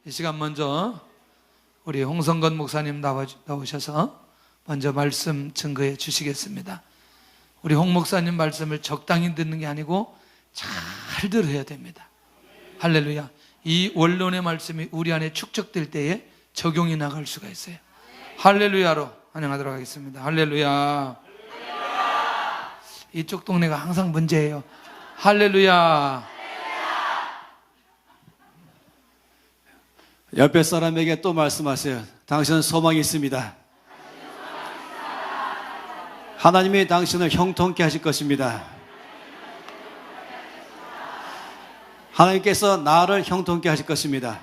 이 시간 먼저 우리 홍성건 목사님 나오셔서 먼저 말씀 증거해 주시겠습니다. 우리 홍 목사님 말씀을 적당히 듣는 게 아니고 잘 들어야 됩니다. 할렐루야. 이 원론의 말씀이 우리 안에 축적될 때에 적용이 나갈 수가 있어요. 할렐루야로 환영하도록 하겠습니다. 할렐루야. 이쪽 동네가 항상 문제예요. 할렐루야. 옆에 사람에게 또 말씀하세요. 당신은 소망이 있습니다. 하나님이 당신을 형통케 하실 것입니다. 하나님께서 나를 형통케 하실 것입니다.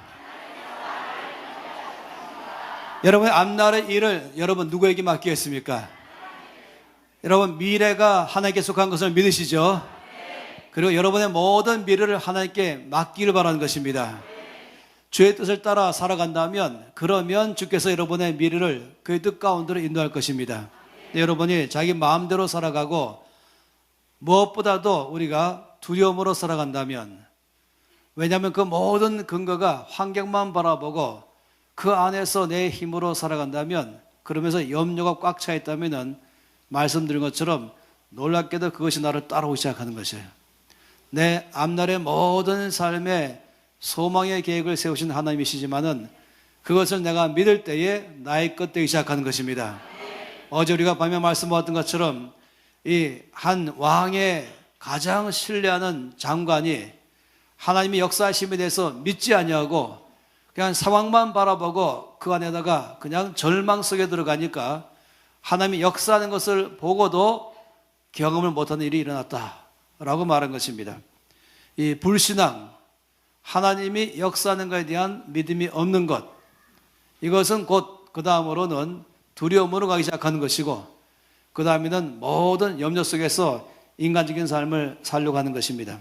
여러분의 앞날의 일을 여러분 누구에게 맡기겠습니까? 여러분 미래가 하나님께 속한 것을 믿으시죠? 그리고 여러분의 모든 미래를 하나님께 맡기를 바라는 것입니다. 주의 뜻을 따라 살아간다면 그러면 주께서 여러분의 미래를 그의 뜻 가운데로 인도할 것입니다. 여러분이 자기 마음대로 살아가고 무엇보다도 우리가 두려움으로 살아간다면, 왜냐하면 그 모든 근거가 환경만 바라보고 그 안에서 내 힘으로 살아간다면, 그러면서 염려가 꽉 차 있다면 말씀드린 것처럼 놀랍게도 그것이 나를 따라오기 시작하는 것이에요. 내 앞날의 모든 삶에 소망의 계획을 세우신 하나님이시지만은 그것을 내가 믿을 때에 나의 것 되기 시작하는 것입니다. 어제 우리가 밤에 말씀 보았던 것처럼 이 한 왕의 가장 신뢰하는 장관이 하나님의 역사하심에 대해서 믿지 아니하고 그냥 상황만 바라보고 그 안에다가 그냥 절망 속에 들어가니까 하나님이 역사하는 것을 보고도 경험을 못하는 일이 일어났다라고 말한 것입니다. 이 불신앙, 하나님이 역사하는 것에 대한 믿음이 없는 것, 이것은 곧 그 다음으로는 두려움으로 가기 시작하는 것이고, 그 다음에는 모든 염려 속에서 인간적인 삶을 살려고 하는 것입니다.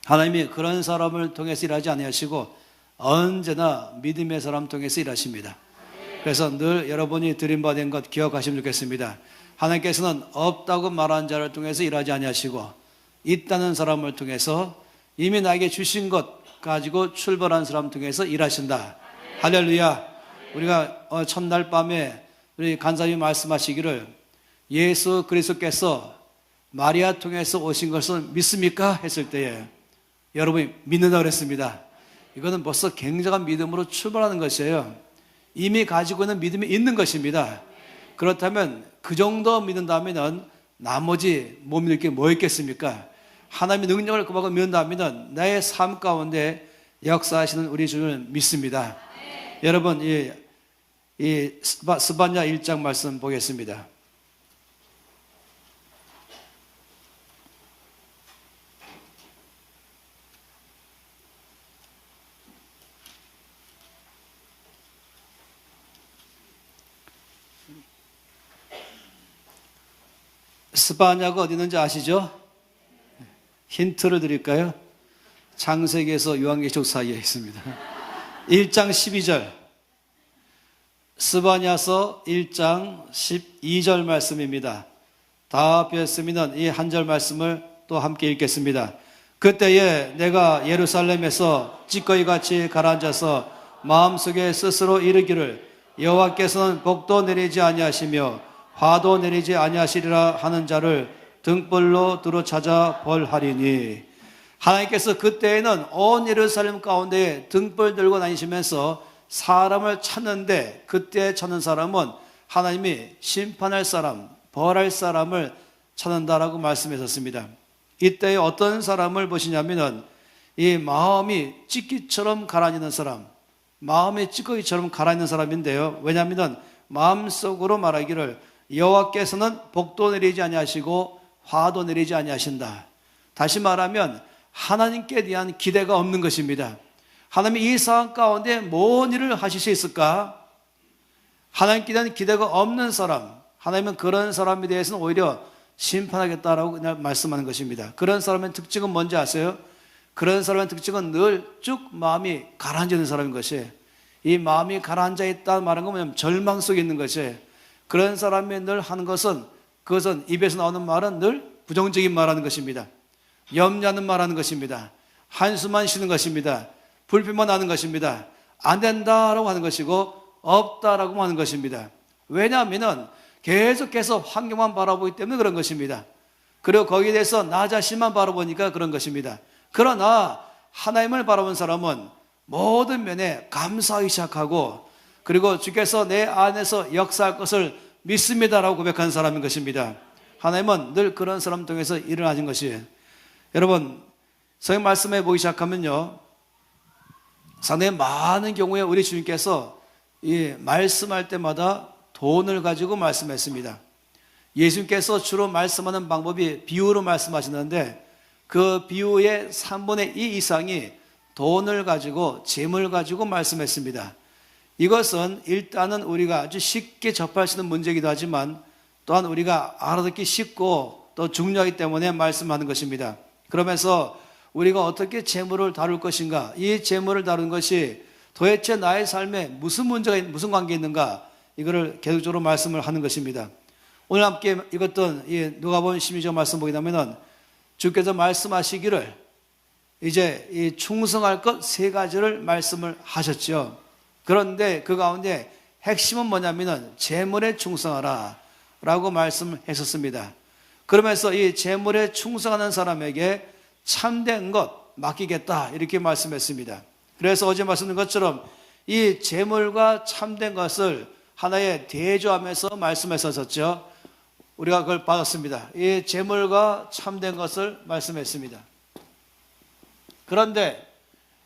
하나님이 그런 사람을 통해서 일하지 아니하시고 언제나 믿음의 사람 통해서 일하십니다. 그래서 늘 여러분이 드림받은 것 기억하시면 좋겠습니다. 하나님께서는 없다고 말한 자를 통해서 일하지 아니하시고 있다는 사람을 통해서 이미 나에게 주신 것 가지고 출발한 사람 통해서 일하신다. 할렐루야. 우리가 첫날 밤에 우리 간사님이 말씀하시기를 예수 그리스도께서 마리아 통해서 오신 것을 믿습니까? 했을 때에 여러분이 믿는다고 그랬습니다. 이거는 벌써 굉장한 믿음으로 출발하는 것이에요. 이미 가지고 있는 믿음이 있는 것입니다. 그렇다면 그 정도 믿는다면 나머지 못 믿을 게 뭐 있겠습니까? 하나님의 능력을 그만큼 믿는다면 나의 삶 가운데 역사하시는 우리 주를 믿습니다. 여러분 이 스바냐 1장 말씀 보겠습니다. 스바냐가 어디 있는지 아시죠? 힌트를 드릴까요? 창세기에서 요한계시록 사이에 있습니다. 1장 12절, 스바냐서 1장 12절 말씀입니다. 다 배웠으면 이 한 절 말씀을 또 함께 읽겠습니다. 그때에 내가 예루살렘에서 찌꺼기 같이 가라앉아서 마음속에 스스로 이르기를 여호와께서는 복도 내리지 아니하시며 화도 내리지 아니하시리라 하는 자를 등불로 두루 찾아 벌하리니, 하나님께서 그때에는 온 예루살렘 가운데 등불 들고 다니시면서 사람을 찾는데, 그때 찾는 사람은 하나님이 심판할 사람, 벌할 사람을 찾는다라고 말씀하셨습니다. 이때 어떤 사람을 보시냐면은 이 마음이 찌꺼기처럼 가라앉는 사람, 마음이 찌꺼기처럼 가라앉는 사람인데요. 왜냐하면 마음속으로 말하기를 여호와께서는 복도 내리지 아니하시고 화도 내리지 아니하신다. 다시 말하면 하나님께 대한 기대가 없는 것입니다. 하나님이 이 상황 가운데 뭔 일을 하실 수 있을까? 하나님께 대한 기대가 없는 사람, 하나님은 그런 사람에 대해서는 오히려 심판하겠다라고 그냥 말씀하는 것입니다. 그런 사람의 특징은 뭔지 아세요? 그런 사람의 특징은 늘 쭉 마음이 가라앉는 사람인 것이에요. 이 마음이 가라앉아 있다는 말은 뭐냐면 절망 속에 있는 것이에요. 그런 사람이 늘 하는 것은, 그것은 입에서 나오는 말은 늘 부정적인 말하는 것입니다. 염려하는 말하는 것입니다. 한숨만 쉬는 것입니다. 불평만 하는 것입니다. 안 된다라고 하는 것이고 없다라고 하는 것입니다. 왜냐하면 계속해서 환경만 바라보기 때문에 그런 것입니다. 그리고 거기에 대해서 나 자신만 바라보니까 그런 것입니다. 그러나 하나님을 바라본 사람은 모든 면에 감사하기 시작하고 그리고 주께서 내 안에서 역사할 것을 믿습니다라고 고백하는 사람인 것입니다. 하나님은 늘 그런 사람 통해서 일을 하신 것이에요. 여러분 성경 말씀해 보기 시작하면요, 상당히 많은 경우에 우리 주님께서 이 말씀할 때마다 돈을 가지고 말씀했습니다. 예수님께서 주로 말씀하는 방법이 비유로 말씀하시는데 그 비유의 3분의 2 이상이 돈을 가지고 재물 가지고 말씀했습니다. 이것은 일단은 우리가 아주 쉽게 접할 수 있는 문제이기도 하지만 또한 우리가 알아듣기 쉽고 또 중요하기 때문에 말씀하는 것입니다. 그러면서 우리가 어떻게 재물을 다룰 것인가, 이 재물을 다루는 것이 도대체 나의 삶에 무슨 문제가, 무슨 관계가 있는가, 이거를 계속적으로 말씀을 하는 것입니다. 오늘 함께 읽었던 이 누가복음 12장 말씀 보게 되면은 주께서 말씀하시기를 이제 이 충성할 것 3가지를 말씀을 하셨죠. 그런데 그 가운데 핵심은 뭐냐면은 재물에 충성하라 라고 말씀을 했었습니다. 그러면서 이 재물에 충성하는 사람에게 참된 것 맡기겠다 이렇게 말씀했습니다. 그래서 어제 말씀드린 것처럼 이 재물과 참된 것을 하나의 대조하면서 말씀했었죠. 우리가 그걸 받았습니다. 이 재물과 참된 것을 말씀했습니다. 그런데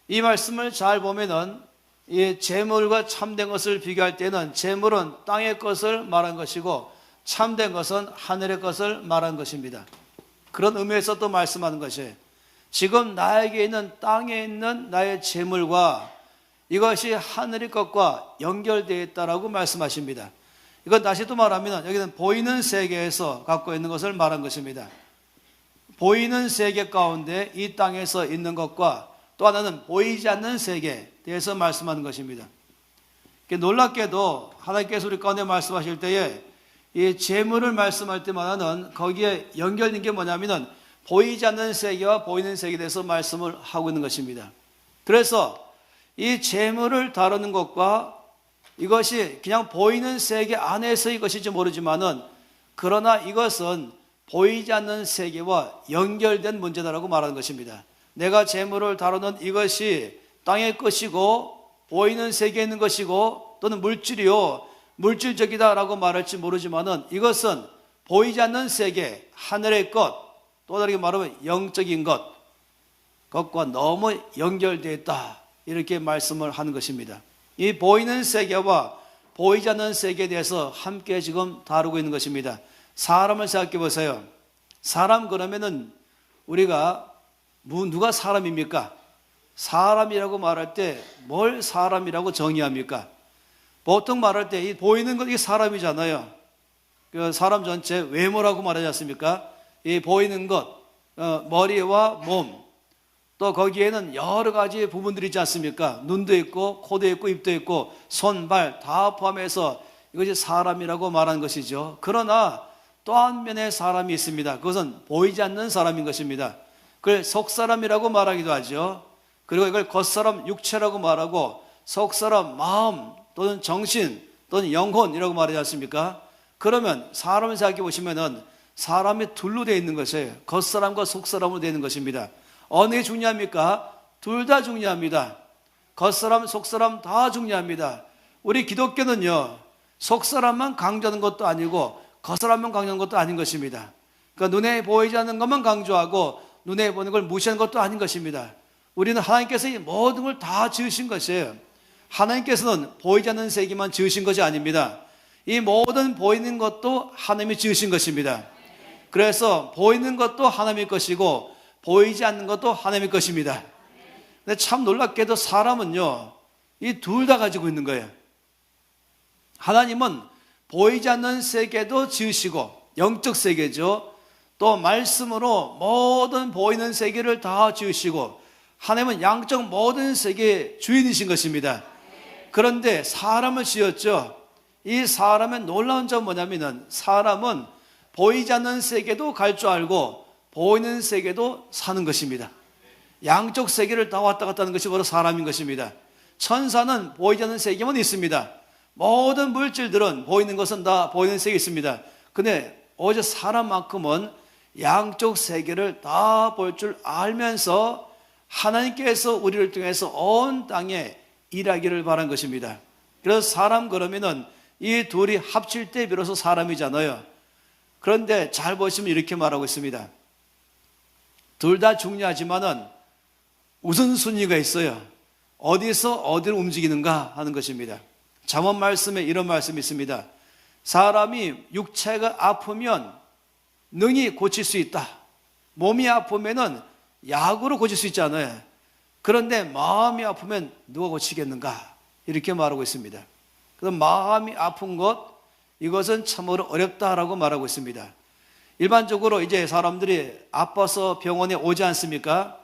이 말씀을 잘 보면은 이 재물과 참된 것을 비교할 때는 재물은 땅의 것을 말한 것이고 참된 것은 하늘의 것을 말한 것입니다. 그런 의미에서 또 말씀하는 것이에요. 지금 나에게 있는 땅에 있는 나의 재물과 이것이 하늘의 것과 연결되어 있다라고 말씀하십니다. 이건 다시 또 말하면 여기는 보이는 세계에서 갖고 있는 것을 말한 것입니다. 보이는 세계 가운데 이 땅에서 있는 것과 또 하나는 보이지 않는 세계에 대해서 말씀하는 것입니다. 놀랍게도 하나님께서 우리 가운데 말씀하실 때에 이 재물을 말씀할 때마다는 거기에 연결된 게 뭐냐면은 보이지 않는 세계와 보이는 세계에 대해서 말씀을 하고 있는 것입니다. 그래서 이 재물을 다루는 것과 이것이 그냥 보이는 세계 안에서 이것인지 모르지만은 그러나 이것은 보이지 않는 세계와 연결된 문제다라고 말하는 것입니다. 내가 재물을 다루는 이것이 땅의 것이고 보이는 세계에 있는 것이고 또는 물질이요 물질적이다라고 말할지 모르지만은 이것은 보이지 않는 세계 하늘의 것 또 다르게 말하면 영적인 것과 너무 연결되어 있다 이렇게 말씀을 하는 것입니다. 이 보이는 세계와 보이지 않는 세계에 대해서 함께 지금 다루고 있는 것입니다. 사람을 생각해 보세요. 사람 그러면은 우리가 누가 사람입니까? 사람이라고 말할 때 뭘 사람이라고 정의합니까? 보통 말할 때 이 보이는 것 이게 사람이잖아요. 그 사람 전체 외모라고 말하지 않습니까? 이 보이는 것, 머리와 몸, 또 거기에는 여러 가지 부분들이 있지 않습니까? 눈도 있고, 코도 있고, 입도 있고, 손, 발 다 포함해서 이것이 사람이라고 말하는 것이죠. 그러나 또 한 면의 사람이 있습니다. 그것은 보이지 않는 사람인 것입니다. 그걸 속사람이라고 말하기도 하죠. 그리고 이걸 겉사람 육체라고 말하고 속사람 마음 또는 정신 또는 영혼이라고 말하지 않습니까? 그러면 사람을 생각해 보시면은 사람이 둘로 되어 있는 것이에요. 겉사람과 속사람으로 되어 있는 것입니다. 어느 게 중요합니까? 둘 다 중요합니다. 겉사람, 속사람 다 중요합니다. 우리 기독교는요, 속사람만 강조하는 것도 아니고 겉사람만 강조하는 것도 아닌 것입니다. 그러니까 눈에 보이지 않는 것만 강조하고 눈에 보이는 걸 무시하는 것도 아닌 것입니다. 우리는 하나님께서 이 모든 걸 다 지으신 것이에요. 하나님께서는 보이지 않는 세계만 지으신 것이 아닙니다. 이 모든 보이는 것도 하나님이 지으신 것입니다. 그래서 보이는 것도 하나님의 것이고 보이지 않는 것도 하나님의 것입니다. 근데 참 놀랍게도 사람은요, 이 둘 다 가지고 있는 거예요. 하나님은 보이지 않는 세계도 지으시고 영적 세계죠. 또 말씀으로 모든 보이는 세계를 다 지으시고 하나님은 양적 모든 세계의 주인이신 것입니다. 그런데 사람을 지었죠. 이 사람의 놀라운 점은 뭐냐면은 사람은 보이지 않는 세계도 갈 줄 알고 보이는 세계도 사는 것입니다. 양쪽 세계를 다 왔다 갔다 하는 것이 바로 사람인 것입니다. 천사는 보이지 않는 세계만 있습니다. 모든 물질들은 보이는 것은 다 보이는 세계에 있습니다. 근데 오직 사람만큼은 양쪽 세계를 다 볼 줄 알면서 하나님께서 우리를 통해서 온 땅에 일하기를 바란 것입니다. 그래서 사람 그러면은 이 둘이 합칠 때 비로소 사람이잖아요. 그런데 잘 보시면 이렇게 말하고 있습니다. 둘 다 중요하지만은 우선순위가 있어요. 어디서 어디를 움직이는가 하는 것입니다. 잠언 말씀에 이런 말씀이 있습니다. 사람이 육체가 아프면 능히 고칠 수 있다. 몸이 아프면은 약으로 고칠 수 있잖아요. 그런데 마음이 아프면 누가 고치겠는가? 이렇게 말하고 있습니다. 그래서 마음이 아픈 것, 이것은 참으로 어렵다라고 말하고 있습니다. 일반적으로 이제 사람들이 아파서 병원에 오지 않습니까?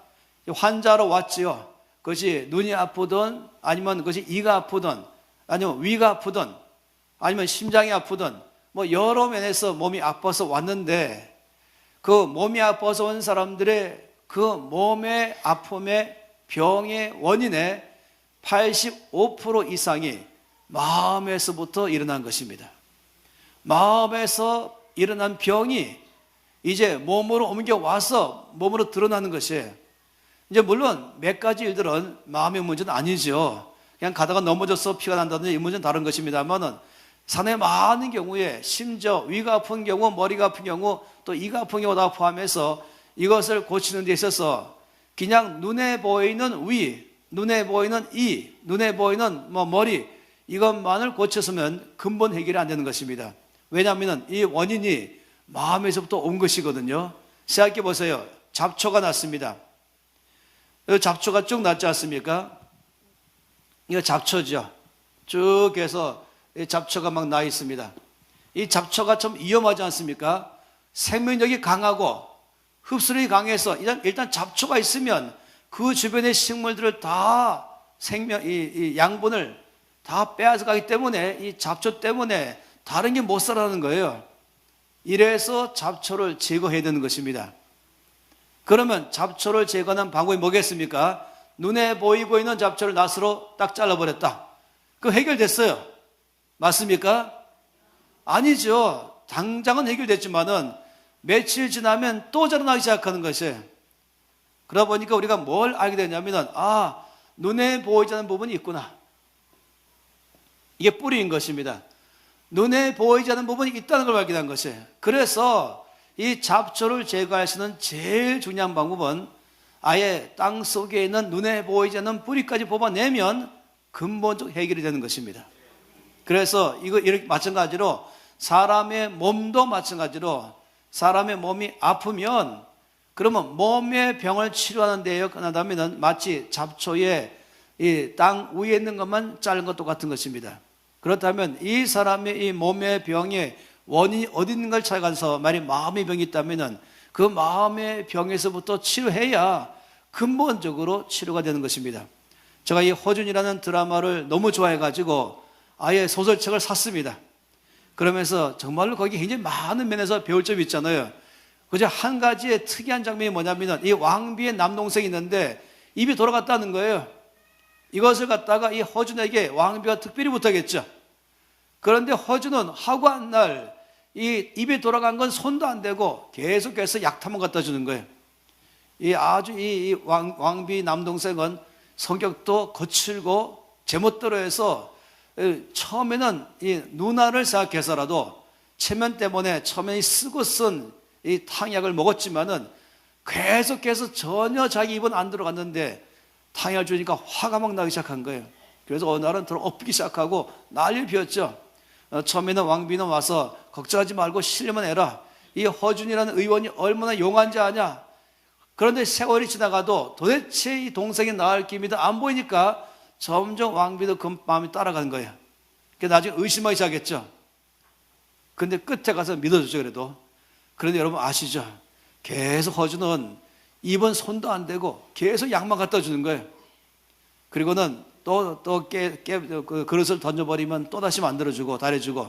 환자로 왔지요. 그것이 눈이 아프든 아니면 그것이 이가 아프든 아니면 위가 아프든 아니면 심장이 아프든 뭐 여러 면에서 몸이 아파서 왔는데 그 몸이 아파서 온 사람들의 그 몸의 아픔의 병의 원인의 85% 이상이 마음에서부터 일어난 것입니다. 마음에서 일어난 병이 이제 몸으로 옮겨와서 몸으로 드러나는 것이에요. 이제 물론 몇 가지 일들은 마음의 문제는 아니죠. 그냥 가다가 넘어져서 피가 난다든지 이 문제는 다른 것입니다만은 산에 많은 경우에 심지어 위가 아픈 경우, 머리가 아픈 경우, 또 이가 아픈 경우 다 포함해서 이것을 고치는 데 있어서 그냥 눈에 보이는 위, 눈에 보이는 이, 눈에 보이는 머리 이것만을 고쳤으면 근본 해결이 안 되는 것입니다. 왜냐하면 이 원인이 마음에서부터 온 것이거든요. 생각해 보세요. 잡초가 났습니다. 잡초가 쭉 났지 않습니까? 이거 잡초죠. 쭉 해서 잡초가 막 나 있습니다. 이 잡초가 좀 위험하지 않습니까? 생명력이 강하고 흡수력이 강해서 일단 잡초가 있으면 그 주변의 식물들을 다 이 양분을 다 빼앗아 가기 때문에 이 잡초 때문에 다른 게 못 살아나는 거예요. 이래서 잡초를 제거해야 되는 것입니다. 그러면 잡초를 제거하는 방법이 뭐겠습니까? 눈에 보이고 있는 잡초를 낫으로 딱 잘라버렸다. 그 해결됐어요. 맞습니까? 아니죠. 당장은 해결됐지만은 며칠 지나면 또 자라나기 시작하는 것이에요. 그러다 보니까 우리가 뭘 알게 되냐면은 눈에 보이지 않는 부분이 있구나. 이게 뿌리인 것입니다. 눈에 보이지 않는 부분이 있다는 걸 발견한 것이에요. 그래서 이 잡초를 제거할 수 있는 제일 중요한 방법은 아예 땅 속에 있는 눈에 보이지 않는 뿌리까지 뽑아내면 근본적 해결이 되는 것입니다. 그래서 이렇게 마찬가지로 사람의 몸도 마찬가지로 사람의 몸이 아프면 그러면 몸의 병을 치료하는 데에 끝난다면 마치 잡초에 이 땅 위에 있는 것만 자른 것도 같은 것입니다. 그렇다면 이 사람의 이 몸의 병의 원인이 어디 있는가를 찾아가서 만약 마음의 병이 있다면 그 마음의 병에서부터 치료해야 근본적으로 치료가 되는 것입니다. 제가 이 허준이라는 드라마를 너무 좋아해가지고 아예 소설책을 샀습니다. 그러면서 정말로 거기 굉장히 많은 면에서 배울 점이 있잖아요. 그저 한 가지의 특이한 장면이 뭐냐면 이 왕비의 남동생이 있는데 입이 돌아갔다는 거예요. 이것을 갖다가 이 허준에게 왕비가 특별히 부탁했죠. 그런데 허준은 하고 한 날 이 입이 돌아간 건 손도 안 대고 계속해서 약탕만 갖다 주는 거예요. 이 왕비 남동생은 성격도 거칠고 제멋대로 해서 처음에는 이 누나를 생각해서라도 체면 때문에 처음에 쓰고 쓴 이 탕약을 먹었지만은 계속해서 전혀 자기 입은 안 들어갔는데 탕약을 주니까 화가 막 나기 시작한 거예요. 그래서 어느 날은 들어 엎기 시작하고 난리를 피웠죠. 처음에는 왕비는 와서 걱정하지 말고 실려만 해라. 이 허준이라는 의원이 얼마나 용한지 아냐. 그런데 세월이 지나가도 도대체 이 동생이 나을 기미도 안 보이니까 점점 왕비도 그 마음이 따라가는 거예요. 그래서 나중에 의심하기 시작했죠. 근데 끝에 가서 믿어줬죠, 그래도. 그런데 여러분 아시죠? 계속 허준은 입은 손도 안 대고 계속 약만 갖다 주는 거예요. 그리고는 또 그 그릇을 던져버리면 또다시 만들어주고 달여주고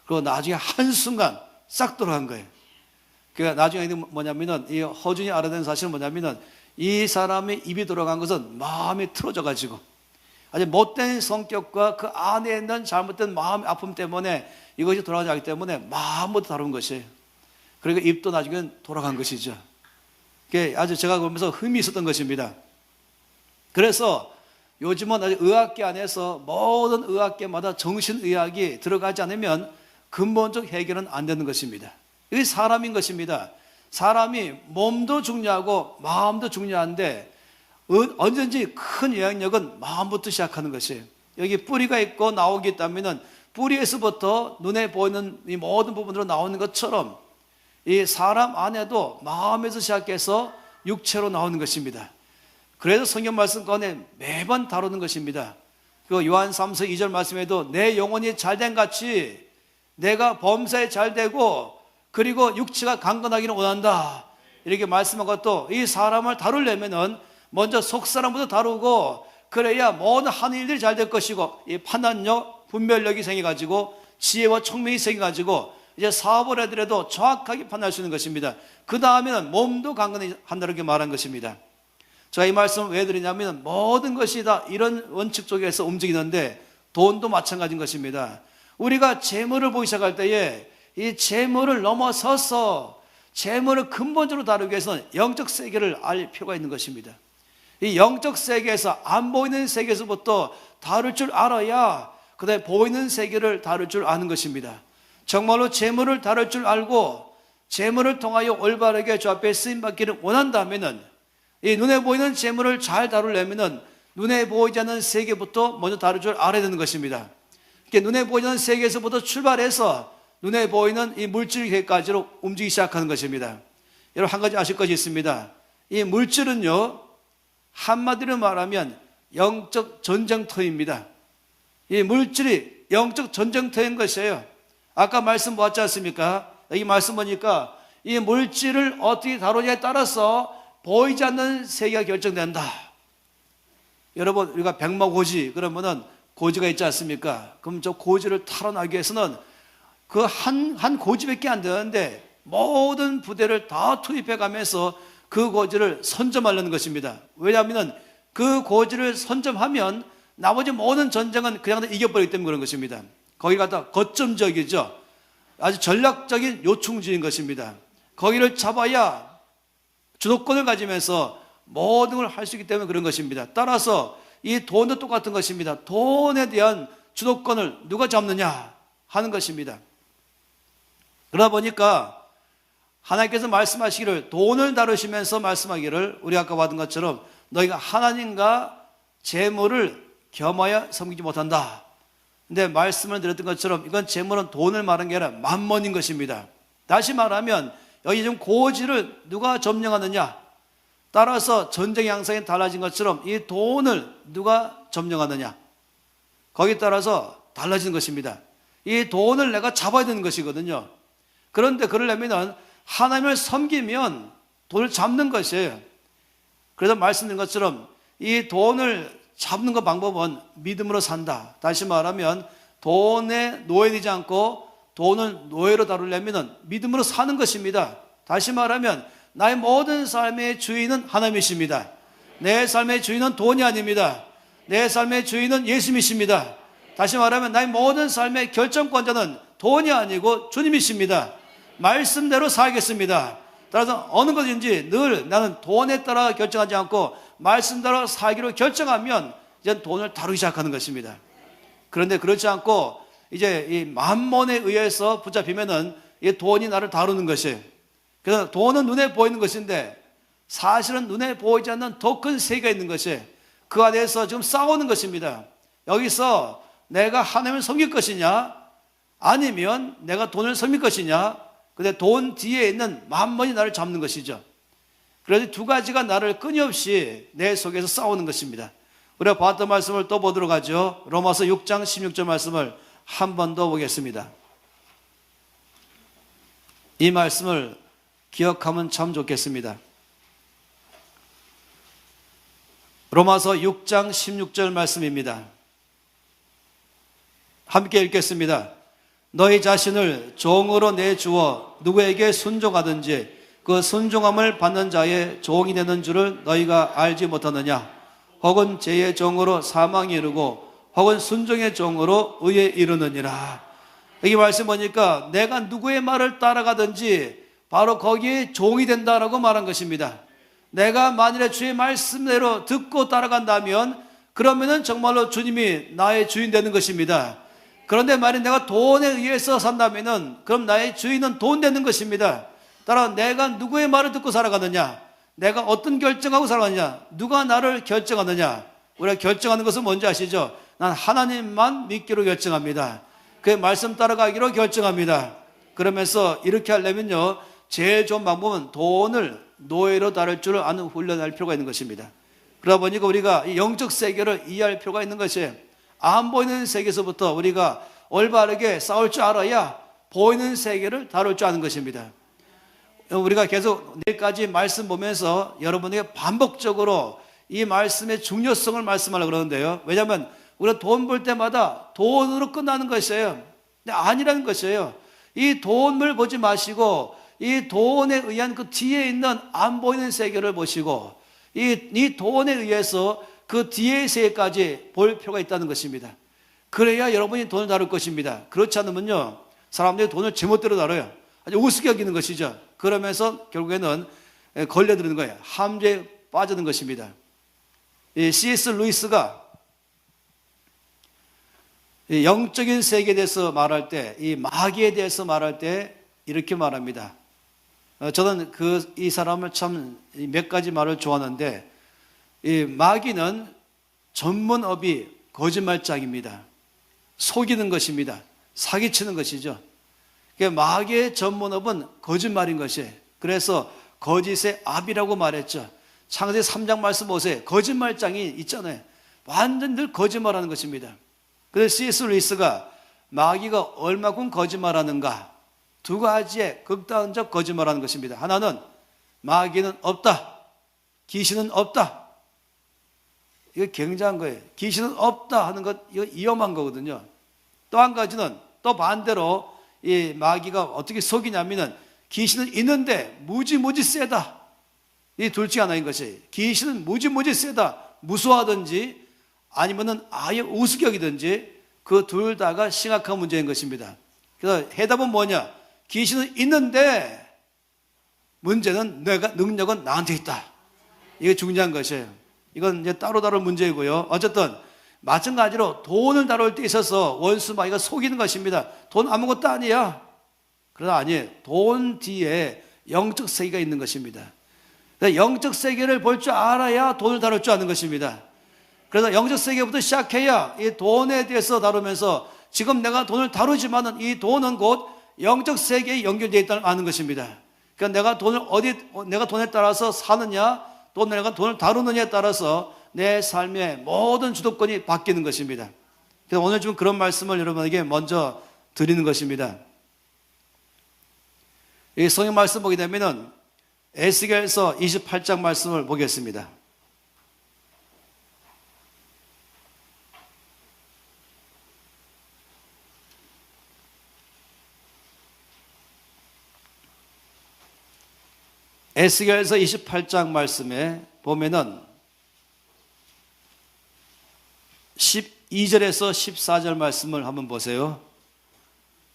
그리고 나중에 한순간 싹 돌아간 거예요. 그러니까 나중에 뭐냐면은 이 허준이 알아낸 사실은 뭐냐면은 이 사람의 입이 돌아간 것은 마음이 틀어져 가지고 아주 못된 성격과 그 안에 있는 잘못된 마음의 아픔 때문에 이것이 돌아가지 않기 때문에 마음부터 다룬 것이에요. 그러니까 입도 나중엔 돌아간 것이죠. 그게 아주 제가 보면서 흠이 있었던 것입니다. 그래서 요즘은 아주 의학계 안에서 모든 의학계마다 정신의학이 들어가지 않으면 근본적 해결은 안 되는 것입니다. 이게 사람인 것입니다. 사람이 몸도 중요하고 마음도 중요한데 언제든지 큰 영향력은 마음부터 시작하는 것이에요. 여기 뿌리가 있고 나오기 있다면 뿌리에서부터 눈에 보이는 이 모든 부분으로 나오는 것처럼 이 사람 안에도 마음에서 시작해서 육체로 나오는 것입니다. 그래서 성경 말씀 가운데 매번 다루는 것입니다. 그 요한 3서 2절 말씀에도 내 영혼이 잘된 같이 내가 범사에 잘되고 그리고 육체가 강건하기를 원한다. 이렇게 말씀한 것도 이 사람을 다루려면은 먼저 속사람부터 다루고 그래야 모든 하는 일들이 잘 될 것이고 이 판단력, 분별력이 생겨가지고 지혜와 총명이 생겨가지고 이제 사업을 하더라도 정확하게 판단할 수 있는 것입니다. 그 다음에는 몸도 강건한다는 게 말한 것입니다. 제가 이 말씀을 왜 드리냐면 모든 것이 다 이런 원칙 속에서 움직이는데 돈도 마찬가지인 것입니다. 우리가 재물을 보기 시작할 때에 이 재물을 넘어서서 재물을 근본적으로 다루기 위해서는 영적 세계를 알 필요가 있는 것입니다. 이 영적 세계에서 안 보이는 세계에서부터 다룰 줄 알아야 그다음에 보이는 세계를 다룰 줄 아는 것입니다. 정말로 재물을 다룰 줄 알고 재물을 통하여 올바르게 주 앞에 쓰임받기를 원한다면은 이 눈에 보이는 재물을 잘 다루려면은 눈에 보이지 않는 세계부터 먼저 다룰 줄 알아야 되는 것입니다. 눈에 보이지 않는 세계에서부터 출발해서 눈에 보이는 이 물질계까지로 움직이기 시작하는 것입니다. 여러분 한 가지 아실 것이 있습니다. 이 물질은요 한마디로 말하면 영적 전쟁터입니다. 이 물질이 영적 전쟁터인 것이에요. 아까 말씀 보았지 않습니까? 여기 말씀 보니까 이 물질을 어떻게 다루냐에 따라서 보이지 않는 세계가 결정된다. 여러분 우리가 백마고지 그러면은 고지가 있지 않습니까? 그럼 저 고지를 탈환하기 위해서는 그 한 고지밖에 안 되는데 모든 부대를 다 투입해 가면서 그 고지를 선점하려는 것입니다. 왜냐하면 그 고지를 선점하면 나머지 모든 전쟁은 그냥 다 이겨버리기 때문에 그런 것입니다. 거기가 다 거점적이죠. 아주 전략적인 요충지인 것입니다. 거기를 잡아야 주도권을 가지면서 모든 걸 할 수 있기 때문에 그런 것입니다. 따라서 이 돈도 똑같은 것입니다. 돈에 대한 주도권을 누가 잡느냐 하는 것입니다. 그러다 보니까 하나님께서 말씀하시기를 돈을 다루시면서 말씀하기를 우리 아까 받은 것처럼 너희가 하나님과 재물을 겸하여 섬기지 못한다. 근데 말씀을 드렸던 것처럼 이건 재물은 돈을 말한 게 아니라 만몬인 것입니다. 다시 말하면 여기 지금 고지를 누가 점령하느냐 따라서 전쟁 양상이 달라진 것처럼 이 돈을 누가 점령하느냐 거기에 따라서 달라지는 것입니다. 이 돈을 내가 잡아야 되는 것이거든요. 그런데 그러려면 하나님을 섬기면 돈을 잡는 것이에요. 그래서 말씀드린 것처럼 이 돈을 잡는 것 방법은 믿음으로 산다. 다시 말하면 돈에 노예되지 않고 돈을 노예로 다루려면 믿음으로 사는 것입니다. 다시 말하면 나의 모든 삶의 주인은 하나님이십니다. 내 삶의 주인은 돈이 아닙니다. 내 삶의 주인은 예수님이십니다. 다시 말하면 나의 모든 삶의 결정권자는 돈이 아니고 주님이십니다. 말씀대로 살겠습니다. 따라서 어느 것인지 늘 나는 돈에 따라 결정하지 않고 말씀대로 살기로 결정하면 이제 돈을 다루기 시작하는 것입니다. 그런데 그렇지 않고 이제 이 만몬에 의해서 붙잡히면은 이 돈이 나를 다루는 것이에요. 그래서 돈은 눈에 보이는 것인데 사실은 눈에 보이지 않는 더 큰 세계가 있는 것이에요. 그 안에서 지금 싸우는 것입니다. 여기서 내가 하나님을 섬길 것이냐 아니면 내가 돈을 섬길 것이냐. 근데 돈 뒤에 있는 만몬이 나를 잡는 것이죠. 그래서 두 가지가 나를 끊임없이 내 속에서 싸우는 것입니다. 우리가 봤던 말씀을 또 보도록 하죠. 로마서 6장 16절 말씀을 한 번 더 보겠습니다. 이 말씀을 기억하면 참 좋겠습니다. 로마서 6장 16절 말씀입니다. 함께 읽겠습니다. 너희 자신을 종으로 내주어 누구에게 순종하든지 그 순종함을 받는 자의 종이 되는 줄을 너희가 알지 못하느냐? 혹은 죄의 종으로 사망에 이르고 혹은 순종의 종으로 의에 이르느니라. 여기 말씀 보니까 내가 누구의 말을 따라가든지 바로 거기에 종이 된다라고 말한 것입니다. 내가 만일에 주의 말씀대로 듣고 따라간다면 그러면은 정말로 주님이 나의 주인 되는 것입니다. 그런데 만약 내가 돈에 의해서 산다면은 그럼 나의 주인은 돈 되는 것입니다. 따라 내가 누구의 말을 듣고 살아가느냐, 내가 어떤 결정하고 살아가느냐, 누가 나를 결정하느냐. 우리가 결정하는 것은 뭔지 아시죠? 난 하나님만 믿기로 결정합니다. 그의 말씀 따라가기로 결정합니다. 그러면서 이렇게 하려면요, 제일 좋은 방법은 돈을 노예로 다룰 줄 아는 훈련할 필요가 있는 것입니다. 그러다 보니까 우리가 이 영적 세계를 이해할 필요가 있는 것이에요. 안 보이는 세계에서부터 우리가 올바르게 싸울 줄 알아야 보이는 세계를 다룰 줄 아는 것입니다. 우리가 계속 내일까지 말씀 보면서 여러분에게 반복적으로 이 말씀의 중요성을 말씀하려고 그러는데요. 왜냐하면 우리가 돈 벌 때마다 돈으로 끝나는 것이에요. 근데 아니라는 것이에요. 이 돈을 보지 마시고 이 돈에 의한 그 뒤에 있는 안 보이는 세계를 보시고 이 돈에 의해서 그 뒤의 세계까지 볼 필요가 있다는 것입니다. 그래야 여러분이 돈을 다룰 것입니다. 그렇지 않으면요, 사람들이 돈을 제멋대로 다뤄요. 아주 우습게 여기는 것이죠. 그러면서 결국에는 걸려드는 거예요. 함정에 빠지는 것입니다. 이 C.S. 루이스가 이 영적인 세계에 대해서 말할 때, 이 마귀에 대해서 말할 때 이렇게 말합니다. 저는 이 사람을 참 몇 가지 말을 좋아하는데, 이 마귀는 전문업이 거짓말장입니다. 속이는 것입니다. 사기치는 것이죠. 마귀의 전문업은 거짓말인 것이에요. 그래서 거짓의 압이라고 말했죠. 창세기 3장 말씀 보세요. 거짓말장이 있잖아요. 완전 늘 거짓말하는 것입니다. 그래서 C.S. 루이스가 마귀가 얼마큼 거짓말하는가, 두 가지의 극단적 거짓말하는 것입니다. 하나는 마귀는 없다, 귀신은 없다. 이거 굉장한 거예요. 귀신은 없다 하는 것, 이거 위험한 거거든요. 또 한 가지는 또 반대로 이 마귀가 어떻게 속이냐면은 귀신은 있는데 무지무지 세다. 이 둘 중에 하나인 것이, 귀신은 무지무지 세다, 무서워하든지 아니면은 아예 우습게 여기든지 그 둘 다가 심각한 문제인 것입니다. 그래서 해답은 뭐냐? 귀신은 있는데 문제는 능력은 나한테 있다. 이게 중요한 것이에요. 이건 이제 따로 다룰 문제이고요. 어쨌든 마찬가지로 돈을 다룰 때 있어서 원수 마귀가 속이는 것입니다. 돈 아무것도 아니야. 그러나 아니에요. 돈 뒤에 영적 세계가 있는 것입니다. 영적 세계를 볼 줄 알아야 돈을 다룰 줄 아는 것입니다. 그래서 영적 세계부터 시작해야 이 돈에 대해서 다루면서 지금 내가 돈을 다루지만은 이 돈은 곧 영적 세계에 연결되어 있다는 아는 것입니다. 그러니까 내가 돈에 따라서 사느냐, 또 내가 돈을 다루느냐에 따라서 내 삶의 모든 주도권이 바뀌는 것입니다. 그래서 오늘 좀 그런 말씀을 여러분에게 먼저 드리는 것입니다. 이 성경 말씀 보게 되면은 에스겔서 28장 말씀을 보겠습니다. 에스겔서 28장 말씀에 보면은 12절에서 14절 말씀을 한번 보세요.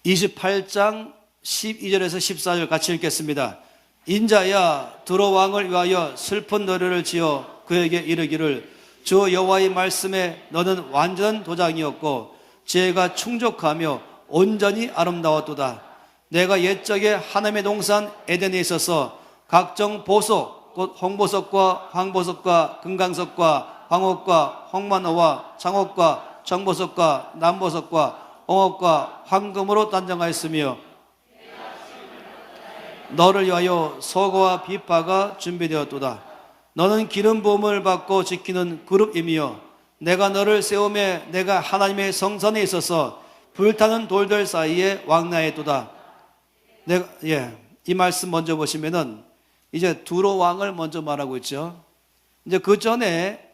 28장 12절에서 14절 같이 읽겠습니다. 인자야, 두로 왕을 위하여 슬픈 노래를 지어 그에게 이르기를, 주 여호와의 말씀에 너는 완전한 도장이었고 지혜가 충족하며 온전히 아름다웠도다. 내가 옛적에 하나님의 동산 에덴에 있어서 각종 보석, 곧 홍보석과 황보석과 금강석과 황옥과 홍만호와 장옥과 정보석과 남보석과 홍옥과 황금으로 단장하였으며 너를 위하여 소고와 비파가 준비되었도다. 너는 기름 부음을 받고 지키는 그룹이며 내가 너를 세우매 내가 하나님의 성전에 있어서 불타는 돌들 사이에 왕래했도다. 이 말씀 먼저 보시면은 이제 두로 왕을 먼저 말하고 있죠. 이제 그 전에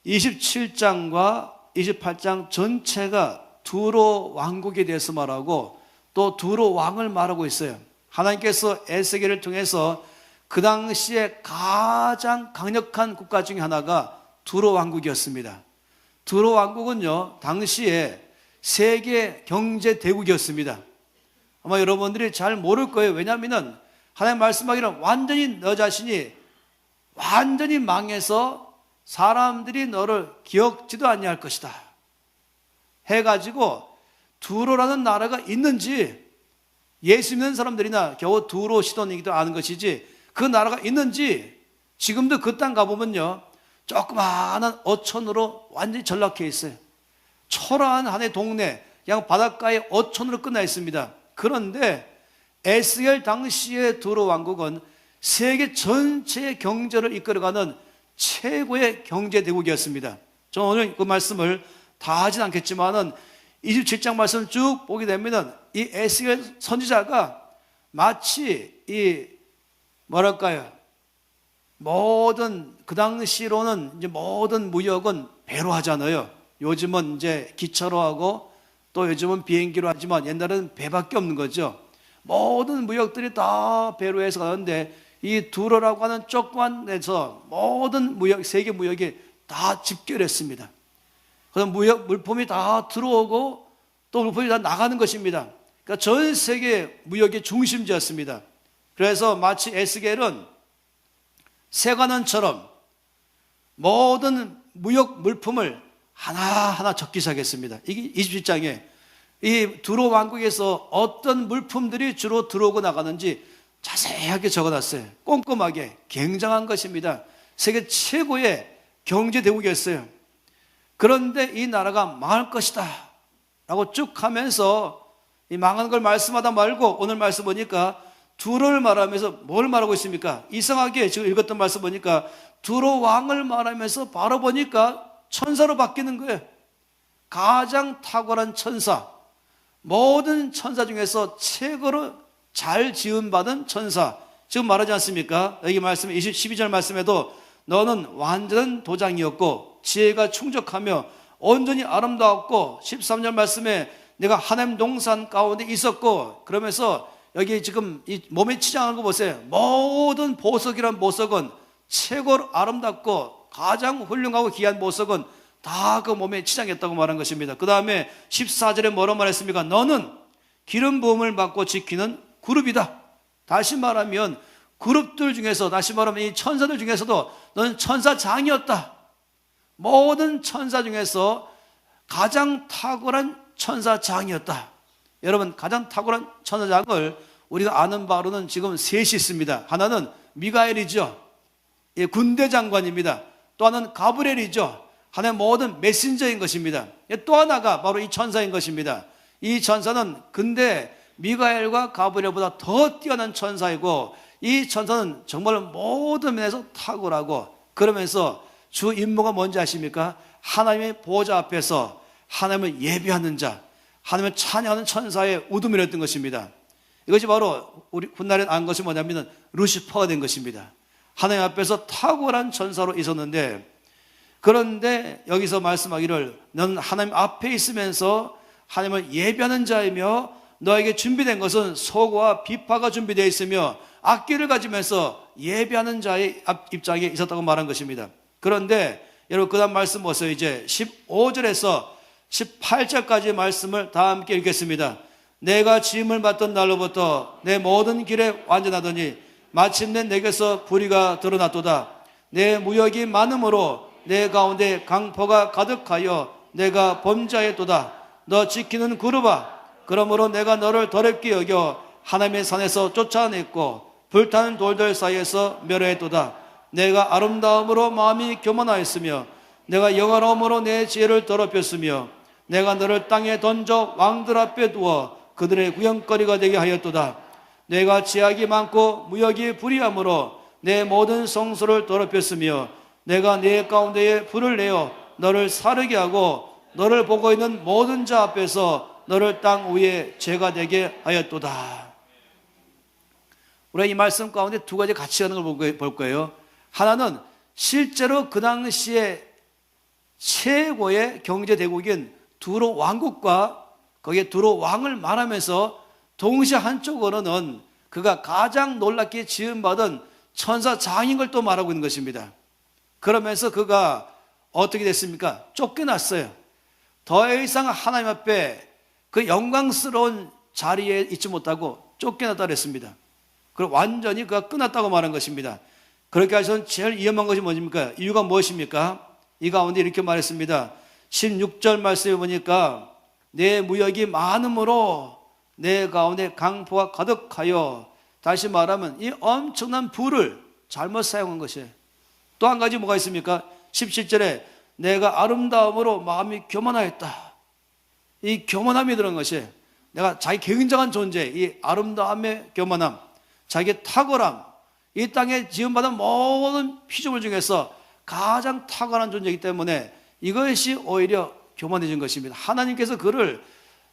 27장과 28장 전체가 두로 왕국에 대해서 말하고 또 두로 왕을 말하고 있어요. 하나님께서 에스겔을 통해서 그 당시에 가장 강력한 국가 중에 하나가 두로 왕국이었습니다. 두로 왕국은요, 당시에 세계 경제 대국이었습니다. 아마 여러분들이 잘 모를 거예요. 왜냐하면 하나님 말씀하기는 완전히 너 자신이 완전히 망해서 사람들이 너를 기억지도 아니할 것이다 해가지고 두로라는 나라가 있는지, 예수 믿는 사람들이나 겨우 두로 시돈이기도 아는 것이지 그 나라가 있는지, 지금도 그 땅 가보면요 조그마한 어촌으로 완전히 전락해 있어요. 초라한 한 해 동네, 그냥 바닷가에 어촌으로 끝나 있습니다. 그런데 에스겔 당시의 두로 왕국은 세계 전체의 경제를 이끌어가는 최고의 경제 대국이었습니다. 저는 오늘 그 말씀을 다 하진 않겠지만은 27장 말씀을 쭉 보게 되면은 이 에스겔 선지자가 마치 이 뭐랄까요, 모든 그 당시로는 이제 모든 무역은 배로 하잖아요. 요즘은 이제 기차로 하고 또 요즘은 비행기로 하지만 옛날에는 배밖에 없는 거죠. 모든 무역들이 다 배로 해서 가는데 이 두로라고 하는 조그만 데서 모든 무역, 세계 무역이 다 집결했습니다. 그래서 물품이 다 들어오고 또 물품이 다 나가는 것입니다. 그러니까 전 세계 무역의 중심지였습니다. 그래서 마치 에스겔은 세관원처럼 모든 무역 물품을 하나하나 적기 시작했습니다. 이게 27장에 이 두로 왕국에서 어떤 물품들이 주로 들어오고 나가는지 자세하게 적어놨어요. 꼼꼼하게. 굉장한 것입니다. 세계 최고의 경제 대국이었어요. 그런데 이 나라가 망할 것이다 라고 쭉 하면서 이 망하는 걸 말씀하다 말고 오늘 말씀 보니까 두로를 말하면서 뭘 말하고 있습니까? 이상하게 지금 읽었던 말씀 보니까 두로 왕을 말하면서 바로 보니까 천사로 바뀌는 거예요. 가장 탁월한 천사, 모든 천사 중에서 최고로 잘 지음받은 천사, 지금 말하지 않습니까? 여기 말씀 12절 말씀에도 너는 완전한 도장이었고 지혜가 충족하며 온전히 아름다웠고, 13절 말씀에 내가 하나님 동산 가운데 있었고, 그러면서 여기 지금 이 몸에 치장한 거 보세요. 모든 보석이란 보석은 최고로 아름답고 가장 훌륭하고 귀한 보석은 다 그 몸에 치장했다고 말한 것입니다. 그 다음에 14절에 뭐라고 말했습니까? 너는 기름 부음을 받고 지키는 그룹이다. 다시 말하면 그룹들 중에서, 다시 말하면 이 천사들 중에서도 너는 천사장이었다. 모든 천사 중에서 가장 탁월한 천사장이었다. 여러분, 가장 탁월한 천사장을 우리가 아는 바로는 지금 셋이 있습니다. 하나는 미가엘이죠. 예, 군대 장관입니다. 또 하나는 가브리엘이죠. 하나의 모든 메신저인 것입니다. 또 하나가 바로 이 천사인 것입니다. 이 천사는 근데 미가엘과 가브리엘보다 더 뛰어난 천사이고, 이 천사는 정말 모든 면에서 탁월하고, 그러면서 주 임무가 뭔지 아십니까? 하나님의 보좌 앞에서 하나님을 예배하는 자, 하나님을 찬양하는 천사의 우두머리였던 것입니다. 이것이 바로 우리 훗날에 안 것이 뭐냐면 루시퍼가 된 것입니다. 하나님 앞에서 탁월한 천사로 있었는데, 그런데 여기서 말씀하기를 너는 하나님 앞에 있으면서 하나님을 예배하는 자이며 너에게 준비된 것은 소고와 비파가 준비되어 있으며 악기를 가지면서 예배하는 자의 입장에 있었다고 말한 것입니다. 그런데 여러분 그 다음 말씀 보세요. 이제 15절에서 18절까지의 말씀을 다 함께 읽겠습니다. 내가 지음을 받던 날로부터 내 모든 길에 완전하더니 마침내 내게서 불의가 드러났도다. 내 무역이 많음으로 내 가운데 강포가 가득하여 내가 범죄하였도다. 너 지키는 그룹아, 그러므로 내가 너를 더럽게 여겨 하나님의 산에서 쫓아냈고 불타는 돌들 사이에서 멸하였도다. 내가 아름다움으로 마음이 교만하였으며 내가 영화로움으로 내 지혜를 더럽혔으며 내가 너를 땅에 던져 왕들 앞에 두어 그들의 구경거리가 되게 하였도다. 내가 제약이 많고 무역이 불의함으로 내 모든 성소를 더럽혔으며 내가 내 가운데에 불을 내어 너를 사르게 하고 너를 보고 있는 모든 자 앞에서 너를 땅 위에 죄가 되게 하였도다. 우리가 이 말씀 가운데 두 가지 같이 하는 걸 볼 거예요. 하나는 실제로 그 당시에 최고의 경제대국인 두로 왕국과 거기에 두로 왕을 말하면서 동시에 한쪽으로는 그가 가장 놀랍게 지음받은 천사장인 걸 또 말하고 있는 것입니다. 그러면서 그가 어떻게 됐습니까? 쫓겨났어요. 더 이상 하나님 앞에 그 영광스러운 자리에 있지 못하고 쫓겨났다 그랬습니다. 그리고 완전히 그가 끝났다고 말한 것입니다. 그렇게 하셔서 제일 위험한 것이 뭐입니까? 이유가 무엇입니까? 이 가운데 이렇게 말했습니다. 16절 말씀에 보니까 내 무역이 많음으로 내 가운데 강포가 가득하여, 다시 말하면 이 엄청난 부를 잘못 사용한 것이에요. 또 한 가지 뭐가 있습니까? 17절에 내가 아름다움으로 마음이 교만하였다. 이 교만함이 들은 것이, 내가 자기 굉장한 존재, 이 아름다움의 교만함, 자기의 탁월함, 이 땅에 지음받은 모든 피조물 중에서 가장 탁월한 존재이기 때문에 이것이 오히려 교만해진 것입니다. 하나님께서 그를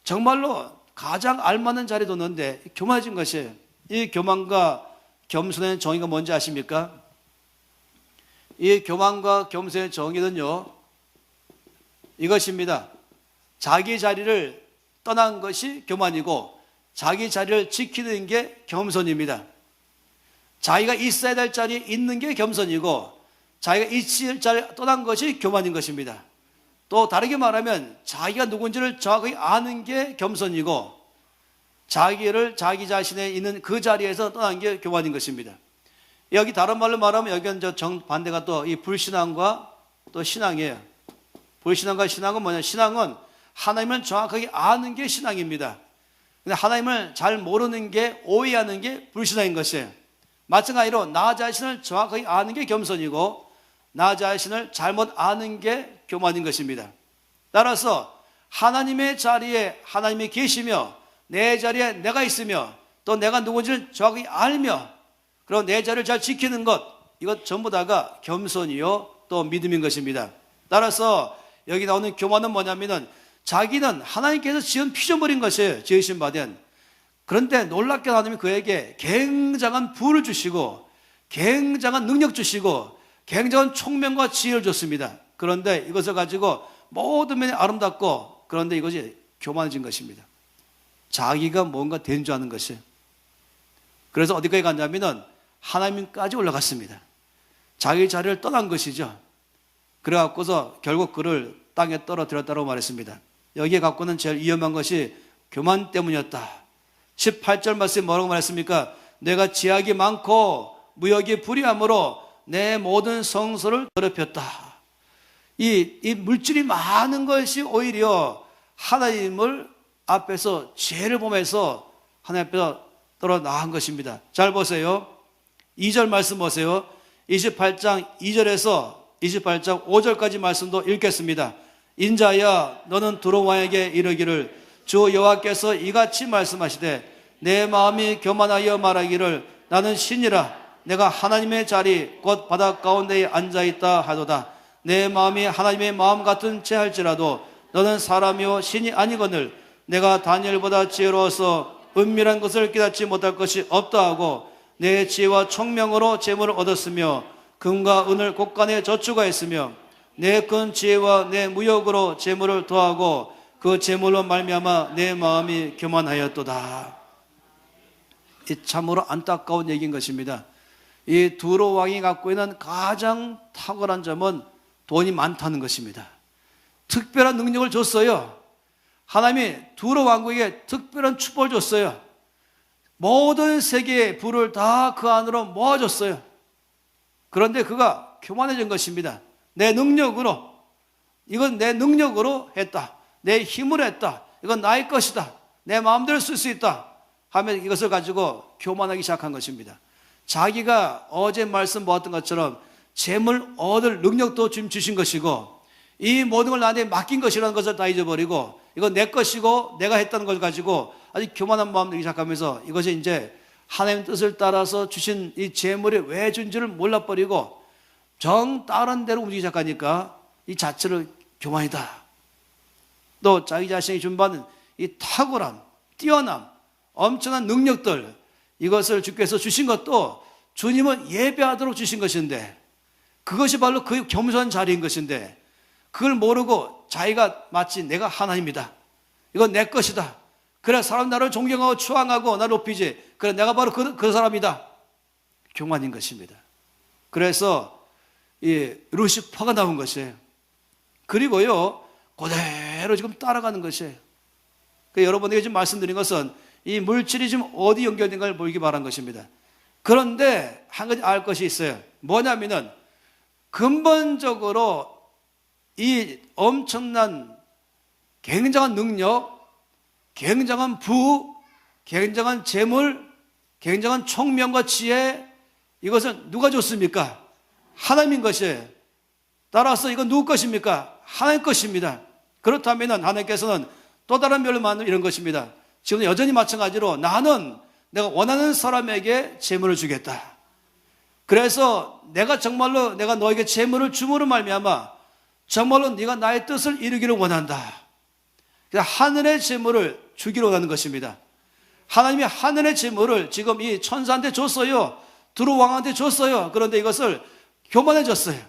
정말로 가장 알맞는 자리에 뒀는데 교만해진 것이에요. 이 교만과 겸손의 정의가 뭔지 아십니까? 이 교만과 겸손의 정의는요, 이것입니다. 자기 자리를 떠난 것이 교만이고 자기 자리를 지키는 게 겸손입니다. 자기가 있어야 될 자리에 있는 게 겸손이고 자기가 있을 자리를 떠난 것이 교만인 것입니다. 또 다르게 말하면 자기가 누군지를 정확히 아는 게 겸손이고 자기를 자기 자신에 있는 그 자리에서 떠난 게 교만인 것입니다. 여기 다른 말로 말하면 여기는 정반대가 또 이 불신앙과 또 신앙이에요. 불신앙과 신앙은 뭐냐? 신앙은 하나님을 정확하게 아는 게 신앙입니다. 근데 하나님을 잘 모르는 게, 오해하는 게 불신앙인 것이에요. 마찬가지로 나 자신을 정확하게 아는 게 겸손이고 나 자신을 잘못 아는 게 교만인 것입니다. 따라서 하나님의 자리에 하나님이 계시며 내 자리에 내가 있으며 또 내가 누군지를 정확히 알며 그리고 내 자리를 잘 지키는 것, 이것 전부 다가 겸손이요 또 믿음인 것입니다. 따라서 여기 나오는 교만은 뭐냐면은 자기는 하나님께서 지은 피조물인 것이에요. 지으신 바된. 그런데 놀랍게 하나님이 그에게 굉장한 부를 주시고 굉장한 능력 주시고 굉장한 총명과 지혜를 줬습니다. 그런데 이것을 가지고 모든 면이 아름답고, 그런데 이것이 교만해진 것입니다. 자기가 뭔가 된 줄 아는 것이에요. 그래서 어디까지 갔냐면은 하나님까지 올라갔습니다. 자기 자리를 떠난 것이죠. 그래갖고서 결국 그를 땅에 떨어뜨렸다고 말했습니다. 여기에 갖고는 제일 위험한 것이 교만 때문이었다. 18절 말씀에 뭐라고 말했습니까? 내가 지약이 많고 무역이 불의함으로 내 모든 성소를 더럽혔다. 이 물질이 많은 것이 오히려 하나님을 앞에서 죄를 보면서 하나님 앞에서 떨어 나간 것입니다. 잘 보세요. 2절 말씀 보세요. 28장 2절에서 28장 5절까지 말씀도 읽겠습니다. 인자야 너는 두로왕에게 이르기를 주 여호와께서 이같이 말씀하시되 내 마음이 교만하여 말하기를 나는 신이라 내가 하나님의 자리 곧 바닥 가운데에 앉아있다 하도다. 내 마음이 하나님의 마음 같은 채 할지라도 너는 사람이요 신이 아니거늘 내가 다니엘보다 지혜로워서 은밀한 것을 깨닫지 못할 것이 없다 하고 내 지혜와 총명으로 재물을 얻었으며 금과 은을 곳간에 저축하였으며 내 큰 지혜와 내 무역으로 재물을 더하고 그 재물로 말미암아 내 마음이 교만하였도다. 이 참으로 안타까운 얘기인 것입니다. 이 두로 왕이 갖고 있는 가장 탁월한 점은 돈이 많다는 것입니다. 특별한 능력을 줬어요. 하나님이 두로 왕국에게 특별한 축복을 줬어요. 모든 세계의 부를 다 그 안으로 모아줬어요. 그런데 그가 교만해진 것입니다. 내 능력으로, 이건 내 능력으로 했다. 내 힘으로 했다. 이건 나의 것이다. 내 마음대로 쓸 수 있다 하면 이것을 가지고 교만하기 시작한 것입니다. 자기가 어제 말씀 보았던 것처럼 재물 얻을 능력도 지금 주신 것이고 이 모든 걸 나한테 맡긴 것이라는 것을 다 잊어버리고 이건 내 것이고 내가 했다는 걸 가지고 아주 교만한 마음 들기 시작하면서 이것이 이제 하나님 뜻을 따라서 주신 이 재물이 왜 준지를 몰라버리고 정 다른 대로 움직이기 시작하니까 이 자체를 교만이다. 또 자기 자신이 준받는 이 탁월함, 뛰어남, 엄청난 능력들, 이것을 주께서 주신 것도 주님은 예배하도록 주신 것인데 그것이 바로 그 겸손한 자리인 것인데 그걸 모르고 자기가 마치 내가 하나님이다, 이건 내 것이다, 그래 사람 나를 존경하고 추앙하고 나를 높이지, 그래 내가 바로 그 사람이다, 교만인 것입니다. 그래서 이 루시퍼가 나온 것이에요. 그리고요, 그대로 지금 따라가는 것이에요. 여러분에게 지금 말씀드린 것은 이 물질이 지금 어디 연결된가를 보기 바란 것입니다. 그런데 한 가지 알 것이 있어요. 뭐냐면은 근본적으로 이 엄청난 굉장한 능력, 굉장한 부, 굉장한 재물, 굉장한 총명과 지혜, 이것은 누가 줬습니까? 하나님인 것이에요. 따라서 이건 누구 것입니까? 하나님 것입니다. 그렇다면 하나님께서는 또 다른 별로 만든 이런 것입니다. 지금 여전히 마찬가지로 나는 내가 원하는 사람에게 재물을 주겠다. 그래서 내가 정말로 내가 너에게 재물을 줌으로 말미암아 정말로 네가 나의 뜻을 이루기를 원한다. 하늘의 재물을 주기를 원하는 것입니다. 하나님이 하늘의 재물을 지금 이 천사한테 줬어요. 두루 왕한테 줬어요. 그런데 이것을 교만해졌어요.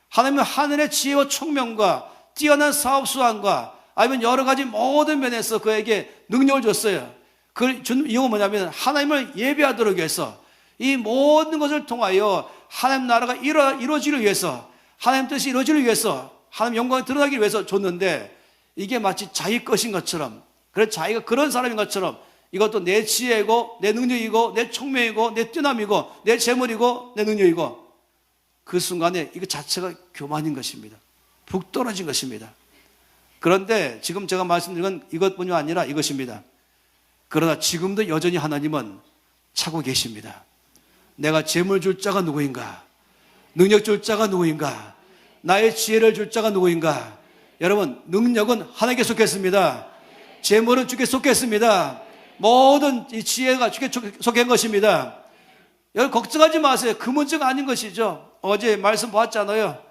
하나님은 하늘의 지혜와 총명과 뛰어난 사업 수완과 아니면 여러 가지 모든 면에서 그에게 능력을 줬어요. 그 준 이유가 뭐냐면 하나님을 예배하도록 해서 이 모든 것을 통하여 하나님 나라가 이루어지기 위해서, 하나님 뜻이 이루어지기 위해서, 하나님 영광이 드러나기 위해서 줬는데 이게 마치 자기 것인 것처럼, 그래서 자기가 그런 사람인 것처럼 이것도 내 지혜이고 내 능력이고 내 총명이고 내 뛰어남이고 내 재물이고 내 능력이고, 그 순간에 이거 자체가 교만인 것입니다. 북 떨어진 것입니다. 그런데 지금 제가 말씀드린 건 이것뿐이 아니라 이것입니다. 그러나 지금도 여전히 하나님은 차고 계십니다. 내가 재물 줄 자가 누구인가? 능력 줄 자가 누구인가? 나의 지혜를 줄 자가 누구인가? 여러분, 능력은 하나님께 속했습니다. 재물은 주께 속했습니다. 모든 이 지혜가 주께 속한 것입니다. 여러분, 걱정하지 마세요. 그 문제가 아닌 것이죠. 어제 말씀 보았잖아요.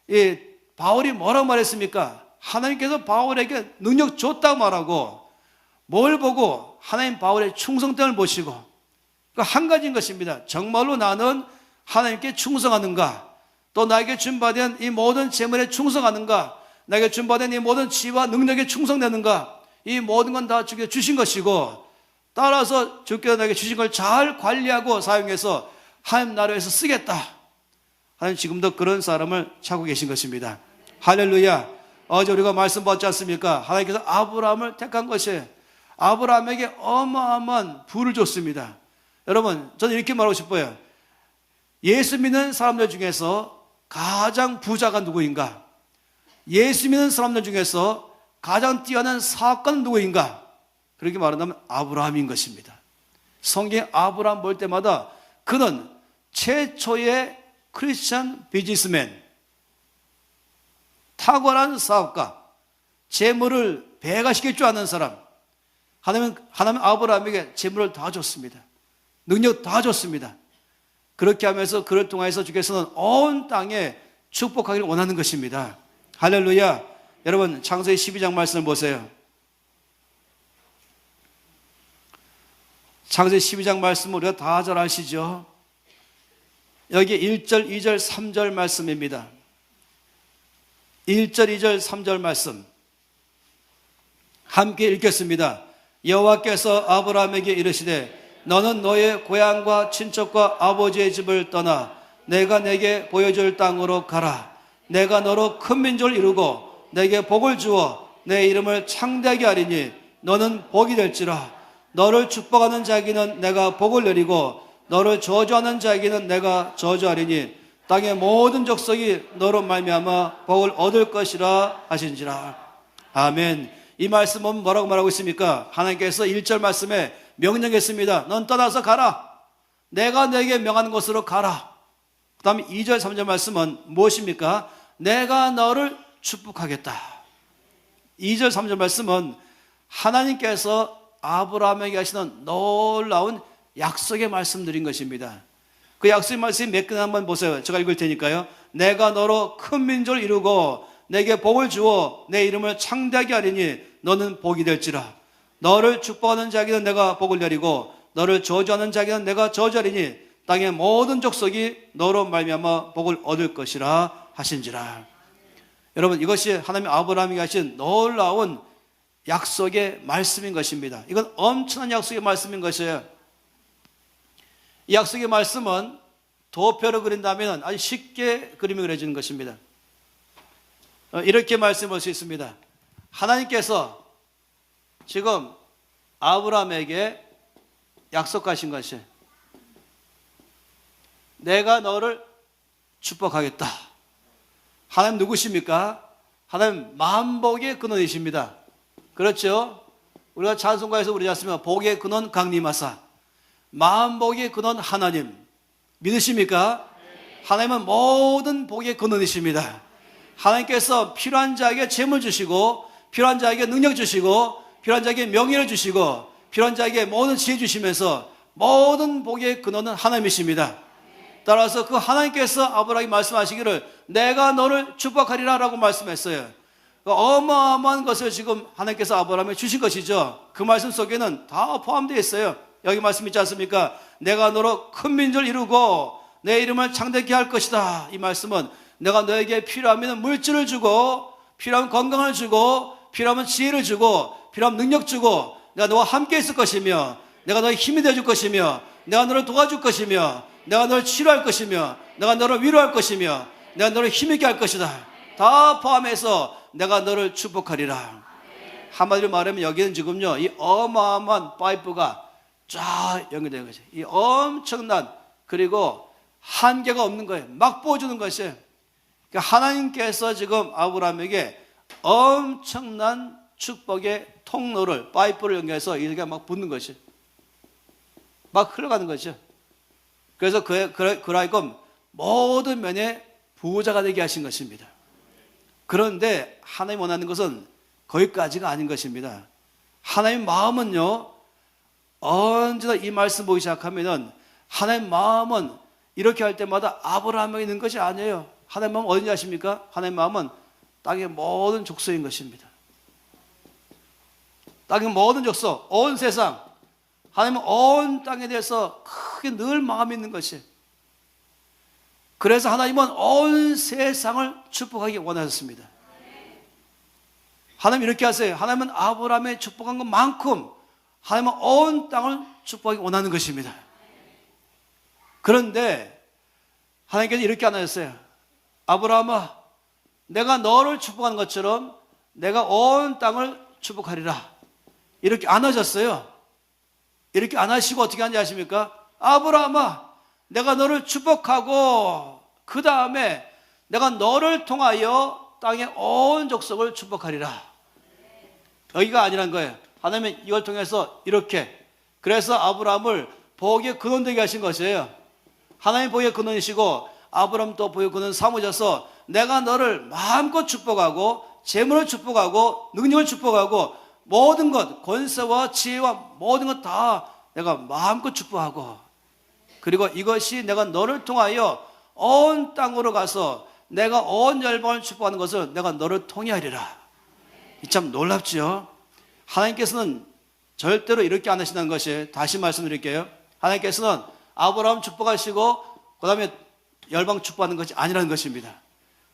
이 바울이 뭐라고 말했습니까? 하나님께서 바울에게 능력 줬다고 말하고, 뭘 보고? 하나님 바울의 충성됨을 보시고, 한 가지인 것입니다. 정말로 나는 하나님께 충성하는가? 또 나에게 준받은 이 모든 재물에 충성하는가? 나에게 준받은 이 모든 지혜와 능력에 충성되는가? 이 모든 건 다 주께 주신 것이고, 따라서 주께서 나에게 주신 걸 잘 관리하고 사용해서 하나님 나라에서 쓰겠다. 하나님 지금도 그런 사람을 찾고 계신 것입니다. 할렐루야. 어제 우리가 말씀 받지 않습니까? 하나님께서 아브라함을 택한 것이에요. 아브라함에게 어마어마한 부를 줬습니다. 여러분, 저는 이렇게 말하고 싶어요. 예수 믿는 사람들 중에서 가장 부자가 누구인가? 예수 믿는 사람들 중에서 가장 뛰어난 사업가는 누구인가? 그렇게 말한다면 아브라함인 것입니다. 성경 아브라함 볼 때마다 그는 최초의 크리스찬 비즈니스맨, 탁월한 사업가, 재물을 배가시킬 줄 아는 사람. 하나님 아브라함에게 재물을 다 줬습니다. 능력 다 줬습니다. 그렇게 하면서 그를 통해서 주께서는 온 땅에 축복하기를 원하는 것입니다. 할렐루야. 여러분, 창세기 12장 말씀을 보세요. 창세기 12장 말씀 우리가 다 잘 아시죠? 여기 1절, 2절, 3절 말씀입니다. 1절, 2절, 3절 말씀 함께 읽겠습니다. 여호와께서 아브라함에게 이르시되 너는 너의 고향과 친척과 아버지의 집을 떠나 내가 내게 보여줄 땅으로 가라. 내가 너로 큰 민족을 이루고 내게 복을 주어 내 이름을 창대하게 하리니 너는 복이 될지라. 너를 축복하는 자에게는 내가 복을 내리고 너를 저주하는 자에게는 내가 저주하리니 땅의 모든 족속이 너로 말미암아 복을 얻을 것이라 하신지라. 아멘. 이 말씀은 뭐라고 말하고 있습니까? 하나님께서 1절 말씀에 명령했습니다. 넌 떠나서 가라. 내가 너에게 명하는 곳으로 가라. 그 다음에 2절 3절 말씀은 무엇입니까? 내가 너를 축복하겠다. 2절 3절 말씀은 하나님께서 아브라함에게 하시는 놀라운 약속의 말씀드린 것입니다. 그 약속의 말씀이 몇 개나 한번 보세요. 제가 읽을 테니까요. 내가 너로 큰 민족을 이루고 내게 복을 주어 내 이름을 창대하게 하리니 너는 복이 될지라. 너를 축복하는 자에게는 내가 복을 내리고 너를 저주하는 자에게는 내가 저주하리니 땅의 모든 족속이 너로 말미암아 복을 얻을 것이라 하신지라. 여러분, 이것이 하나님 아브라함에게 하신 놀라운 약속의 말씀인 것입니다. 이건 엄청난 약속의 말씀인 것이에요. 이 약속의 말씀은 도표로 그린다면 아주 쉽게 그림이 그려지는 것입니다. 이렇게 말씀할 수 있습니다. 하나님께서 지금 아브라함에게 약속하신 것이 내가 너를 축복하겠다. 하나님 누구십니까? 하나님 만복의 근원이십니다. 그렇죠? 우리가 찬송가에서 우리 잤으면 복의 근원 강림하사 만복의 근원 하나님 믿으십니까? 하나님은 모든 복의 근원이십니다. 하나님께서 필요한 자에게 재물 주시고 필요한 자에게 능력 주시고 필요한 자에게 명예를 주시고 필요한 자에게 모든 지혜 주시면서 모든 복의 근원은 하나님이십니다. 따라서 그 하나님께서 아브라함이 말씀하시기를 내가 너를 축복하리라 라고 말씀했어요. 어마어마한 것을 지금 하나님께서 아브라함에 주신 것이죠. 그 말씀 속에는 다 포함되어 있어요. 여기 말씀 있지 않습니까? 내가 너로 큰 민족을 이루고 내 이름을 창대케 할 것이다. 이 말씀은 내가 너에게 필요하면 물질을 주고 필요하면 건강을 주고 필요하면 지혜를 주고 필요하면 능력 주고 내가 너와 함께 있을 것이며 내가 너의 힘이 되어줄 것이며 내가 너를 도와줄 것이며 내가 너를 치료할 것이며 내가 너를 위로할 것이며 내가 너를 힘있게 할 것이다. 다 포함해서 내가 너를 축복하리라. 한마디로 말하면 여기는 지금요 이 어마어마한 파이프가 쫙 연결되는 거죠. 이 엄청난 그리고 한계가 없는 거예요. 막 부어주는 것이에요. 그러니까 하나님께서 지금 아브라함에게 엄청난 축복의 통로를 파이프를 연결해서 이렇게 막 붓는 것이에요. 막 흘러가는 거죠. 그래서 그라이금 모든 면에 부자가 되게 하신 것입니다. 그런데 하나님 원하는 것은 거기까지가 아닌 것입니다. 하나님 마음은요 언제나 이 말씀 보기 시작하면은 하나님 마음은 이렇게 할 때마다 아브라함에 있는 것이 아니에요. 하나님 마음은 어디냐 아십니까? 하나님 마음은 땅의 모든 족속인 것입니다. 땅의 모든 족속, 온 세상 하나님은 온 땅에 대해서 크게 늘 마음이 있는 것이에요. 그래서 하나님은 온 세상을 축복하기 원하셨습니다. 하나님 이렇게 하세요. 하나님은 아브라함의 축복한 것만큼 하나님은 온 땅을 축복하기 원하는 것입니다. 그런데 하나님께서 이렇게 안 하셨어요. 아브라함아, 내가 너를 축복하는 것처럼 내가 온 땅을 축복하리라. 이렇게 안 하셨어요. 이렇게 안 하시고 어떻게 하는지 아십니까? 아브라함아, 내가 너를 축복하고 그 다음에 내가 너를 통하여 땅의 온 족속을 축복하리라. 여기가 아니란 거예요. 하나님은 이걸 통해서 이렇게 그래서 아브라함을 복의 근원 되게 하신 것이에요. 하나님 복의 근원이시고 아브라함도 복의 근원 삼으셔서 내가 너를 마음껏 축복하고 재물을 축복하고 능력을 축복하고 모든 것 권세와 지혜와 모든 것 다 내가 마음껏 축복하고 그리고 이것이 내가 너를 통하여 온 땅으로 가서 내가 온 열방을 축복하는 것을 내가 너를 통해 하리라. 참 놀랍지요. 하나님께서는 절대로 이렇게 안 하신다는 것이 다시 말씀드릴게요. 하나님께서는 아브라함 축복하시고 그 다음에 열방 축복하는 것이 아니라는 것입니다.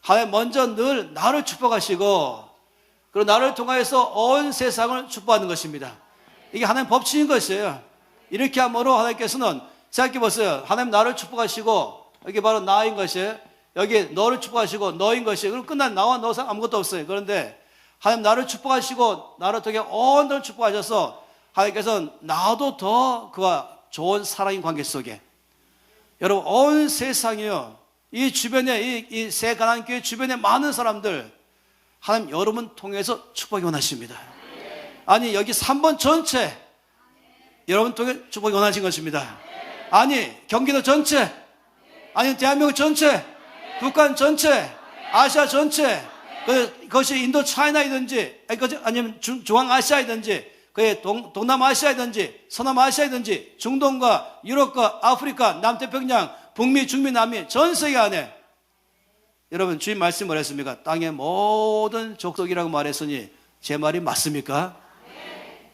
하나님 먼저 늘 나를 축복하시고 그리고 나를 통하여서 온 세상을 축복하는 것입니다. 이게 하나님 법칙인 것이에요. 이렇게 함으로 하나님께서는 생각해 보세요. 하나님 나를 축복하시고 여기 바로 나인 것이에요. 여기 너를 축복하시고 너인 것이에요. 그럼 끝난 나와 너 아무것도 없어요. 그런데 하나님 나를 축복하시고 나를 통해 온 널 축복하셔서 하나님께서는 나도 더 그와 좋은 사랑의 관계 속에 여러분 온 세상이요 이 주변에 이 새 가나안 교회 주변에 많은 사람들 하나님 여러분 통해서 축복이 원하십니다. 아니 여기 3번 전체 여러분 통해 축복이 원하신 것입니다. 아니 경기도 전체 아니 대한민국 전체 북한 전체 아시아 전체 그것이 인도 차이나이든지 아니면 중앙아시아이든지 그의 동남아시아이든지 서남아시아이든지 중동과 유럽과 아프리카 남태평양 북미 중미 남미 전 세계 안에 여러분 주님 말씀을 했습니까? 땅의 모든 족속이라고 말했으니 제 말이 맞습니까? 네.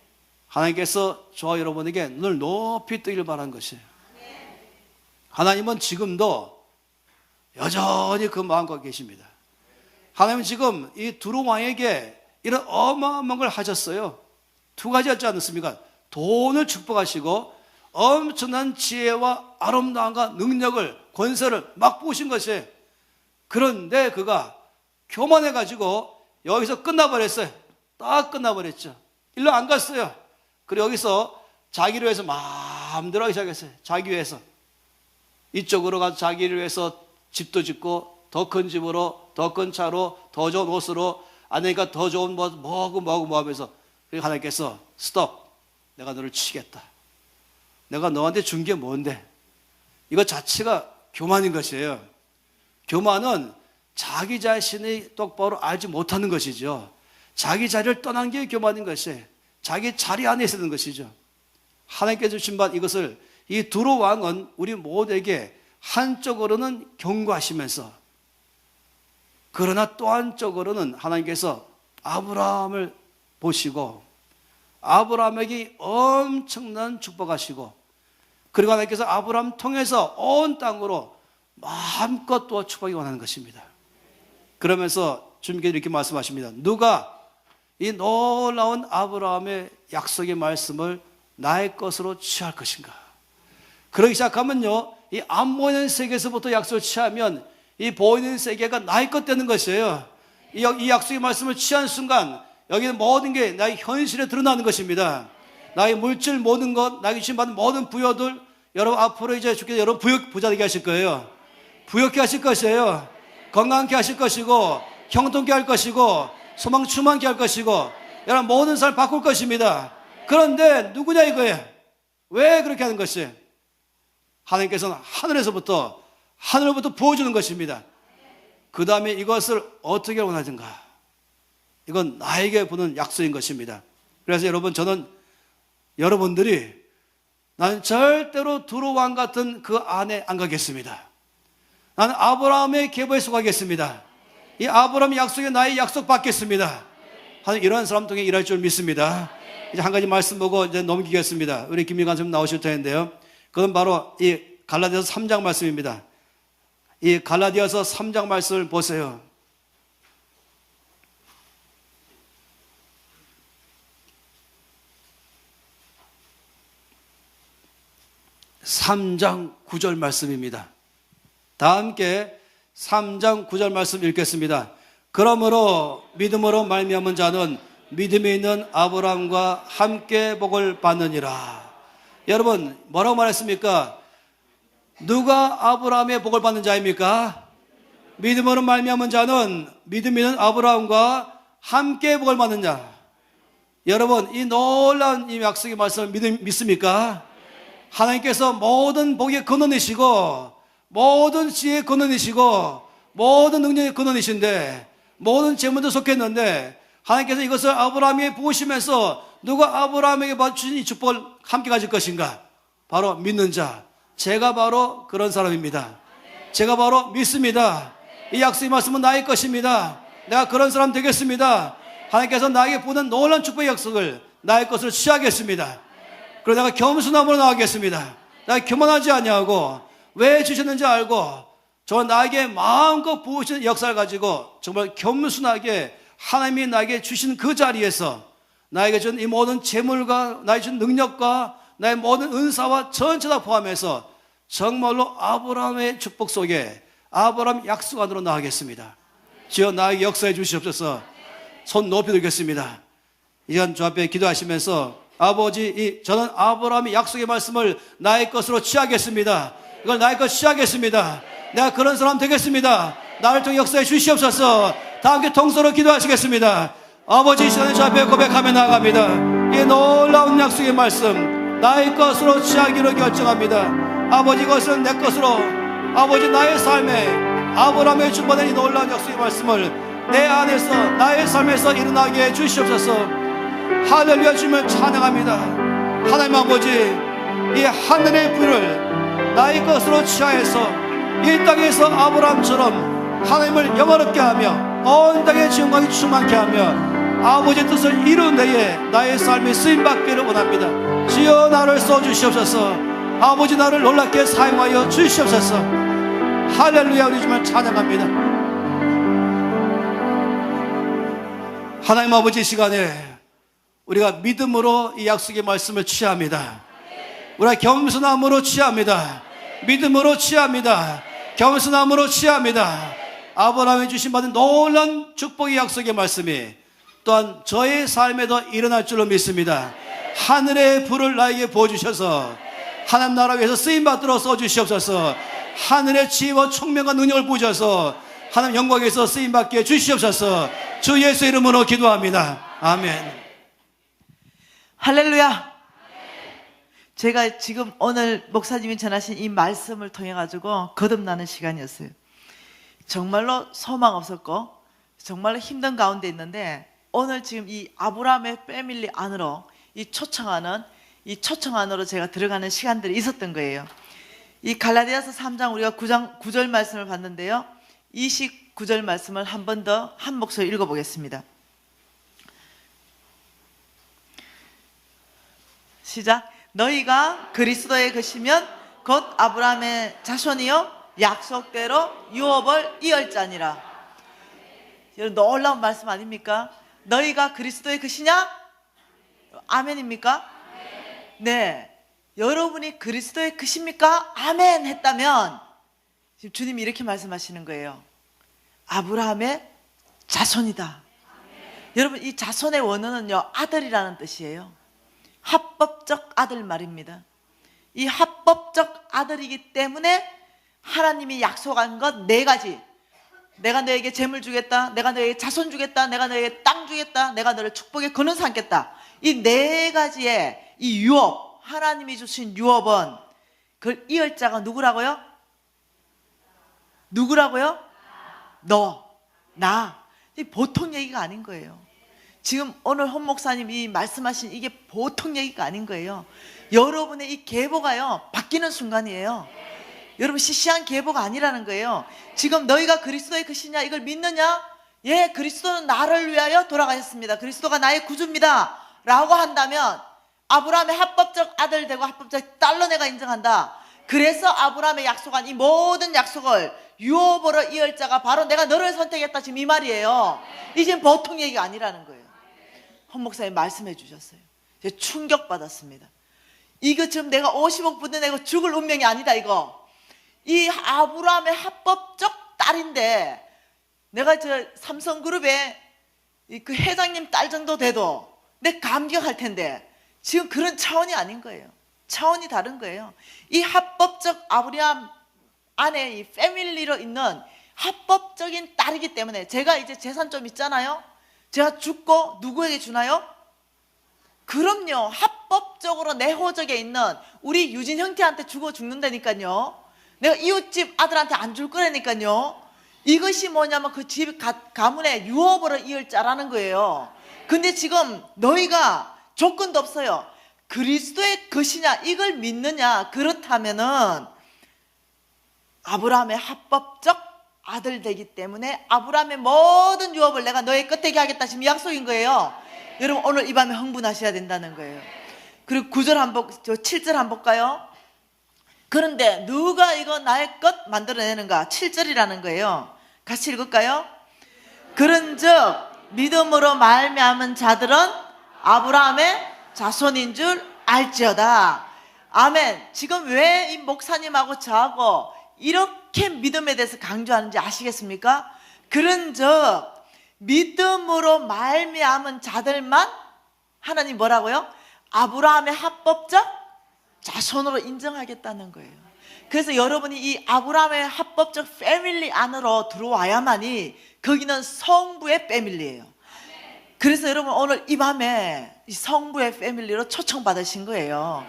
하나님께서 저와 여러분에게 늘 높이 뜨기를 바라는 것이에요. 네. 하나님은 지금도 여전히 그 마음과 계십니다. 하나님은 지금 이 두루 왕에게 이런 어마어마한 걸 하셨어요. 두 가지 하지 않았습니까? 돈을 축복하시고 엄청난 지혜와 아름다움과 능력을 권세를 막 부으신 것이에요. 그런데 그가 교만해가지고 여기서 끝나버렸어요. 딱 끝나버렸죠. 일로 안 갔어요. 그리고 여기서 자기를 위해서 마음대로 하기 시작했어요. 자기 위해서. 이쪽으로 가서 자기를 위해서 집도 짓고 더 큰 집으로, 더 큰 차로, 더 좋은 옷으로, 아내가 더 좋은 뭐하고 하면서, 그리고 하나님께서 스톱, 내가 너를 치겠다. 내가 너한테 준 게 뭔데? 이거 자체가 교만인 것이에요. 교만은 자기 자신이 똑바로 알지 못하는 것이죠. 자기 자리를 떠난 게 교만인 것이에요. 자기 자리 안에 있는 것이죠. 하나님께서 주신 바 이것을, 이 두로 왕은 우리 모두에게 한쪽으로는 경고하시면서, 그러나 또 한쪽으로는 하나님께서 아브라함을 보시고 아브라함에게 엄청난 축복하시고, 그리고 하나님께서 아브라함 통해서 온 땅으로 마음껏 또 축복이 원하는 것입니다. 그러면서 주님께서 이렇게 말씀하십니다. 누가 이 놀라운 아브라함의 약속의 말씀을 나의 것으로 취할 것인가? 그러기 시작하면요, 이 안 보이는 세계에서부터 약속을 취하면 이 보이는 세계가 나의 것 되는 것이에요. 이 약속의 말씀을 취한 순간 여기는 모든 게 나의 현실에 드러나는 것입니다. 나의 물질 모든 것, 나에게 주신 받은 모든 부여들, 여러분 앞으로 이제 주께서 여러분 부자 되게 하실 거예요. 부욕케 하실 것이에요. 건강케 하실 것이고, 형통케 할 것이고, 소망 충만케 할 것이고, 여러분 모든 삶을 바꿀 것입니다. 그런데 누구냐 이거예요. 왜 그렇게 하는 것이에요? 하나님께서는 하늘부터 부어주는 것입니다. 그 다음에 이것을 어떻게 원하든가, 이건 나에게 부는 약속인 것입니다. 그래서 여러분, 저는 여러분들이 나는 절대로 두로 왕 같은 그 안에 안 가겠습니다. 나는 아브라함의 계보에 속하겠습니다. 이 아브라함 약속에 나의 약속 받겠습니다. 하는 이러한 사람 통해 일할 줄 믿습니다. 이제 한 가지 말씀 보고 이제 넘기겠습니다. 우리 김미관 선생님 나오실 텐데요. 그건 바로 이 갈라디아서 3장 말씀입니다. 이 갈라디아서 3장 말씀을 보세요. (3장 9절) 말씀입니다. 다 함께 3장 9절 말씀 읽겠습니다. 그러므로 믿음으로 말미암은 자는 믿음이 있는 아브라함과 함께 복을 받느니라. 여러분, 뭐라고 말했습니까? 누가 아브라함의 복을 받는 자입니까? 믿음으로 말미암은 자는 믿음이 있는 아브라함과 함께 복을 받는 자. 여러분, 이 놀라운 이 약속의 말씀을 믿습니까? 하나님께서 모든 복의 근원이시고, 모든 지혜의 근원이시고, 모든 능력의 근원이신데, 모든 재물도 속했는데, 하나님께서 이것을 아브라함에게 부으시면서 누가 아브라함에게 주신 이 축복을 함께 가질 것인가? 바로 믿는 자. 제가 바로 그런 사람입니다. 제가 바로 믿습니다. 이 약속의 말씀은 나의 것입니다. 내가 그런 사람 되겠습니다. 하나님께서 나에게 부는 놀라운 축복의 약속을 나의 것을 취하겠습니다. 그리고 내가 겸손함으로 나가겠습니다. 내가 교만하지 아니하고 왜 주셨는지 알고 저 나에게 마음껏 부으시는 역사를 가지고 정말 겸손하게 하나님이 나에게 주신 그 자리에서 나에게 준 이 모든 재물과 나에게 준 능력과 나의 모든 은사와 전체 다 포함해서 정말로 아브라함의 축복 속에 아브라함 약속 안으로 나가겠습니다. 주여 나에게 역사해 주시옵소서. 손 높이 들겠습니다. 이 시간 주 앞에 기도하시면서 아버지, 저는 아브라함의 약속의 말씀을 나의 것으로 취하겠습니다. 이걸 나의 것 취하겠습니다. 내가 그런 사람 되겠습니다. 나를 통해 역사해 주시옵소서. 다 함께 통서로 기도하시겠습니다. 아버지, 이 시간에 주 앞에 고백하며 나아갑니다. 이 놀라운 약속의 말씀 나의 것으로 취하기로 결정합니다. 아버지, 이것은 내 것으로, 아버지 나의 삶에 아브라함의 주받은 이 놀라운 약속의 말씀을 내 안에서 나의 삶에서 일어나게 해 주시옵소서. 할렐루야. 주님을 찬양합니다. 하나님 아버지, 이 하늘의 불을 나의 것으로 취하여서 이 땅에서 아브라함처럼 하나님을 영화롭게 하며 온 땅의 영광이 충만케 하며 아버지의 뜻을 이룬 데에 나의 삶이 쓰임받기를 원합니다. 주여 나를 써주시옵소서. 아버지, 나를 놀랍게 사용하여 주시옵소서. 할렐루야. 우리 주님을 찬양합니다. 하나님 아버지, 이 시간에 우리가 믿음으로 이 약속의 말씀을 취합니다. 우리가 겸손함으로 취합니다. 믿음으로 취합니다. 겸손함으로 취합니다. 아브라함이 주신 받은 놀라운 축복의 약속의 말씀이 또한 저의 삶에도 일어날 줄로 믿습니다. 하늘의 불을 나에게 부어주셔서 하나님 나라 위해서 쓰임받도록 써주시옵소서. 하늘의 지혜와 총명과 능력을 부으셔서 하나님 영광에서 쓰임받게 해주시옵소서. 주 예수 이름으로 기도합니다. 아멘. 할렐루야. 제가 지금 오늘 목사님이 전하신 이 말씀을 통해 가지고 거듭나는 시간이었어요. 정말로 소망 없었고 정말로 힘든 가운데 있는데 오늘 지금 이 아브라함의 패밀리 안으로 이 초청 안으로 제가 들어가는 시간들이 있었던 거예요. 이 갈라디아서 3장 우리가 9절 말씀을 봤는데요. 29절 말씀을 한 번 더 한 목소리 읽어보겠습니다. 시작. 너희가 그리스도의 것이면 곧 아브라함의 자손이요 약속대로 유업을 이을자니라. 여러분 놀라운 말씀 아닙니까? 너희가 그리스도의 것이냐? 아멘입니까? 네. 여러분이 그리스도의 것입니까? 아멘 했다면 지금 주님이 이렇게 말씀하시는 거예요. 아브라함의 자손이다. 여러분 이 자손의 원어는요 아들이라는 뜻이에요. 합법적 아들 말입니다. 이 합법적 아들이기 때문에 하나님이 약속한 것 4가지. 내가 너에게 재물 주겠다. 내가 너에게 자손 주겠다. 내가 너에게 땅 주겠다. 내가 너를 축복의 근원 삼겠다. 이 4가지의 이 유업, 하나님이 주신 유업은 그걸 이을 자가 누구라고요? 누구라고요? 너, 나. 보통 얘기가 아닌 거예요. 지금 오늘 헌 목사님이 말씀하신 이게 보통 얘기가 아닌 거예요. 여러분의 이 계보가요 바뀌는 순간이에요. 여러분 시시한 계보가 아니라는 거예요. 지금 너희가 그리스도의 것이냐 이걸 믿느냐? 예, 그리스도는 나를 위하여 돌아가셨습니다. 그리스도가 나의 구주입니다 라고 한다면 아브라함의 합법적 아들 되고 합법적 딸로 내가 인정한다. 그래서 아브라함의 약속한 이 모든 약속을 유업으로 이을 자가 바로 내가 너를 선택했다. 지금 이 말이에요. 이제 보통 얘기가 아니라는 거예요. 헌 목사님 말씀해 주셨어요. 제가 충격받았습니다. 이거 지금 내가 50억 부대내고 죽을 운명이 아니다 이거. 이 아브라함의 합법적 딸인데 내가 저 삼성그룹의 그 회장님 딸 정도 돼도 내 감격할 텐데 지금 그런 차원이 아닌 거예요. 차원이 다른 거예요. 이 합법적 아브라함 안에 이 패밀리로 있는 합법적인 딸이기 때문에 제가 이제 재산 좀 있잖아요. 제가 죽고 누구에게 주나요? 그럼요. 합법적으로 내 호적에 있는 우리 유진 형제한테 주고 죽는다니까요. 내가 이웃집 아들한테 안 줄 거라니까요. 이것이 뭐냐면 그 집 가문의 유업으로 이을 자라는 거예요. 근데 지금 너희가 조건도 없어요. 그리스도의 것이냐 이걸 믿느냐 그렇다면은 아브라함의 합법적 아들 되기 때문에 아브라함의 모든 유업을 내가 너의 끝에게 하겠다 지금 약속인 거예요. 여러분 오늘 이 밤에 흥분하셔야 된다는 거예요. 그리고 9절 한번 7절 한번 볼까요? 그런데 누가 이거 나의 것 만들어내는가? 7절이라는 거예요. 같이 읽을까요? 그런즉 믿음으로 말미암은 자들은 아브라함의 자손인 줄 알지어다. 아멘. 지금 왜 이 목사님하고 저하고 이렇게 믿음에 대해서 강조하는지 아시겠습니까? 그런즉 믿음으로 말미암은 자들만 하나님 뭐라고요? 아브라함의 합법적 자손으로 인정하겠다는 거예요. 그래서 여러분이 이 아브라함의 합법적 패밀리 안으로 들어와야만이 거기는 성부의 패밀리예요. 그래서 여러분 오늘 이 밤에 이 성부의 패밀리로 초청받으신 거예요.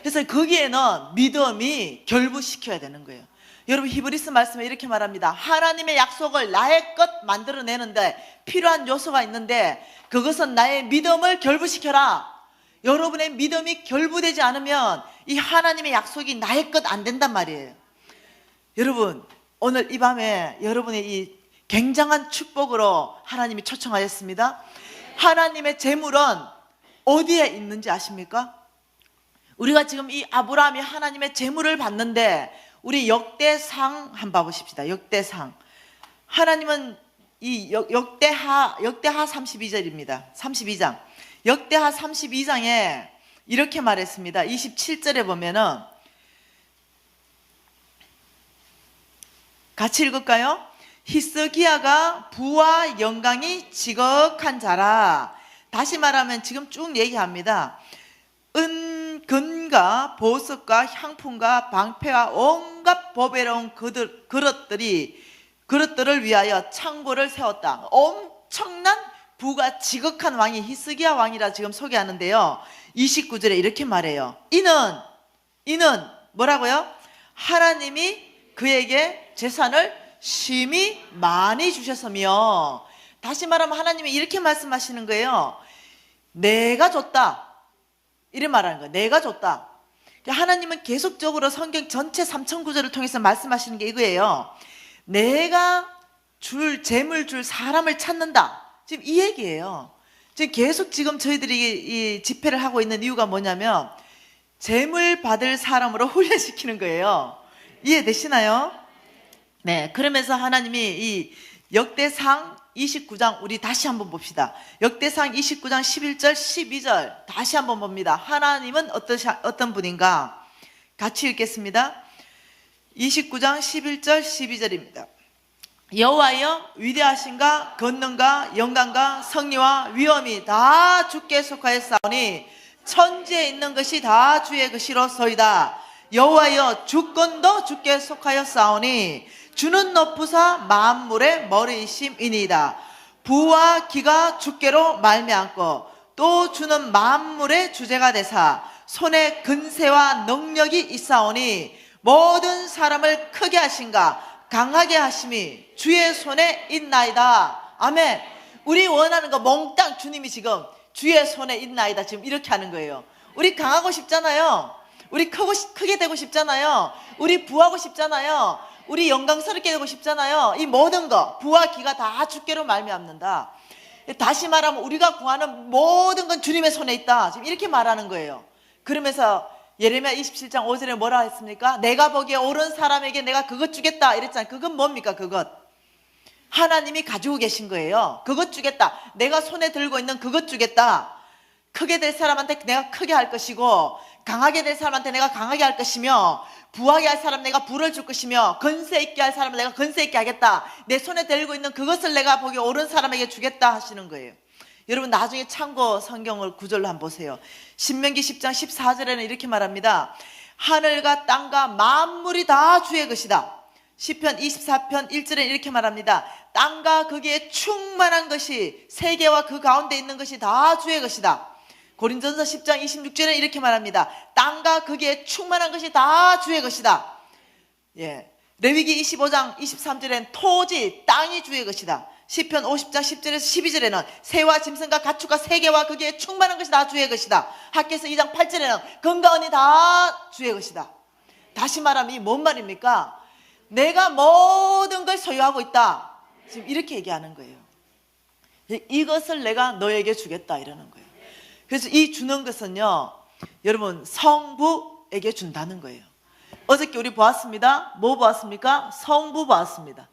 그래서 거기에는 믿음이 결부시켜야 되는 거예요. 여러분 히브리서 말씀에 이렇게 말합니다. 하나님의 약속을 나의 것 만들어내는데 필요한 요소가 있는데 그것은 나의 믿음을 결부시켜라. 여러분의 믿음이 결부되지 않으면 이 하나님의 약속이 나의 것 안 된단 말이에요. 여러분 오늘 이 밤에 여러분의 이 굉장한 축복으로 하나님이 초청하였습니다. 하나님의 재물은 어디에 있는지 아십니까? 우리가 지금 이 아브라함이 하나님의 재물을 받는데 우리 역대상 한번 봐보십시다. 역대상. 하나님은 이 역대하 32절입니다. 32장. 역대하 32장에 이렇게 말했습니다. 27절에 보면은 같이 읽을까요? 히스기야가 부와 영광이 지극한 자라. 다시 말하면 지금 쭉 얘기합니다. 은, 금과 보석과 향품과 방패와 온갖 보배로운 그릇들을 위하여 창고를 세웠다. 엄청난 부가 지극한 왕이 히스기야 왕이라 지금 소개하는데요. 29절에 이렇게 말해요. 이는 뭐라고요? 하나님이 그에게 재산을 심히 많이 주셨으며, 다시 말하면 하나님이 이렇게 말씀하시는 거예요. 내가 줬다. 이래 말하는 거예요. 내가 줬다. 하나님은 계속적으로 성경 전체 3,000구절을 통해서 말씀하시는 게 이거예요. 내가 재물 줄 사람을 찾는다. 지금 이 얘기예요. 지금 계속 지금 저희들이 이 집회를 하고 있는 이유가 뭐냐면 재물 받을 사람으로 훈련시키는 거예요. 이해되시나요? 네, 그러면서 하나님이 이 역대상 29장 우리 다시 한번 봅시다. 역대상 29장 11절 12절 다시 한번 봅니다. 하나님은 어떤 분인가? 같이 읽겠습니다. 29장 11절 12절입니다. 여호와여, 위대하신가 권능과 영광과 성리와 위엄이 다 주께 속하였사오니 천지에 있는 것이 다 주의 것이로소이다. 여호와여, 주권도 주께 속하였사오니 주는 높으사 만물의 머리이심이니이다. 부와 기가 주께로 말미암고 또 주는 만물의 주제가 되사 손에 근세와 능력이 있사오니 모든 사람을 크게 하신가 강하게 하심이 주의 손에 있나이다. 아멘. 우리 원하는 거 몽땅 주님이 지금 주의 손에 있나이다. 지금 이렇게 하는 거예요. 우리 강하고 싶잖아요. 우리 크게 되고 싶잖아요. 우리 부하고 싶잖아요. 우리 영광스럽게 되고 싶잖아요. 이 모든 거 부와 기가 다 주께로 말미암는다. 다시 말하면 우리가 구하는 모든 건 주님의 손에 있다. 지금 이렇게 말하는 거예요. 그러면서 예레미야 27장 5절에 뭐라 했습니까? 내가 보기에 옳은 사람에게 내가 그것 주겠다 이랬잖아요. 그건 뭡니까? 그것 하나님이 가지고 계신 거예요. 그것 주겠다. 내가 손에 들고 있는 그것 주겠다. 크게 될 사람한테 내가 크게 할 것이고 강하게 될 사람한테 내가 강하게 할 것이며 부하게 할 사람 내가 부를 줄 것이며 건세 있게 할 사람은 내가 건세 있게 하겠다. 내 손에 들고 있는 그것을 내가 보기에 옳은 사람에게 주겠다 하시는 거예요. 여러분 나중에 참고 성경을 구절로 한번 보세요. 신명기 10장 14절에는 이렇게 말합니다. 하늘과 땅과 만물이 다 주의 것이다. 시편 24편 1절에 이렇게 말합니다. 땅과 거기에 충만한 것이 세계와 그 가운데 있는 것이 다 주의 것이다. 고린전서 10장 26절에 이렇게 말합니다. 땅과 거기에 충만한 것이 다 주의 것이다. 예. 레위기 25장 23절에는 토지, 땅이 주의 것이다. 시편 50장 10절에서 12절에는 새와 짐승과 가축과 세계와 거기에 충만한 것이 다 주의 것이다. 학개서 2장 8절에는 금과 은이 다 주의 것이다. 다시 말하면 이 뭔 말입니까? 내가 모든 걸 소유하고 있다. 지금 이렇게 얘기하는 거예요. 이것을 내가 너에게 주겠다 이러는 거예요. 그래서 이 주는 것은요, 여러분 성부에게 준다는 거예요. 어저께 우리 보았습니다. 뭐 보았습니까? 성부 보았습니다.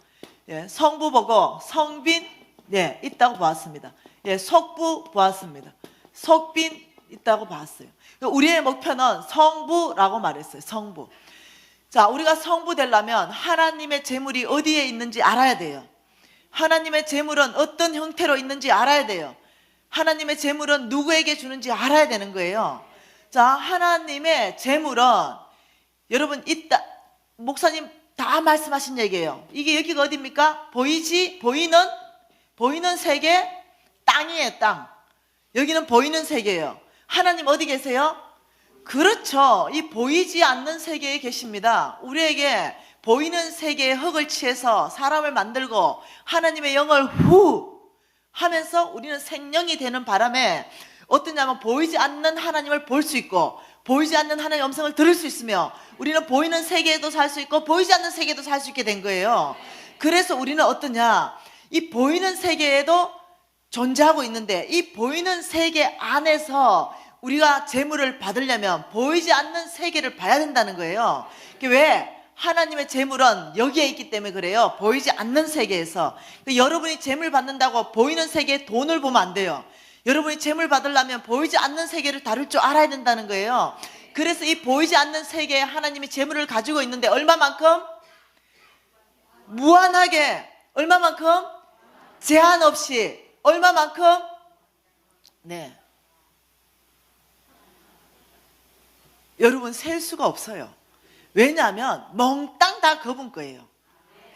예, 성부 보고 성빈 있다고 보았습니다. 예, 속부 보았습니다. 속빈 있다고 봤어요. 우리의 목표는 성부라고 말했어요. 성부. 자, 우리가 성부 되려면 하나님의 재물이 어디에 있는지 알아야 돼요. 하나님의 재물은 어떤 형태로 있는지 알아야 돼요. 하나님의 재물은 누구에게 주는지 알아야 되는 거예요. 자, 하나님의 재물은 여러분 목사님 다 말씀하신 얘기예요. 이게 여기가 어디입니까? 보이는 세계, 땅이에요. 땅. 여기는 보이는 세계예요. 하나님 어디 계세요? 그렇죠. 이 보이지 않는 세계에 계십니다. 우리에게 보이는 세계의 흙을 취해서 사람을 만들고 하나님의 영을 후 하면서 우리는 생명이 되는 바람에 어떠냐면 보이지 않는 하나님을 볼 수 있고 보이지 않는 하나님의 음성을 들을 수 있으며 우리는 보이는 세계에도 살 수 있고 보이지 않는 세계에도 살 수 있게 된 거예요. 그래서 우리는 어떠냐, 이 보이는 세계에도 존재하고 있는데 이 보이는 세계 안에서 우리가 재물을 받으려면 보이지 않는 세계를 봐야 된다는 거예요. 왜? 하나님의 재물은 여기에 있기 때문에 그래요. 보이지 않는 세계에서. 여러분이 재물 받는다고 보이는 세계에 돈을 보면 안 돼요. 여러분이 재물 받으려면 보이지 않는 세계를 다룰 줄 알아야 된다는 거예요. 그래서 이 보이지 않는 세계에 하나님이 재물을 가지고 있는데 얼마만큼? 무한하게 얼마만큼? 제한 없이. 얼마만큼? 네. 여러분 셀 수가 없어요. 왜냐하면 몽땅 다 그분 거예요.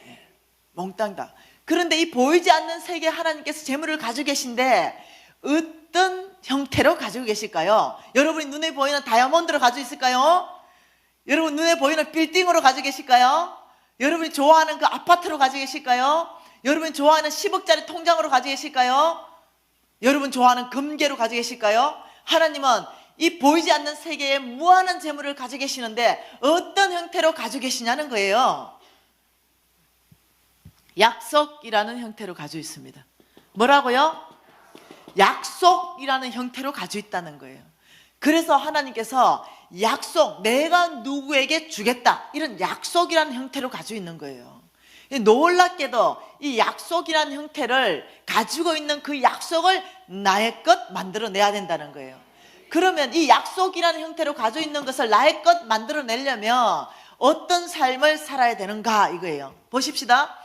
네. 몽땅 다. 그런데 이 보이지 않는 세계 하나님께서 재물을 가지고 계신데 어떤 형태로 가지고 계실까요? 여러분이 눈에 보이는 다이아몬드로 가지고 있을까요? 여러분 눈에 보이는 빌딩으로 가지고 계실까요? 여러분이 좋아하는 그 아파트로 가지고 계실까요? 여러분이 좋아하는 10억짜리 통장으로 가지고 계실까요? 여러분 좋아하는 금괴로 가지고 계실까요? 하나님은 이 보이지 않는 세계에 무한한 재물을 가지고 계시는데 어떤 형태로 가지고 계시냐는 거예요. 약속이라는 형태로 가지고 있습니다. 뭐라고요? 약속이라는 형태로 가지고 있다는 거예요. 그래서 하나님께서 약속, 내가 누구에게 주겠다, 이런 약속이라는 형태로 가지고 있는 거예요. 놀랍게도 이 약속이라는 형태를 가지고 있는 그 약속을 나의 것 만들어내야 된다는 거예요. 그러면 이 약속이라는 형태로 가지고 있는 것을 나의 것 만들어내려면 어떤 삶을 살아야 되는가 이거예요. 보십시다.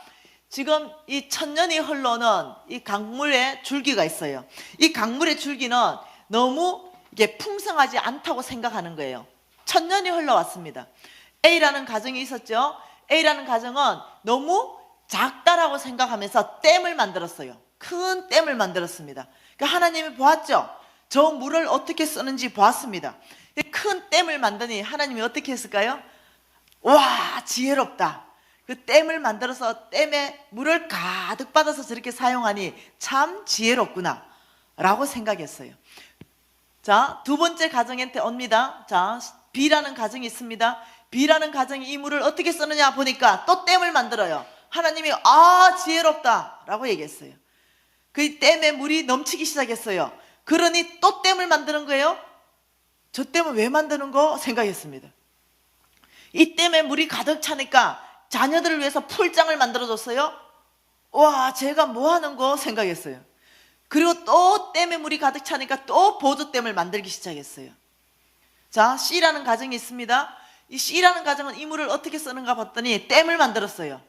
지금 이 천년이 흘러오는 이 강물의 줄기가 있어요. 이 강물의 줄기는 너무 이게 풍성하지 않다고 생각하는 거예요. 천년이 흘러왔습니다. A라는 가정이 있었죠. A라는 가정은 너무 작다라고 생각하면서 댐을 만들었어요. 큰 댐을 만들었습니다. 그러니까 하나님이 보았죠. 저 물을 어떻게 쓰는지 보았습니다. 큰 댐을 만드니 하나님이 어떻게 했을까요? 와, 지혜롭다. 그 댐을 만들어서 댐에 물을 가득 받아서 저렇게 사용하니 참 지혜롭구나 라고 생각했어요. 자, 두 번째 가정한테 옵니다. 자, B라는 가정이 있습니다. B라는 가정이 이 물을 어떻게 쓰느냐 보니까 또 댐을 만들어요. 하나님이 지혜롭다 라고 얘기했어요. 그 댐에 물이 넘치기 시작했어요. 그러니 또 댐을 만드는 거예요. 저 댐을 왜 만드는 거 생각했습니다. 이 댐에 물이 가득 차니까 자녀들을 위해서 풀장을 만들어줬어요. 와, 제가 뭐 하는 거 생각했어요. 그리고 또 댐에 물이 가득 차니까 또 보조댐을 만들기 시작했어요. 자, C라는 가정이 있습니다. 이 C라는 가정은 이 물을 어떻게 쓰는가 봤더니 댐을 만들었어요.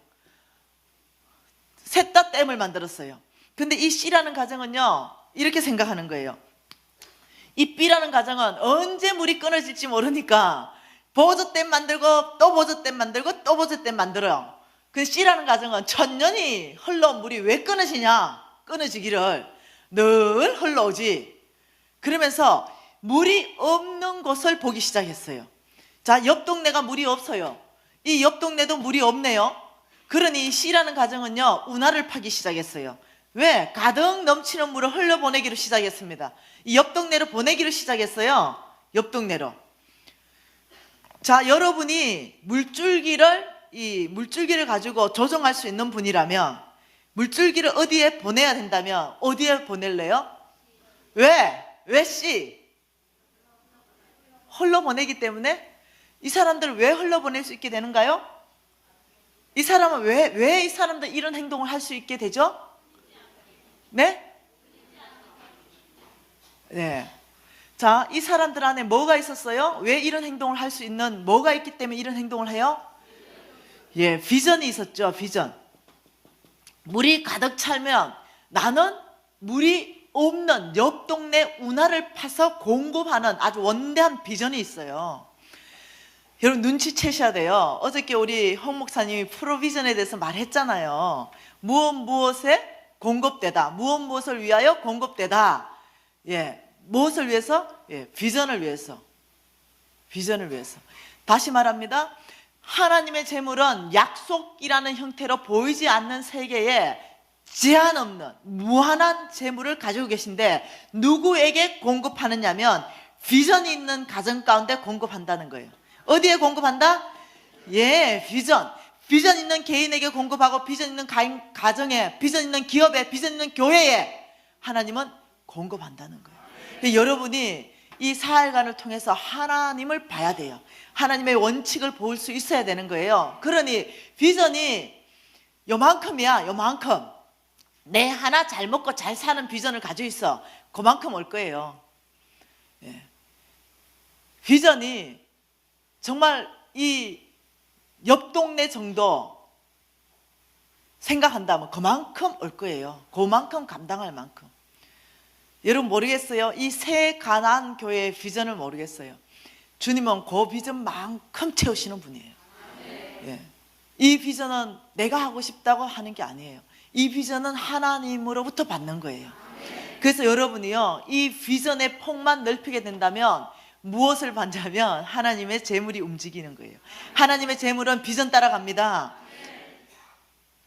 셋 다 댐을 만들었어요. 근데 이 C라는 가정은요, 이렇게 생각하는 거예요. 이 B라는 가정은 언제 물이 끊어질지 모르니까 보조댐 만들고 또 보조댐 만들고 또 보조댐 만들어요. 그 C라는 가정은 천년이 흘러온 물이 왜 끊어지냐? 끊어지기를 늘 흘러오지. 그러면서 물이 없는 곳을 보기 시작했어요. 자, 옆 동네가 물이 없어요. 이 옆 동네도 물이 없네요. 그러니 이 C라는 가정은요, 운하를 파기 시작했어요. 왜? 가득 넘치는 물을 흘려보내기로 시작했습니다. 이 옆 동네로 보내기로 시작했어요. 옆 동네로. 자, 여러분이 이 물줄기를 가지고 조정할 수 있는 분이라면 물줄기를 어디에 보내야 된다면 어디에 보낼래요? 왜? 왜 C? 흘러보내기 때문에? 이 사람들을 왜 흘러보낼 수 있게 되는가요? 이 사람은 왜 이 사람들 이런 행동을 할 수 있게 되죠? 네? 네. 자, 이 사람들 안에 뭐가 있었어요? 왜 이런 행동을 할 수 있는 뭐가 있기 때문에 이런 행동을 해요? 예, 비전이 있었죠. 비전. 물이 가득 차면 나는 물이 없는 옆 동네 운하를 파서 공급하는 아주 원대한 비전이 있어요. 여러분 눈치채셔야 돼요. 어저께 우리 홍 목사님이 프로비전에 대해서 말했잖아요. 무엇에 공급되다. 무엇을 위하여 공급되다. 예, 무엇을 위해서? 예, 비전을 위해서. 비전을 위해서. 다시 말합니다. 하나님의 재물은 약속이라는 형태로 보이지 않는 세계에 제한 없는 무한한 재물을 가지고 계신데 누구에게 공급하느냐면 비전이 있는 가정 가운데 공급한다는 거예요. 어디에 공급한다? 예, 비전. 비전 있는 개인에게 공급하고 비전 있는 가정에, 비전 있는 기업에, 비전 있는 교회에 하나님은 공급한다는 거예요. 여러분이 이 사흘간을 통해서 하나님을 봐야 돼요. 하나님의 원칙을 볼 수 있어야 되는 거예요. 그러니 비전이 요만큼이야. 요만큼. 내 하나 잘 먹고 잘 사는 비전을 가지고 있어. 그만큼 올 거예요. 예. 비전이 정말 이 옆 동네 정도 생각한다면 그만큼 올 거예요. 그만큼 감당할 만큼. 여러분 모르겠어요. 이 새 가나안 교회의 비전을 모르겠어요. 주님은 그 비전만큼 채우시는 분이에요. 예. 이 비전은 내가 하고 싶다고 하는 게 아니에요. 이 비전은 하나님으로부터 받는 거예요. 그래서 여러분이요, 이 비전의 폭만 넓히게 된다면 무엇을 받냐면 하나님의 재물이 움직이는 거예요. 하나님의 재물은 비전 따라갑니다.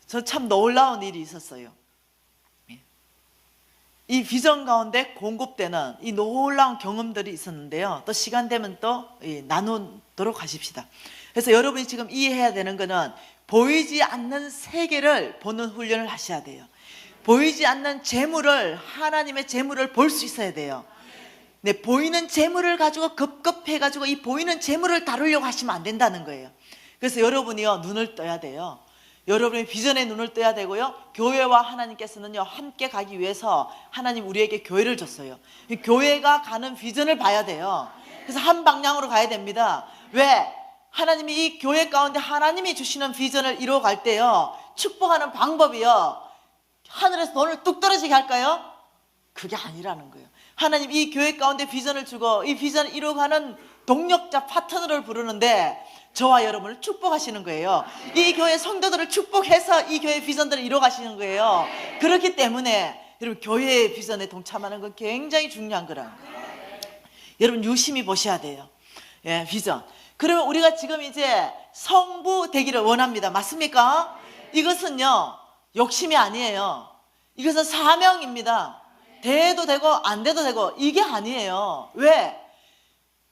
저 참 놀라운 일이 있었어요. 이 비전 가운데 공급되는 이 놀라운 경험들이 있었는데요. 또 시간 되면 또 나누도록 하십시다. 그래서 여러분이 지금 이해해야 되는 거는 보이지 않는 세계를 보는 훈련을 하셔야 돼요. 보이지 않는 재물을, 하나님의 재물을 볼 수 있어야 돼요. 네, 보이는 재물을 가지고 급급해가지고 이 보이는 재물을 다루려고 하시면 안 된다는 거예요. 그래서 여러분이요, 눈을 떠야 돼요. 여러분의 비전에 눈을 떠야 되고요. 교회와 하나님께서는요, 함께 가기 위해서 하나님 우리에게 교회를 줬어요. 교회가 가는 비전을 봐야 돼요. 그래서 한 방향으로 가야 됩니다. 왜? 하나님이 이 교회 가운데 하나님이 주시는 비전을 이루어갈 때요, 축복하는 방법이요, 하늘에서 돈을 뚝 떨어지게 할까요? 그게 아니라는 거예요. 하나님 이 교회 가운데 비전을 주고 이 비전을 이루어가는 동력자 파트너를 부르는데 저와 여러분을 축복하시는 거예요. 이 교회 성도들을 축복해서 이 교회 비전들을 이루어가시는 거예요. 그렇기 때문에 여러분 교회의 비전에 동참하는 건 굉장히 중요한 거라는 거예요. 여러분 유심히 보셔야 돼요. 예, 비전. 그러면 우리가 지금 이제 성부 되기를 원합니다. 맞습니까? 이것은요, 욕심이 아니에요. 이것은 사명입니다. 돼도 되고 안 돼도 되고 이게 아니에요. 왜?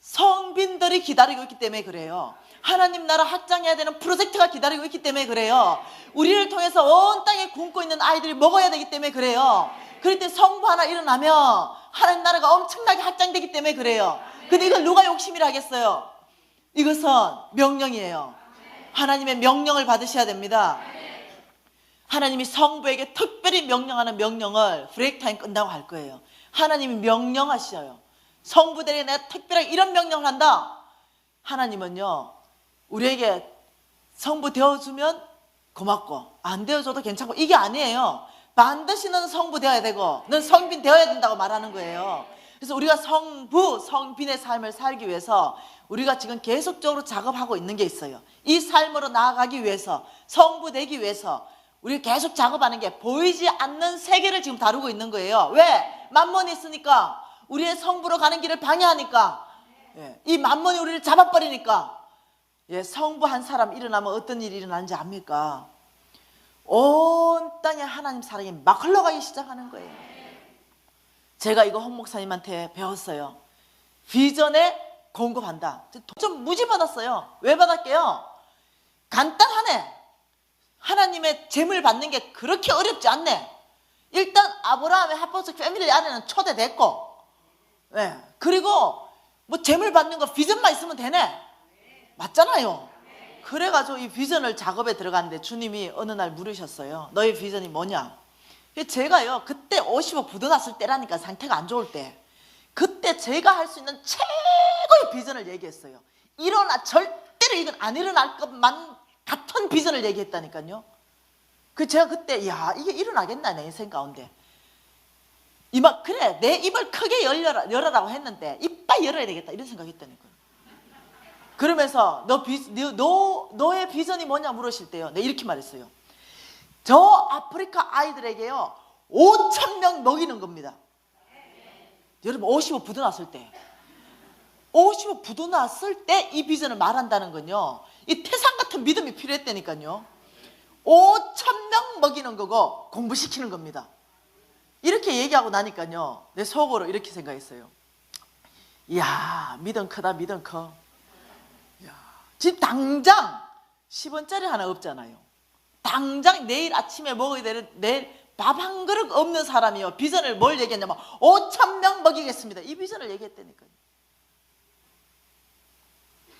성빈들이 기다리고 있기 때문에 그래요. 하나님 나라 확장해야 되는 프로젝트가 기다리고 있기 때문에 그래요. 우리를 통해서 온 땅에 굶고 있는 아이들이 먹어야 되기 때문에 그래요. 그럴 때 성부 하나 일어나면 하나님 나라가 엄청나게 확장되기 때문에 그래요. 근데 이걸 누가 욕심이라 하겠어요? 이것은 명령이에요. 하나님의 명령을 받으셔야 됩니다. 하나님이 성부에게 특별히 명령하는 명령을 브레이크 타임 끝나고 할 거예요. 하나님이 명령하셔요. 성부들에게 내가 특별하게 이런 명령을 한다. 하나님은요, 우리에게 성부 되어주면 고맙고 안 되어줘도 괜찮고 이게 아니에요. 반드시 너는 성부 되어야 되고 너는 성빈 되어야 된다고 말하는 거예요. 그래서 우리가 성부, 성빈의 삶을 살기 위해서 우리가 지금 계속적으로 작업하고 있는 게 있어요. 이 삶으로 나아가기 위해서, 성부 되기 위해서 우리 계속 작업하는 게 보이지 않는 세계를 지금 다루고 있는 거예요. 왜? 만몬이 있으니까. 우리의 성부로 가는 길을 방해하니까. 예, 이 만몬이 우리를 잡아버리니까. 예, 성부 한 사람 일어나면 어떤 일이 일어나는지 압니까? 온 땅에 하나님 사랑이 막 흘러가기 시작하는 거예요. 제가 이거 홍 목사님한테 배웠어요. 비전에 공급한다. 좀 무지 받았어요. 왜 받았게요? 간단하네. 하나님의 재물 받는 게 그렇게 어렵지 않네. 일단 아브라함의 하포스 패밀리 안에는 초대됐고, 네. 그리고 뭐 재물 받는 거 비전만 있으면 되네. 맞잖아요. 그래가지고 이 비전을 작업에 들어갔는데 주님이 어느 날 물으셨어요. 너의 비전이 뭐냐? 제가요, 그때 50억 부도났을 때라니까, 상태가 안 좋을 때. 그때 제가 할 수 있는 최고의 비전을 얘기했어요. 절대로 이건 안 일어날 것만 같은 비전을 얘기했다니까요. 제가 그때, 야, 이게 일어나겠나, 내 인생 가운데. 그래, 내 입을 크게 열어라고 했는데, 이빨 열어야 되겠다, 이런 생각했다니까요. 그러면서, 너의 비전이 뭐냐 물으실 때요, 내가 이렇게 말했어요. 저 아프리카 아이들에게요, 5,000명 먹이는 겁니다. 여러분, 50억 부도 났을 때. 50억 부도 났을 때 이 비전을 말한다는 건요, 이 태산 같은 믿음이 필요했다니까요. 5,000명 먹이는 거고 공부시키는 겁니다. 이렇게 얘기하고 나니까요, 내 속으로 이렇게 생각했어요. 이야, 믿음 크다, 믿음 커. 이야, 지금 당장 10원짜리 하나 없잖아요. 당장 내일 아침에 먹어야 되는, 내일 밥 한 그릇 없는 사람이요, 비전을 뭘 얘기했냐면 5,000명 먹이겠습니다. 이 비전을 얘기했다니까요.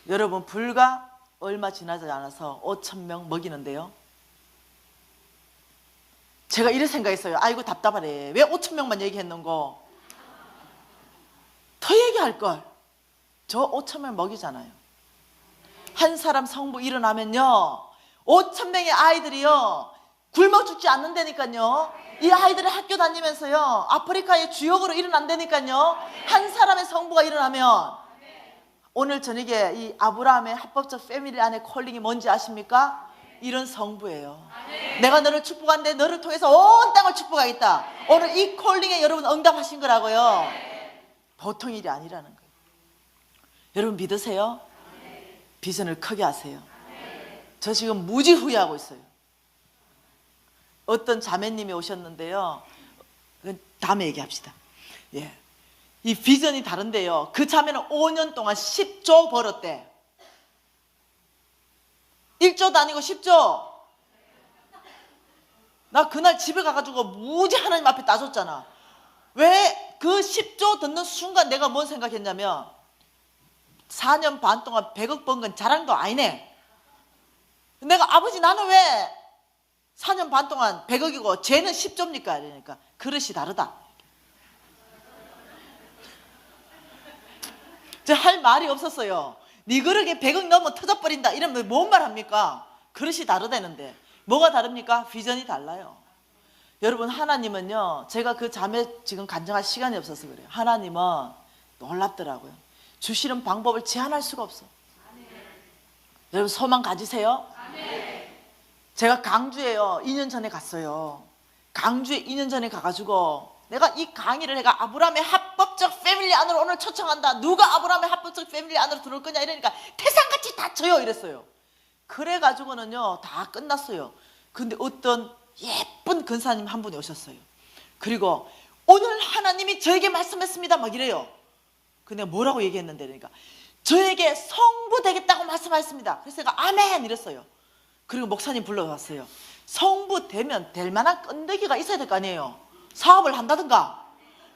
여러분, 불과 얼마 지나지 않아서 5,000명 먹이는데요, 제가 이렇게 생각했어요. 아이고 답답하네. 왜 5,000명만 얘기했는고? 더 얘기할걸. 저 5,000명 먹이잖아요. 한 사람 성부 일어나면요, 5,000명의 아이들이요, 굶어 죽지 않는다니까요. 이 아이들이 학교 다니면서요, 아프리카의 주역으로 일어난다니까요. 한 사람의 성부가 일어나면, 오늘 저녁에 이 아브라함의 합법적 패밀리 안에 콜링이 뭔지 아십니까? 이런 성부예요. 내가 너를 축복하는데 너를 통해서 온 땅을 축복하겠다. 오늘 이 콜링에 여러분 응답하신 거라고요. 보통 일이 아니라는 거예요. 여러분 믿으세요? 비전을 크게 하세요. 저 지금 무지 후회하고 있어요. 어떤 자매님이 오셨는데요, 다음에 얘기합시다. 예. 이 비전이 다른데요, 그 자매는 5년 동안 10조 벌었대. 1조도 아니고 10조. 나 그날 집에 가가지고 무지 하나님 앞에 따졌잖아. 왜 그 10조 듣는 순간 내가 뭔 생각했냐면, 4년 반 동안 100억 번 건 자랑도 아니네. 내가 아버지 나는 왜 4년 반 동안 100억이고 쟤는 10조입니까? 이러니까 그릇이 다르다. 저 할 말이 없었어요. 네 그릇에 100억 넘으면 터져버린다 이러면 뭔 말 합니까? 그릇이 다르다는데. 뭐가 다릅니까? 비전이 달라요. 여러분 하나님은요, 제가 그 자매 지금 간증할 시간이 없어서 그래요. 하나님은 놀랍더라고요. 주시는 방법을 제한할 수가 없어. 여러분 소망 가지세요. 제가 강주에요 2년 전에 갔어요. 강주에 2년 전에 가가지고 내가 이 강의를 해가 아브라함의 합법적 패밀리 안으로 오늘 초청한다. 누가 아브라함의 합법적 패밀리 안으로 들어올 거냐 이러니까 태산같이 다쳐요 이랬어요. 그래가지고는요 다 끝났어요. 근데 어떤 예쁜 근사님 한 분이 오셨어요. 그리고 오늘 하나님이 저에게 말씀했습니다 막 이래요. 근데 뭐라고 얘기했는데 그러니까 저에게 성부 되겠다고 말씀하셨습니다. 그래서 제가 아멘 이랬어요. 그리고 목사님 불러왔어요. 성부 되면 될 만한 끈데기가 있어야 될 거 아니에요. 사업을 한다든가.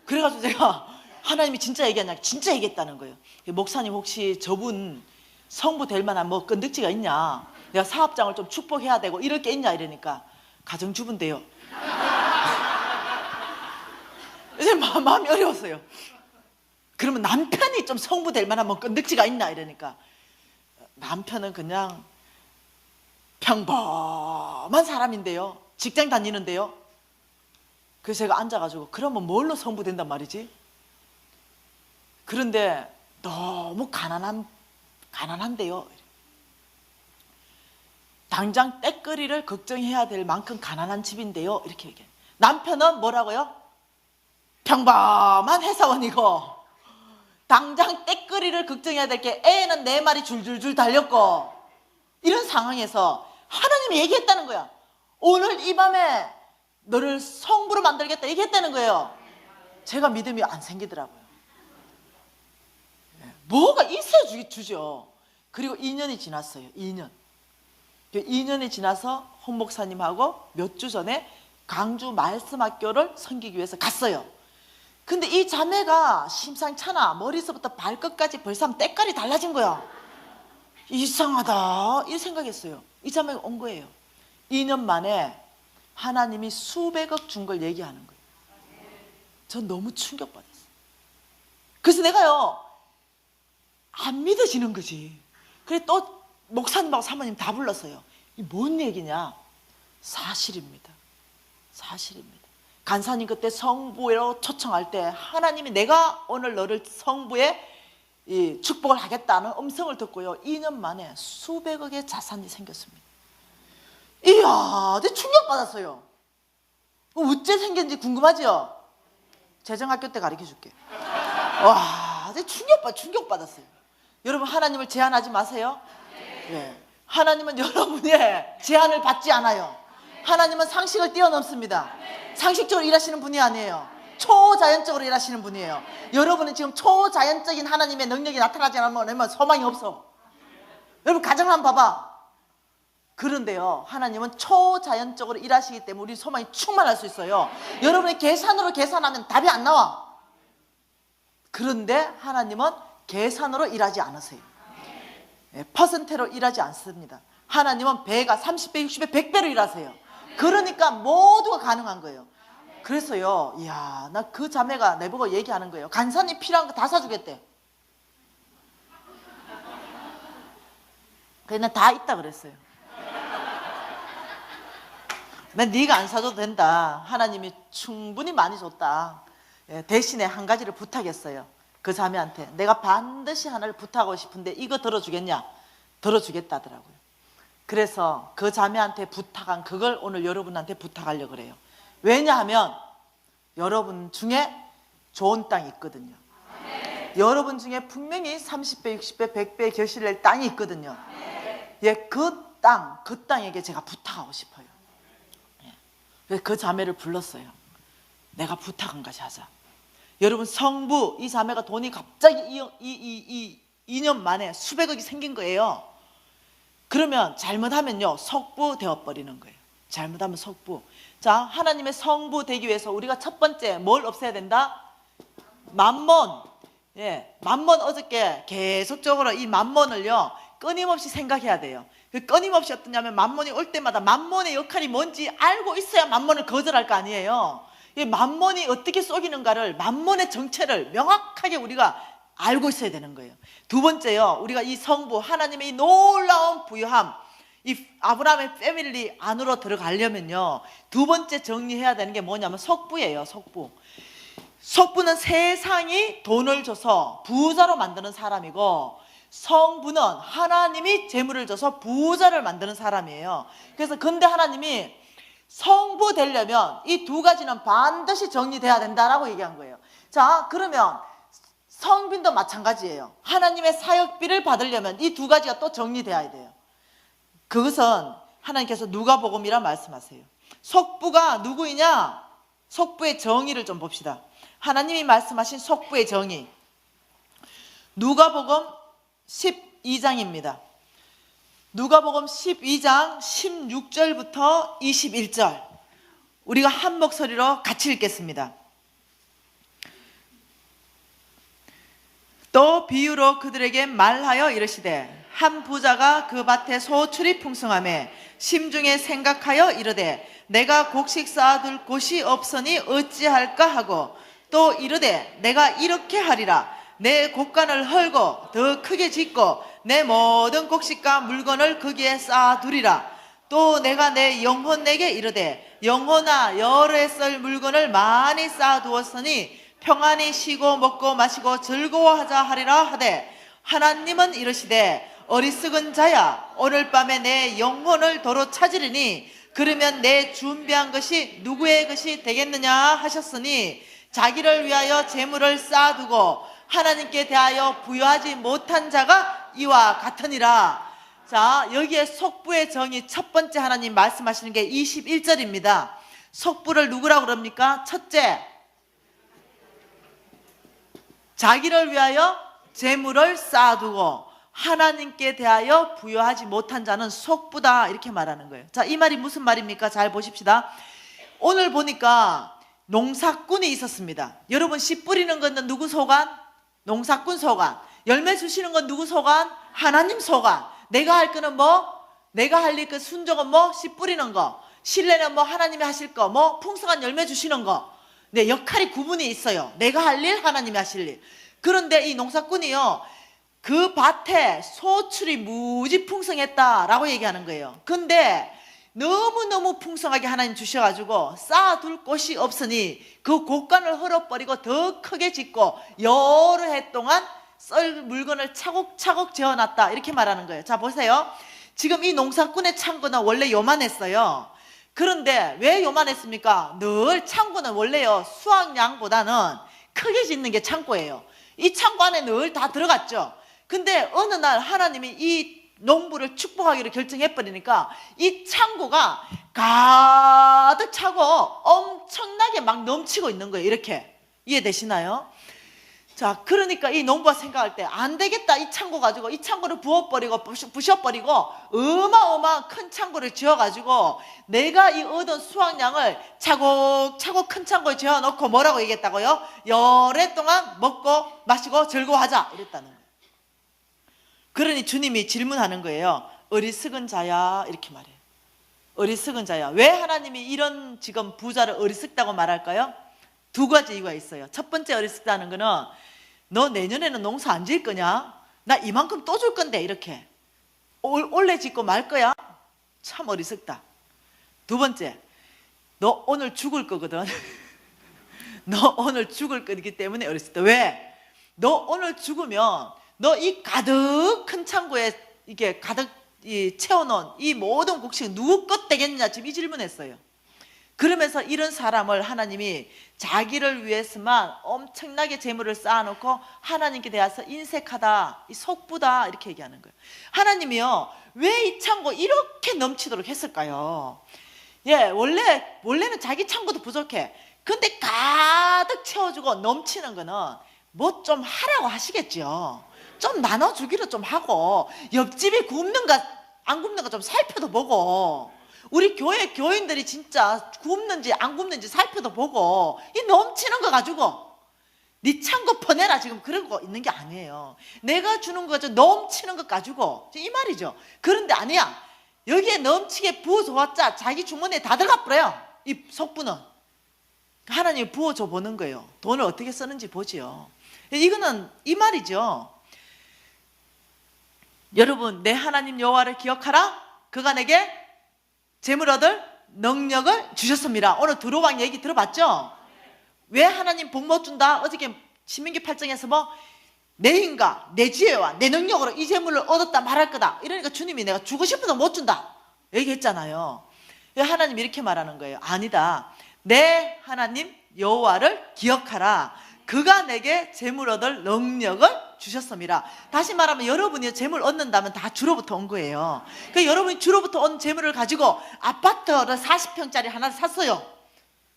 그래가지고 제가 하나님이 진짜 얘기하냐, 진짜 얘기했다는 거예요. 목사님 혹시 저분 성부 될 만한 뭐 끈덕지가 있냐, 내가 사업장을 좀 축복해야 되고 이럴 게 있냐 이러니까 가정주부인데요. 이제 마음이 어려웠어요. 그러면 남편이 좀 성부 될 만한 뭐 끈덕지가 있나 이러니까 남편은 그냥 평범한 사람인데요, 직장 다니는데요. 그래서 제가 앉아가지고 그러면 뭘로 성부된단 말이지? 그런데 너무 가난한데요. 당장 떼거리를 걱정해야 될 만큼 가난한 집인데요. 이렇게 얘기해요. 남편은 뭐라고요? 평범한 회사원이고 당장 떼거리를 걱정해야 될 게 애는 4마리 줄줄줄 달렸고 이런 상황에서 하나님이 얘기했다는 거야. 오늘 이 밤에 너를 성부로 만들겠다 얘기했다는 거예요. 제가 믿음이 안 생기더라고요. 뭐가 있어야 주죠. 그리고 2년이 지났어요. 2년이 지나서 홍 목사님하고 몇 주 전에 강주 말씀학교를 섬기기 위해서 갔어요. 근데 이 자매가 심상찮아. 머리서부터 발끝까지 벌써 때깔이 달라진 거야. 이상하다 이 생각했어요. 이 자매가 온 거예요. 2년 만에 하나님이 수백억 준 걸 얘기하는 거예요. 전 너무 충격받았어요. 그래서 내가요 안 믿어지는 거지. 그래 또 목사님하고 사모님 다 불렀어요. 이 뭔 얘기냐? 사실입니다. 간사님 그때 성부로 초청할 때 하나님이 내가 오늘 너를 성부에 이 축복을 하겠다는 음성을 듣고요 2년 만에 수백억의 자산이 생겼습니다. 이야, 내 충격받았어요. 어째 생겼는지 궁금하죠? 재정학교 때 가르쳐줄게. 와, 내 충격받았어요. 여러분 하나님을 제한하지 마세요. 네. 하나님은 여러분의 제한을 받지 않아요. 하나님은 상식을 뛰어넘습니다. 상식적으로 일하시는 분이 아니에요. 초자연적으로 일하시는 분이에요. 여러분은 지금 초자연적인 하나님의 능력이 나타나지 않으면 소망이 없어. 여러분 가정을 한번 봐봐. 그런데요 하나님은 초자연적으로 일하시기 때문에 우리 소망이 충만할 수 있어요. 여러분이 계산으로 계산하면 답이 안 나와. 그런데 하나님은 계산으로 일하지 않으세요. 퍼센트로 일하지 않습니다. 하나님은 배가 30배, 60배, 100배로 일하세요. 그러니까 모두가 가능한 거예요. 그래서요, 이야, 나 그 자매가 내보고 얘기하는 거예요. 간사님 필요한 거 다 사주겠대. 그래서 다 있다 그랬어요. 네가 안 사줘도 된다. 하나님이 충분히 많이 줬다. 예, 대신에 한 가지를 부탁했어요. 그 자매한테 내가 반드시 하나를 부탁하고 싶은데 이거 들어주겠냐? 들어주겠다더라고요. 그래서 그 자매한테 부탁한 그걸 오늘 여러분한테 부탁하려고 그래요. 왜냐하면 여러분 중에 좋은 땅이 있거든요. 여러분 중에 분명히 30배, 60배, 100배 결실을 낼 땅이 있거든요. 예, 그 땅에게 제가 부탁하고 싶어요. 예, 그 자매를 불렀어요. 내가 부탁한 것이 하자. 여러분 성부, 이 자매가 돈이 갑자기 2년 만에 수백억이 생긴 거예요. 그러면 잘못하면요 석부 되어버리는 거예요. 잘못하면 석부. 자, 하나님의 성부 되기 위해서 우리가 첫 번째 뭘 없애야 된다? 만몬. 예, 만몬. 어저께 계속적으로 이 만몬을요 끊임없이 생각해야 돼요. 그 끊임없이 어떠냐면 만몬이 올 때마다 만몬의 역할이 뭔지 알고 있어야 만몬을 거절할 거 아니에요. 이 만몬이 어떻게 쏘기는가를, 만몬의 정체를 명확하게 우리가 알고 있어야 되는 거예요. 두 번째요, 우리가 이 성부, 하나님의 이 놀라운 부유함, 이 아브라함의 패밀리 안으로 들어가려면요 두 번째 정리해야 되는 게 뭐냐면 석부예요. 석부. 석부는 세상이 돈을 줘서 부자로 만드는 사람이고, 성부는 하나님이 재물을 줘서 부자를 만드는 사람이에요. 그래서 근데 하나님이 성부 되려면 이 두 가지는 반드시 정리돼야 된다라고 얘기한 거예요. 자, 그러면 성빈도 마찬가지예요. 하나님의 사역비를 받으려면 이 두 가지가 또 정리돼야 돼요. 그것은 하나님께서 누가복음이라 말씀하세요. 석부가 누구이냐? 석부의 정의를 좀 봅시다. 하나님이 말씀하신 석부의 정의, 누가복음 12장입니다. 누가복음 12장 16절부터 21절 우리가 한 목소리로 같이 읽겠습니다. 또 비유로 그들에게 말하여 이르시되 한 부자가 그 밭에 소출이 풍성하매 심중에 생각하여 이르되 내가 곡식 쌓아둘 곳이 없으니 어찌할까 하고, 또 이르되 내가 이렇게 하리라. 내 곡간을 헐고 더 크게 짓고 내 모든 곡식과 물건을 거기에 쌓아두리라. 또 내가 내 영혼에게 이르되 영혼아, 여러 해 쓸 물건을 많이 쌓아두었으니 평안히 쉬고 먹고 마시고 즐거워하자 하리라 하되, 하나님은 이르시되 어리석은 자야, 오늘 밤에 내 영혼을 도로 찾으리니 그러면 내 준비한 것이 누구의 것이 되겠느냐 하셨으니, 자기를 위하여 재물을 쌓아두고 하나님께 대하여 부여하지 못한 자가 이와 같으니라. 자, 여기에 속부의 정의 첫 번째 하나님 말씀하시는 게 21절입니다. 속부를 누구라고 그럽니까? 첫째, 자기를 위하여 재물을 쌓아두고 하나님께 대하여 부여하지 못한 자는 속부다, 이렇게 말하는 거예요. 자, 이 말이 무슨 말입니까? 잘 보십시다. 오늘 보니까 농사꾼이 있었습니다. 여러분, 씨 뿌리는 건 누구 소관? 농사꾼 소관. 열매 주시는 건 누구 소관? 하나님 소관. 내가 할 거는 뭐? 내가 할 일, 그 순종은 뭐? 씨 뿌리는 거. 신뢰는 뭐? 하나님이 하실 거. 뭐? 풍성한 열매 주시는 거. 네, 역할이 구분이 있어요. 내가 할 일, 하나님이 하실 일. 그런데 이 농사꾼이요, 그 밭에 소출이 무지 풍성했다라고 얘기하는 거예요. 근데 너무너무 풍성하게 하나님 주셔가지고 쌓아둘 곳이 없으니 그 곡간을 헐어버리고 더 크게 짓고 여러 해 동안 썰 물건을 차곡차곡 재어놨다, 이렇게 말하는 거예요. 자, 보세요. 지금 이 농사꾼의 창고는 원래 요만했어요. 그런데 왜 요만했습니까? 늘 창고는 원래요, 수확량보다는 크게 짓는 게 창고예요. 이 창고 안에 늘 다 들어갔죠. 근데 어느 날 하나님이 이 농부를 축복하기로 결정해버리니까 이 창고가 가득 차고 엄청나게 막 넘치고 있는 거예요. 이렇게 이해되시나요? 자, 그러니까 이 농부가 생각할 때 안 되겠다, 이 창고 가지고 이 창고를 부어버리고 부셔버리고 어마어마한 큰 창고를 지어가지고 내가 이 얻은 수확량을 차곡차곡 큰 창고에 지어놓고 뭐라고 얘기했다고요? 여러 해 동안 먹고 마시고 즐거워하자, 이랬다는 거예요. 그러니 주님이 질문하는 거예요. 어리석은 자야, 이렇게 말해요. 어리석은 자야. 왜 하나님이 이런 지금 부자를 어리석다고 말할까요? 두 가지 이유가 있어요. 첫 번째 어리석다는 거는 너 내년에는 농사 안 지을 거냐? 나 이만큼 또 줄 건데, 이렇게 올해 짓고 말 거야? 참 어리석다. 두 번째, 너 오늘 죽을 거거든. 너 오늘 죽을 거기 때문에 어렸을 때. 왜? 너 오늘 죽으면 너 이 가득 큰 창고에 이게 가득 채워놓은 이 모든 곡식 누구 것 되겠냐, 지금 이 질문했어요. 그러면서 이런 사람을 하나님이 자기를 위해서만 엄청나게 재물을 쌓아놓고 하나님께 대해서 인색하다, 속부다 이렇게 얘기하는 거예요. 하나님이요, 왜 이 창고 이렇게 넘치도록 했을까요? 예, 원래는 자기 창고도 부족해. 근데 가득 채워주고 넘치는 거는 뭐 좀 하라고 하시겠죠. 좀 나눠주기로 좀 하고, 옆집이 굽는가 안 굽는가 좀 살펴도 보고, 우리 교회 교인들이 진짜 굽는지 안 굽는지 살펴도 보고, 이 넘치는 거 가지고 네 창고 퍼내라 지금 그러고 있는 게 아니에요. 내가 주는 거 넘치는 것 가지고 이 말이죠. 그런데 아니야, 여기에 넘치게 부어줘봤자 자기 주머니에 다 들어가 버려요. 이 속부는 하나님이 부어줘 보는 거예요. 돈을 어떻게 쓰는지 보지요. 이거는 이 말이죠. 여러분, 내 하나님 여호와를 기억하라. 그가 내게 재물 얻을 능력을 주셨습니다. 오늘 두로왕 얘기 들어봤죠? 왜 하나님 복 못 준다? 어저께 신명기 8장에서 뭐 내 힘과 내 지혜와 내 능력으로 이 재물을 얻었다 말할 거다. 이러니까 주님이 내가 주고 싶어도 못 준다 얘기했잖아요. 하나님이 이렇게 말하는 거예요. 아니다, 내 하나님 여호와를 기억하라. 그가 내게 재물 얻을 능력을 주셨습니다. 다시 말하면 여러분이 재물 얻는다면 다 주로부터 온 거예요. 그러니까 여러분이 주로부터 온 재물을 가지고 아파트를 40평짜리 하나를 샀어요.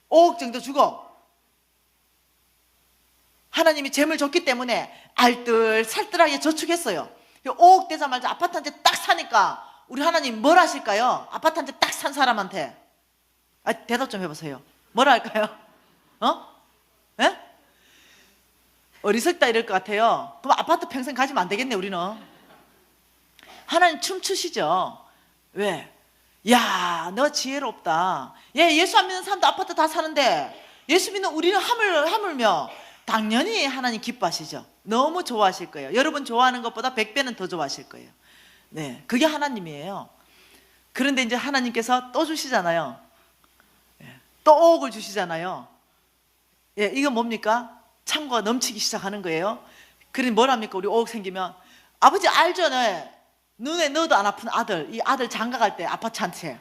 5억 정도 주고. 하나님이 재물 줬기 때문에 알뜰살뜰하게 저축했어요. 5억 되자마자 아파트 한 채 딱 사니까 우리 하나님 뭘 하실까요? 아파트 한 채 딱 산 사람한테 대답 좀 해보세요. 뭐라 할까요? 예? 어리석다 이럴 것 같아요. 그럼 아파트 평생 가지면 안 되겠네, 우리는. 하나님 춤추시죠. 왜? 야, 너 지혜롭다. 예수 안 믿는 사람도 아파트 다 사는데 예수 믿는 우리는 하물며 당연히 하나님 기뻐하시죠. 너무 좋아하실 거예요. 여러분 좋아하는 것보다 100배는 더 좋아하실 거예요. 네, 그게 하나님이에요. 그런데 이제 하나님께서 또 주시잖아요. 또 5억을 주시잖아요. 예, 이거 뭡니까? 창고가 넘치기 시작하는 거예요. 그러니 뭘 합니까? 우리 5억 생기면 아버지 알죠? 네. 눈에 넣어도 안 아픈 아들, 이 아들 장가 갈 때 아파트 한 채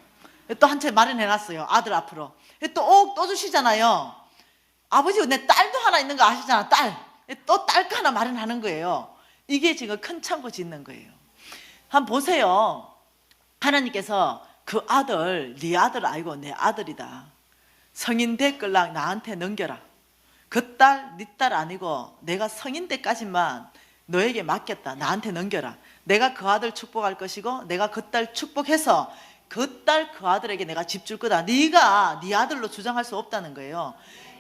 또 한 채 마련해놨어요. 아들 앞으로. 또 5억 또 주시잖아요. 아버지 내 딸도 하나 있는 거 아시잖아. 딸. 또 딸 거 하나 마련하는 거예요. 이게 지금 큰 창고 짓는 거예요. 한번 보세요. 하나님께서 그 아들, 네 아들 알고 내 아들이다. 성인 됐걸랑 나한테 넘겨라. 그 딸, 네 딸 아니고 내가 성인 때까지만 너에게 맡겼다. 나한테 넘겨라. 내가 그 아들 축복할 것이고 내가 그 딸 축복해서 그 딸, 그 아들에게 내가 집 줄 거다. 네가 네 아들로 주장할 수 없다는 거예요.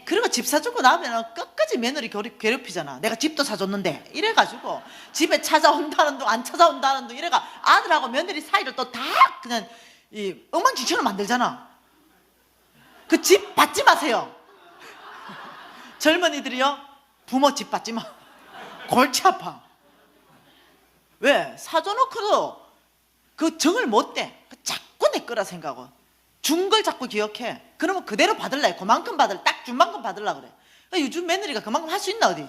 그리고 집 사주고 나면 끝까지 며느리 괴롭히잖아. 내가 집도 사줬는데 이래가지고 집에 찾아온다는 둥 안 찾아온다는 둥 이래가 아들하고 며느리 사이를 또 다 그냥 엉망진창으로 만들잖아. 그 집 받지 마세요. 젊은이들이요, 부모 집 받지 마. 골치 아파. 왜? 사줘놓고도 그 정을 못 대. 자꾸 내 거라 생각하고 준 걸 자꾸 기억해. 그러면 그대로 받을래. 그만큼 딱 준 만큼 받으려 그래. 그러니까 요즘 며느리가 그만큼 할 수 있나 어디?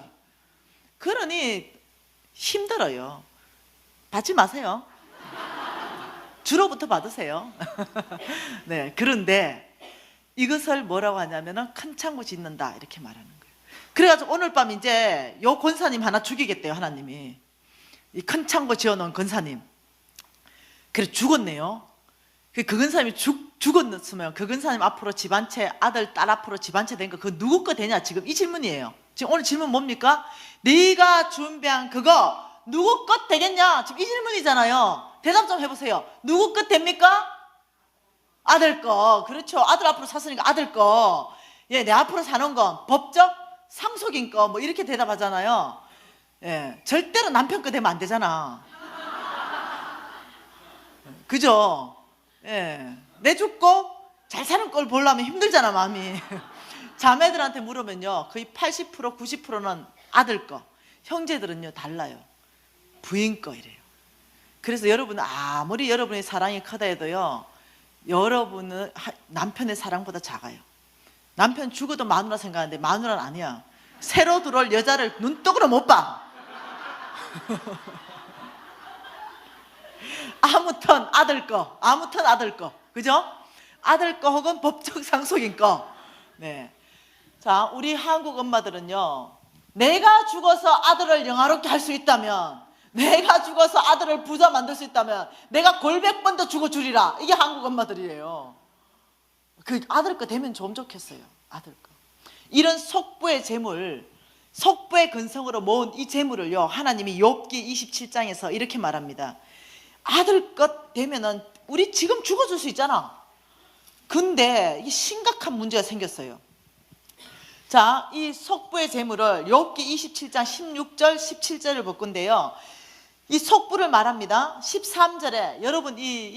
그러니 힘들어요. 받지 마세요. 주로부터 받으세요. 네, 그런데 이것을 뭐라고 하냐면은 큰 창고 짓는다 이렇게 말하는 거예요. 그래가지고 오늘 밤 이제 요 권사님 하나 죽이겠대요. 하나님이 이 큰 창고 지어놓은 권사님. 그래 죽었네요. 그 권사님이 죽었으면 그 권사님 앞으로 집 한 채, 아들 딸 앞으로 집 한 채 된 거 그거 누구 거 되냐 지금 이 질문이에요. 지금 오늘 질문 뭡니까? 네가 준비한 그거 누구 것 되겠냐 지금 이 질문이잖아요. 대답 좀 해보세요. 누구 것 됩니까? 아들 거. 그렇죠. 아들 앞으로 샀으니까 아들 거. 예, 내 앞으로 사는 건 법적 상속인 거 뭐 이렇게 대답하잖아요. 예, 절대로 남편 거 되면 안 되잖아. 그죠? 예, 내 죽고 잘 사는 걸 보려면 힘들잖아 마음이. 자매들한테 물으면요 거의 80% 90%는 아들 거, 형제들은요 달라요. 부인 거 이래요. 그래서 여러분 아무리 여러분의 사랑이 크다 해도요 여러분은 남편의 사랑보다 작아요. 남편 죽어도 마누라 생각하는데 마누라는 아니야. 새로 들어올 여자를 눈독으로 못 봐. 아무튼 아들 거, 아무튼 아들 거, 그죠? 아들 거 혹은 법적 상속인 거. 네. 자, 우리 한국 엄마들은요, 내가 죽어서 아들을 영화롭게 할 수 있다면, 내가 죽어서 아들을 부자 만들 수 있다면 내가 골백 번 더 죽어 주리라. 이게 한국 엄마들이에요. 그 아들 거 되면 좀 좋겠어요. 아들 거. 이런 속부의 재물, 속부의 근성으로 모은 이 재물을요, 하나님이 욥기 27장에서 이렇게 말합니다. 아들 것 되면은 우리 지금 죽어줄 수 있잖아. 근데 이게 심각한 문제가 생겼어요. 자, 이 속부의 재물을 욥기 27장 16절 17절을 볼 건데요, 이 속부를 말합니다. 13절에 여러분 이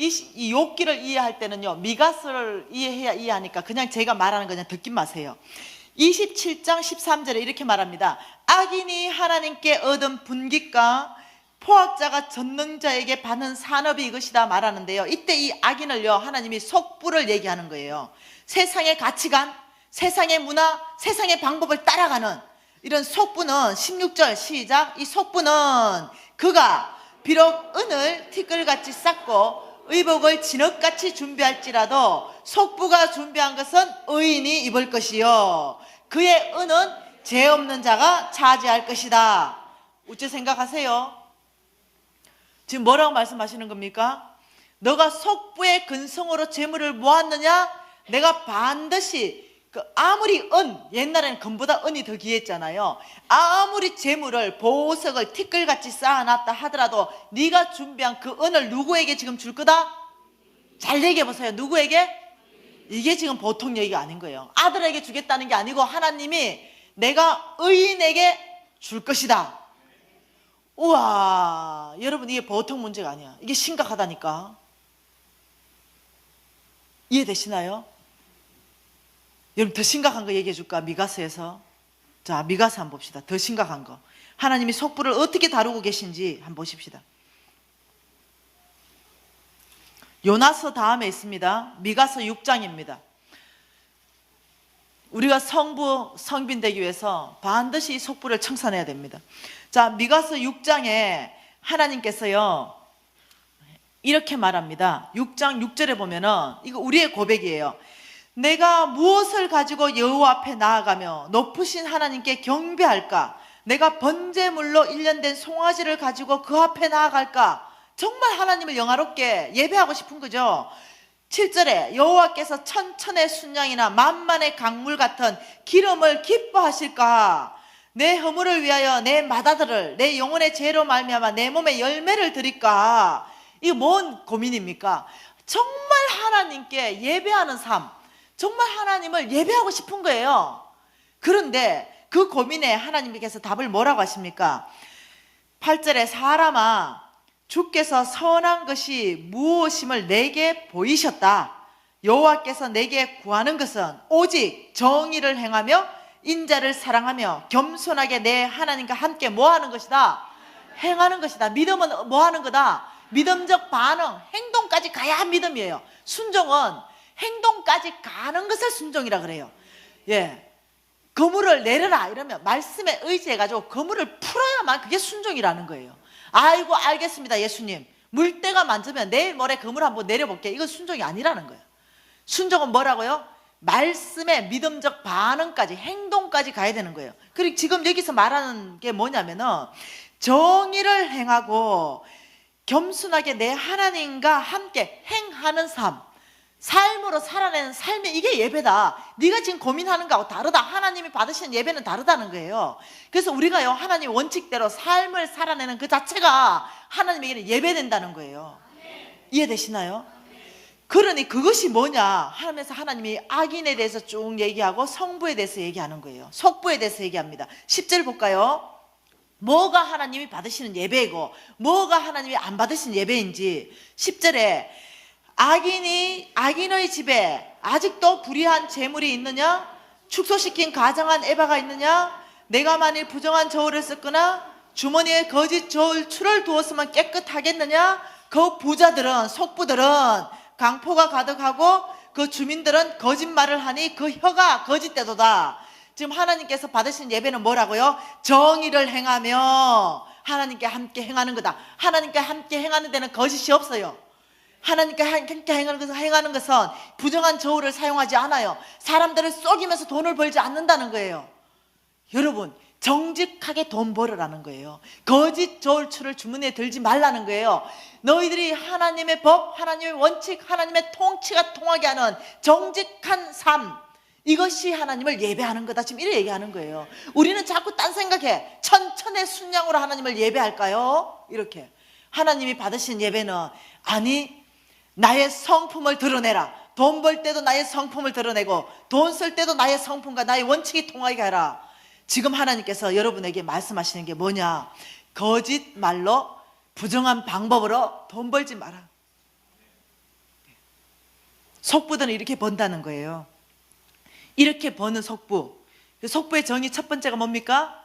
욥기를 이해할 때는요, 미가서를 이해해야 이해하니까 그냥 제가 말하는 거 그냥 듣긴 마세요. 27장 13절에 이렇게 말합니다. 악인이 하나님께 얻은 분깃과 포악자가 전능자에게 받는 산업이 이것이다 말하는데요, 이때 이 악인을요, 하나님이 속부를 얘기하는 거예요. 세상의 가치관, 세상의 문화, 세상의 방법을 따라가는 이런 속부는 16절 시작. 이 속부는 그가 비록 은을 티끌같이 쌓고 의복을 진흙같이 준비할지라도 속부가 준비한 것은 의인이 입을 것이요 그의 은은 죄 없는 자가 차지할 것이다. 어째 생각하세요? 지금 뭐라고 말씀하시는 겁니까? 너가 속부의 근성으로 재물을 모았느냐? 내가 반드시 아무리 옛날에는 금보다 은이 더 귀했잖아요. 아무리 재물을 보석을 티끌같이 쌓아놨다 하더라도 네가 준비한 그 은을 누구에게 지금 줄 거다? 잘 얘기해 보세요. 누구에게? 이게 지금 보통 얘기가 아닌 거예요. 아들에게 주겠다는 게 아니고 하나님이 내가 의인에게 줄 것이다. 우와, 여러분 이게 보통 문제가 아니야. 이게 심각하다니까. 이해되시나요? 여러분 더 심각한 거 얘기해 줄까? 미가서에서. 자, 미가서 한번 봅시다. 더 심각한 거. 하나님이 속부를 어떻게 다루고 계신지 한번 보십시다. 요나서 다음에 있습니다. 미가서 6장입니다. 우리가 성빈 되기 위해서 반드시 이 속부를 청산해야 됩니다. 자, 미가서 6장에 하나님께서요, 이렇게 말합니다. 6장 6절에 보면은 이거 우리의 고백이에요. 내가 무엇을 가지고 여호와 앞에 나아가며 높으신 하나님께 경배할까? 내가 번제물로 일련된 송아지를 가지고 그 앞에 나아갈까? 정말 하나님을 영화롭게 예배하고 싶은 거죠. 7절에 여호와께서 천천의 순양이나 만만의 강물 같은 기름을 기뻐하실까? 내 허물을 위하여 내 맏아들을 내 영혼의 죄로 말미암아 내 몸에 열매를 드릴까? 이게 뭔 고민입니까? 정말 하나님께 예배하는 삶, 정말 하나님을 예배하고 싶은 거예요. 그런데 그 고민에 하나님께서 답을 뭐라고 하십니까? 8절에 사람아, 주께서 선한 것이 무엇임을 내게 보이셨다. 여호와께서 내게 구하는 것은 오직 정의를 행하며 인자를 사랑하며 겸손하게 내 하나님과 함께 뭐하는 것이다? 행하는 것이다. 믿음은 뭐하는 거다? 믿음적 반응, 행동까지 가야 믿음이에요. 순종은 행동까지 가는 것을 순종이라 그래요. 예, 거물을 내려라 이러면 말씀에 의지해가지고 거물을 풀어야만 그게 순종이라는 거예요. 아이고 알겠습니다 예수님, 물때가 만지면 내일 모레 거물 한번 내려볼게. 이건 순종이 아니라는 거예요. 순종은 뭐라고요? 말씀의 믿음적 반응까지, 행동까지 가야 되는 거예요. 그리고 지금 여기서 말하는 게 뭐냐면은 정의를 행하고 겸손하게 내 하나님과 함께 행하는 삶, 삶으로 살아내는 삶이 이게 예배다. 네가 지금 고민하는 거하고 다르다. 하나님이 받으시는 예배는 다르다는 거예요. 그래서 우리가요, 하나님 원칙대로 삶을 살아내는 그 자체가 하나님에게는 예배된다는 거예요. 이해되시나요? 그러니 그것이 뭐냐 하면서 하나님이 악인에 대해서 쭉 얘기하고 성부에 대해서 얘기하는 거예요. 속부에 대해서 얘기합니다. 10절 볼까요? 뭐가 하나님이 받으시는 예배이고 뭐가 하나님이 안 받으시는 예배인지. 10절에 악인의 집에 아직도 불의한 재물이 있느냐? 축소시킨 가장한 에바가 있느냐? 내가 만일 부정한 저울을 썼거나 주머니에 거짓 저울추를 두었으면 깨끗하겠느냐? 그 부자들은, 속부들은 강포가 가득하고 그 그 주민들은 거짓말을 하니 그 혀가 거짓되도다. 지금 하나님께서 받으신 예배는 뭐라고요? 정의를 행하며 하나님께 함께 행하는 거다. 하나님께 함께 행하는 데는 거짓이 없어요. 하나님께 함께 행하는 것은 부정한 저울을 사용하지 않아요. 사람들을 속이면서 돈을 벌지 않는다는 거예요. 여러분, 정직하게 돈 벌으라는 거예요. 거짓 저울추를 주문에 들지 말라는 거예요. 너희들이 하나님의 법, 하나님의 원칙, 하나님의 통치가 통하게 하는 정직한 삶, 이것이 하나님을 예배하는 거다. 지금 이래 얘기하는 거예요. 우리는 자꾸 딴 생각해. 천천의 순양으로 하나님을 예배할까요? 이렇게. 하나님이 받으신 예배는 아니, 나의 성품을 드러내라. 돈 벌 때도 나의 성품을 드러내고 돈 쓸 때도 나의 성품과 나의 원칙이 통하게 하라. 지금 하나님께서 여러분에게 말씀하시는 게 뭐냐? 거짓말로 부정한 방법으로 돈 벌지 마라. 속부들은 이렇게 번다는 거예요. 이렇게 버는 속부. 속부의 정의 첫 번째가 뭡니까?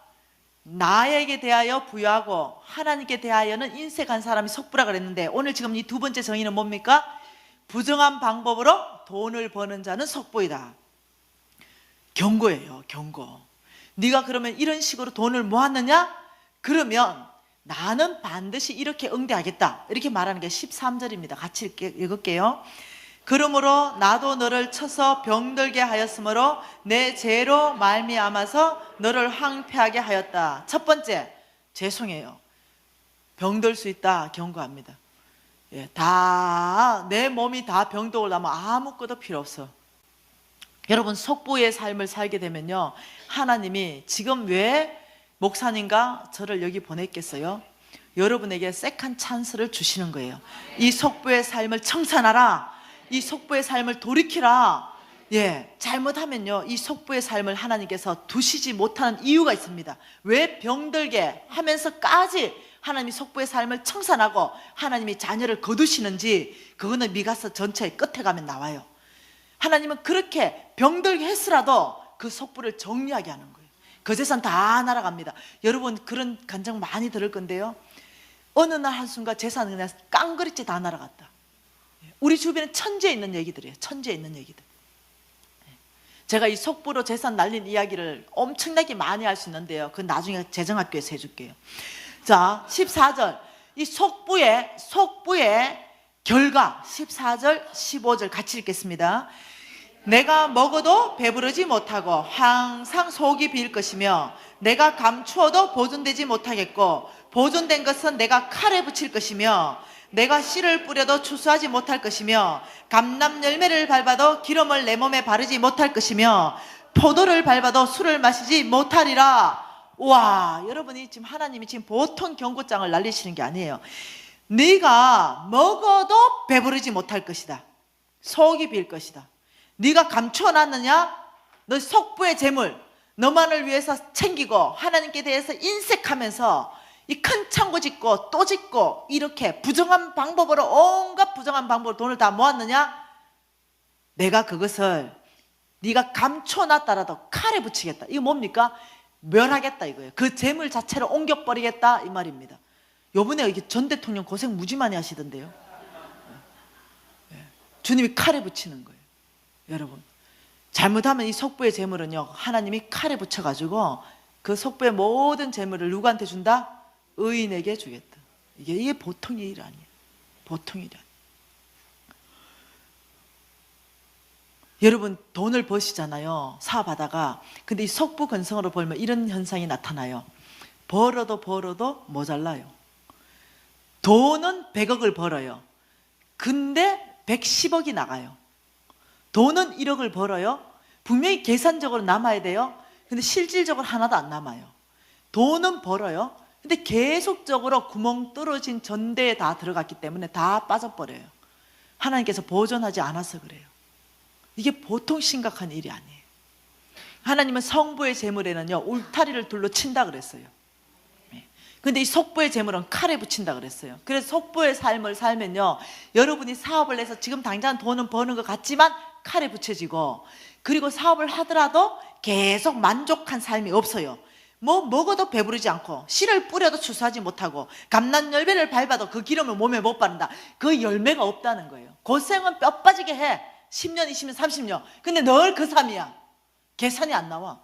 나에게 대하여 부여하고 하나님께 대하여는 인색한 사람이 속부라 그랬는데, 오늘 지금 이 두 번째 정의는 뭡니까? 부정한 방법으로 돈을 버는 자는 속부이다. 경고예요. 경고. 네가 그러면 이런 식으로 돈을 모았느냐? 그러면 나는 반드시 이렇게 응대하겠다. 이렇게 말하는 게 13절입니다. 같이 읽을게요. 그러므로 나도 너를 쳐서 병들게 하였으므로 내 죄로 말미암아서 너를 황폐하게 하였다. 첫 번째, 죄송해요. 병들 수 있다. 경고합니다. 예, 내 몸이 다 병독을 나면 아무것도 필요 없어. 여러분, 속부의 삶을 살게 되면요, 하나님이 지금 왜 목사님과 저를 여기 보냈겠어요? 여러분에게 세컨 찬스를 주시는 거예요. 이 속부의 삶을 청산하라. 이 속부의 삶을 돌이키라. 예, 잘못하면요, 이 속부의 삶을 하나님께서 두시지 못하는 이유가 있습니다. 왜 병들게 하면서까지 하나님이 속부의 삶을 청산하고 하나님이 자녀를 거두시는지, 그거는 미가서 전체의 끝에 가면 나와요. 하나님은 그렇게 병들게 했으라도 그 속부를 정리하게 하는 거예요. 그 재산 다 날아갑니다. 여러분, 그런 간증 많이 들을 건데요, 어느 날 한순간 재산이 그냥 깡그리째 다 날아갔다. 우리 주변에 천지에 있는 얘기들이에요. 천지에 있는 얘기들. 제가 이 속부로 재산 날린 이야기를 엄청나게 많이 할 수 있는데요, 그건 나중에 재정학교에서 해줄게요. 자, 14절. 이 속부의 결과 14절 15절 같이 읽겠습니다. 내가 먹어도 배부르지 못하고 항상 속이 비일 것이며 내가 감추어도 보존되지 못하겠고 보존된 것은 내가 칼에 붙일 것이며 내가 씨를 뿌려도 추수하지 못할 것이며 감람 열매를 밟아도 기름을 내 몸에 바르지 못할 것이며 포도를 밟아도 술을 마시지 못하리라. 와, 여러분이 지금 하나님이 지금 보통 경고장을 날리시는 게 아니에요. 네가 먹어도 배부르지 못할 것이다. 속이 빌 것이다. 네가 감추어놨느냐? 너 속부의 재물 너만을 위해서 챙기고 하나님께 대해서 인색하면서 이 큰 창고 짓고 또 짓고 이렇게 부정한 방법으로, 온갖 부정한 방법으로 돈을 다 모았느냐? 내가 그것을 네가 감춰놨다라도 칼에 붙이겠다. 이거 뭡니까? 멸하겠다 이거예요. 그 재물 자체를 옮겨버리겠다 이 말입니다. 요번에 이게 전 대통령 고생 무지 많이 하시던데요. 주님이 칼에 붙이는 거예요. 여러분, 잘못하면 이 속부의 재물은요, 하나님이 칼에 붙여가지고 그 속부의 모든 재물을 누구한테 준다? 의인에게 주겠다. 이게 보통 일 아니에요. 보통 일이 아니에요. 여러분, 돈을 버시잖아요, 사업하다가. 근데 이 속부 건성으로 벌면 이런 현상이 나타나요. 벌어도 모자라요. 돈은 100억을 벌어요. 근데 110억이 나가요. 돈은 1억을 벌어요. 분명히 계산적으로 남아야 돼요. 근데 실질적으로 하나도 안 남아요. 돈은 벌어요. 근데 계속적으로 구멍 뚫어진 전대에 다 들어갔기 때문에 다 빠져버려요. 하나님께서 보존하지 않아서 그래요. 이게 보통 심각한 일이 아니에요. 하나님은 성부의 재물에는요, 울타리를 둘러 친다 그랬어요. 근데 이 속부의 재물은 칼에 붙인다 그랬어요. 그래서 속부의 삶을 살면요, 여러분이 사업을 해서 지금 당장 돈은 버는 것 같지만 칼에 붙여지고, 그리고 사업을 하더라도 계속 만족한 삶이 없어요. 먹어도 배부르지 않고 씨를 뿌려도 추수하지 못하고 감람 열매를 밟아도 그 기름을 몸에 못 바른다. 그 열매가 없다는 거예요. 고생은 뼈 빠지게 해. 10년, 20년, 30년. 근데 늘 그 삶이야. 계산이 안 나와.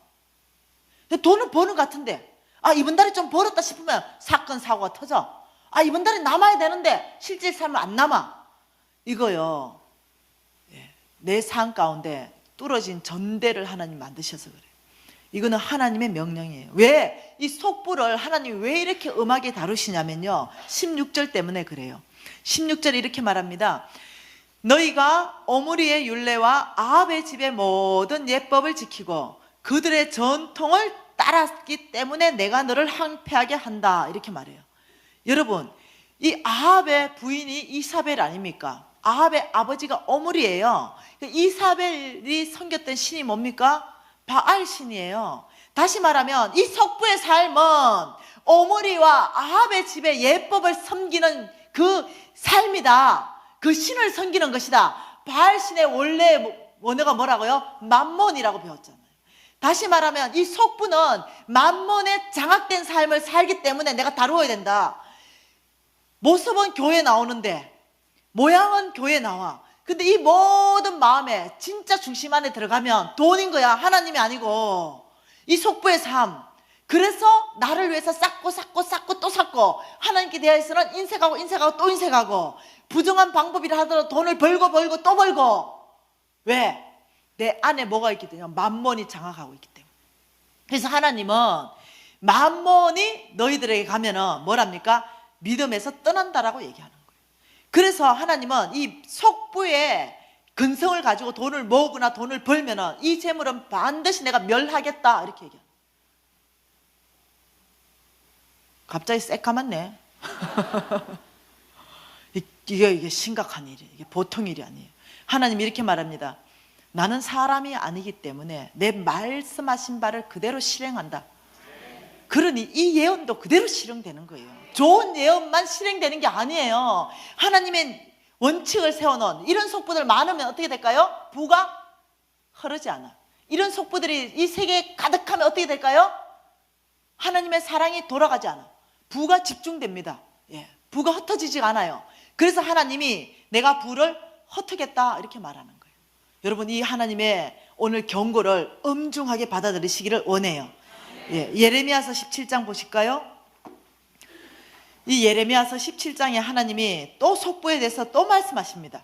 근데 돈은 버는 것 같은데, 아, 이번 달에 좀 벌었다 싶으면 사건, 사고가 터져. 아, 이번 달에 남아야 되는데 실제 삶은 안 남아. 이거요. 내 삶 가운데 뚫어진 전대를 하나님 만드셔서 그래요. 이거는 하나님의 명령이에요. 왜? 이 속부를 하나님이 왜 이렇게 엄하게 다루시냐면요, 16절 때문에 그래요. 16절에 이렇게 말합니다. 너희가 오므리의 율례와 아합의 집의 모든 예법을 지키고 그들의 전통을 따랐기 때문에 내가 너를 항폐하게 한다, 이렇게 말해요. 여러분, 이 아합의 부인이 이사벨 아닙니까? 아합의 아버지가 오므리예요. 이사벨이 섬겼던 신이 뭡니까? 바알 신이에요. 다시 말하면 이 속부의 삶은 오므리와 아합의 집의 예법을 섬기는 그 삶이다. 그 신을 섬기는 것이다. 바알 신의 원래 원어가 뭐라고요? 맘몬이라고 배웠잖아요. 다시 말하면 이 속부는 맘몬에 장악된 삶을 살기 때문에 내가 다루어야 된다. 모습은 교회 나오는데 모양은 교회 나와. 근데 이 모든 마음에 진짜 중심 안에 들어가면 돈인 거야. 하나님이 아니고. 이 속부의 삶. 그래서 나를 위해서 쌓고 또 쌓고, 하나님께 대해서는 인색하고 또 인색하고, 부정한 방법이라 하더라도 돈을 벌고 또 벌고. 왜? 내 안에 뭐가 있기 때문에? 맘몬이 장악하고 있기 때문에. 그래서 하나님은 맘몬이 너희들에게 가면은 뭐랍니까? 믿음에서 떠난다라고 얘기하는 거예요. 그래서 하나님은 이 속부의 근성을 가지고 돈을 모으거나 돈을 벌면은 이 재물은 반드시 내가 멸하겠다, 이렇게 얘기해요. 갑자기 새까맣네. 이게 심각한 일이에요. 이게 보통 일이 아니에요. 하나님이 이렇게 말합니다. 나는 사람이 아니기 때문에 내 말씀하신 바를 그대로 실행한다. 그러니 이 예언도 그대로 실행되는 거예요. 좋은 예언만 실행되는 게 아니에요. 하나님의 원칙을 세워놓은 이런 속부들 많으면 어떻게 될까요? 부가 흐르지 않아. 이런 속부들이 이 세계에 가득하면 어떻게 될까요? 하나님의 사랑이 돌아가지 않아. 부가 집중됩니다. 부가 흩어지지 않아요. 그래서 하나님이 내가 부를 흩트겠다, 이렇게 말하는 거예요. 여러분, 이 하나님의 오늘 경고를 엄중하게 받아들이시기를 원해요. 예레미야서 17장 보실까요? 이 예레미야서 17장에 하나님이 또 속부에 대해서 또 말씀하십니다.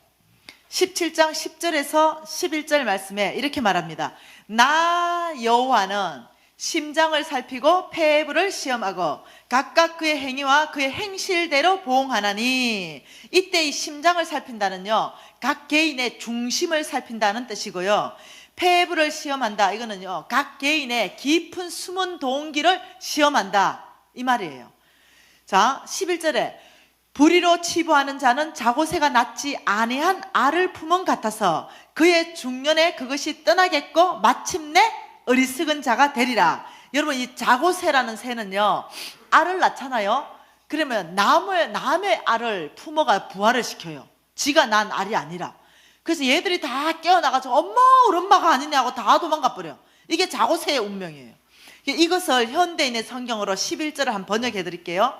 17장 10절에서 11절 말씀에 이렇게 말합니다. 나 여호와는 심장을 살피고 폐부를 시험하고 각각 그의 행위와 그의 행실대로 보응하나니, 이때 이 심장을 살핀다는요, 각 개인의 중심을 살핀다는 뜻이고요, 폐부를 시험한다, 이거는요, 각 개인의 깊은 숨은 동기를 시험한다, 이 말이에요. 자, 11절에 불의로 치부하는 자는 자고새가 낳지 아니한 알을 품은 같아서 그의 중년에 그것이 떠나겠고 마침내 어리석은 자가 되리라. 여러분, 이 자고새라는 새는요, 알을 낳잖아요. 그러면 남의 알을 품어가 부화를 시켜요. 지가 낳은 알이 아니라. 그래서 얘들이 다 깨어나가지고 엄마, 우리 엄마가 아니냐고 다 도망가 버려. 이게 자고새의 운명이에요. 이것을 현대인의 성경으로 11절을 한번 번역해 드릴게요.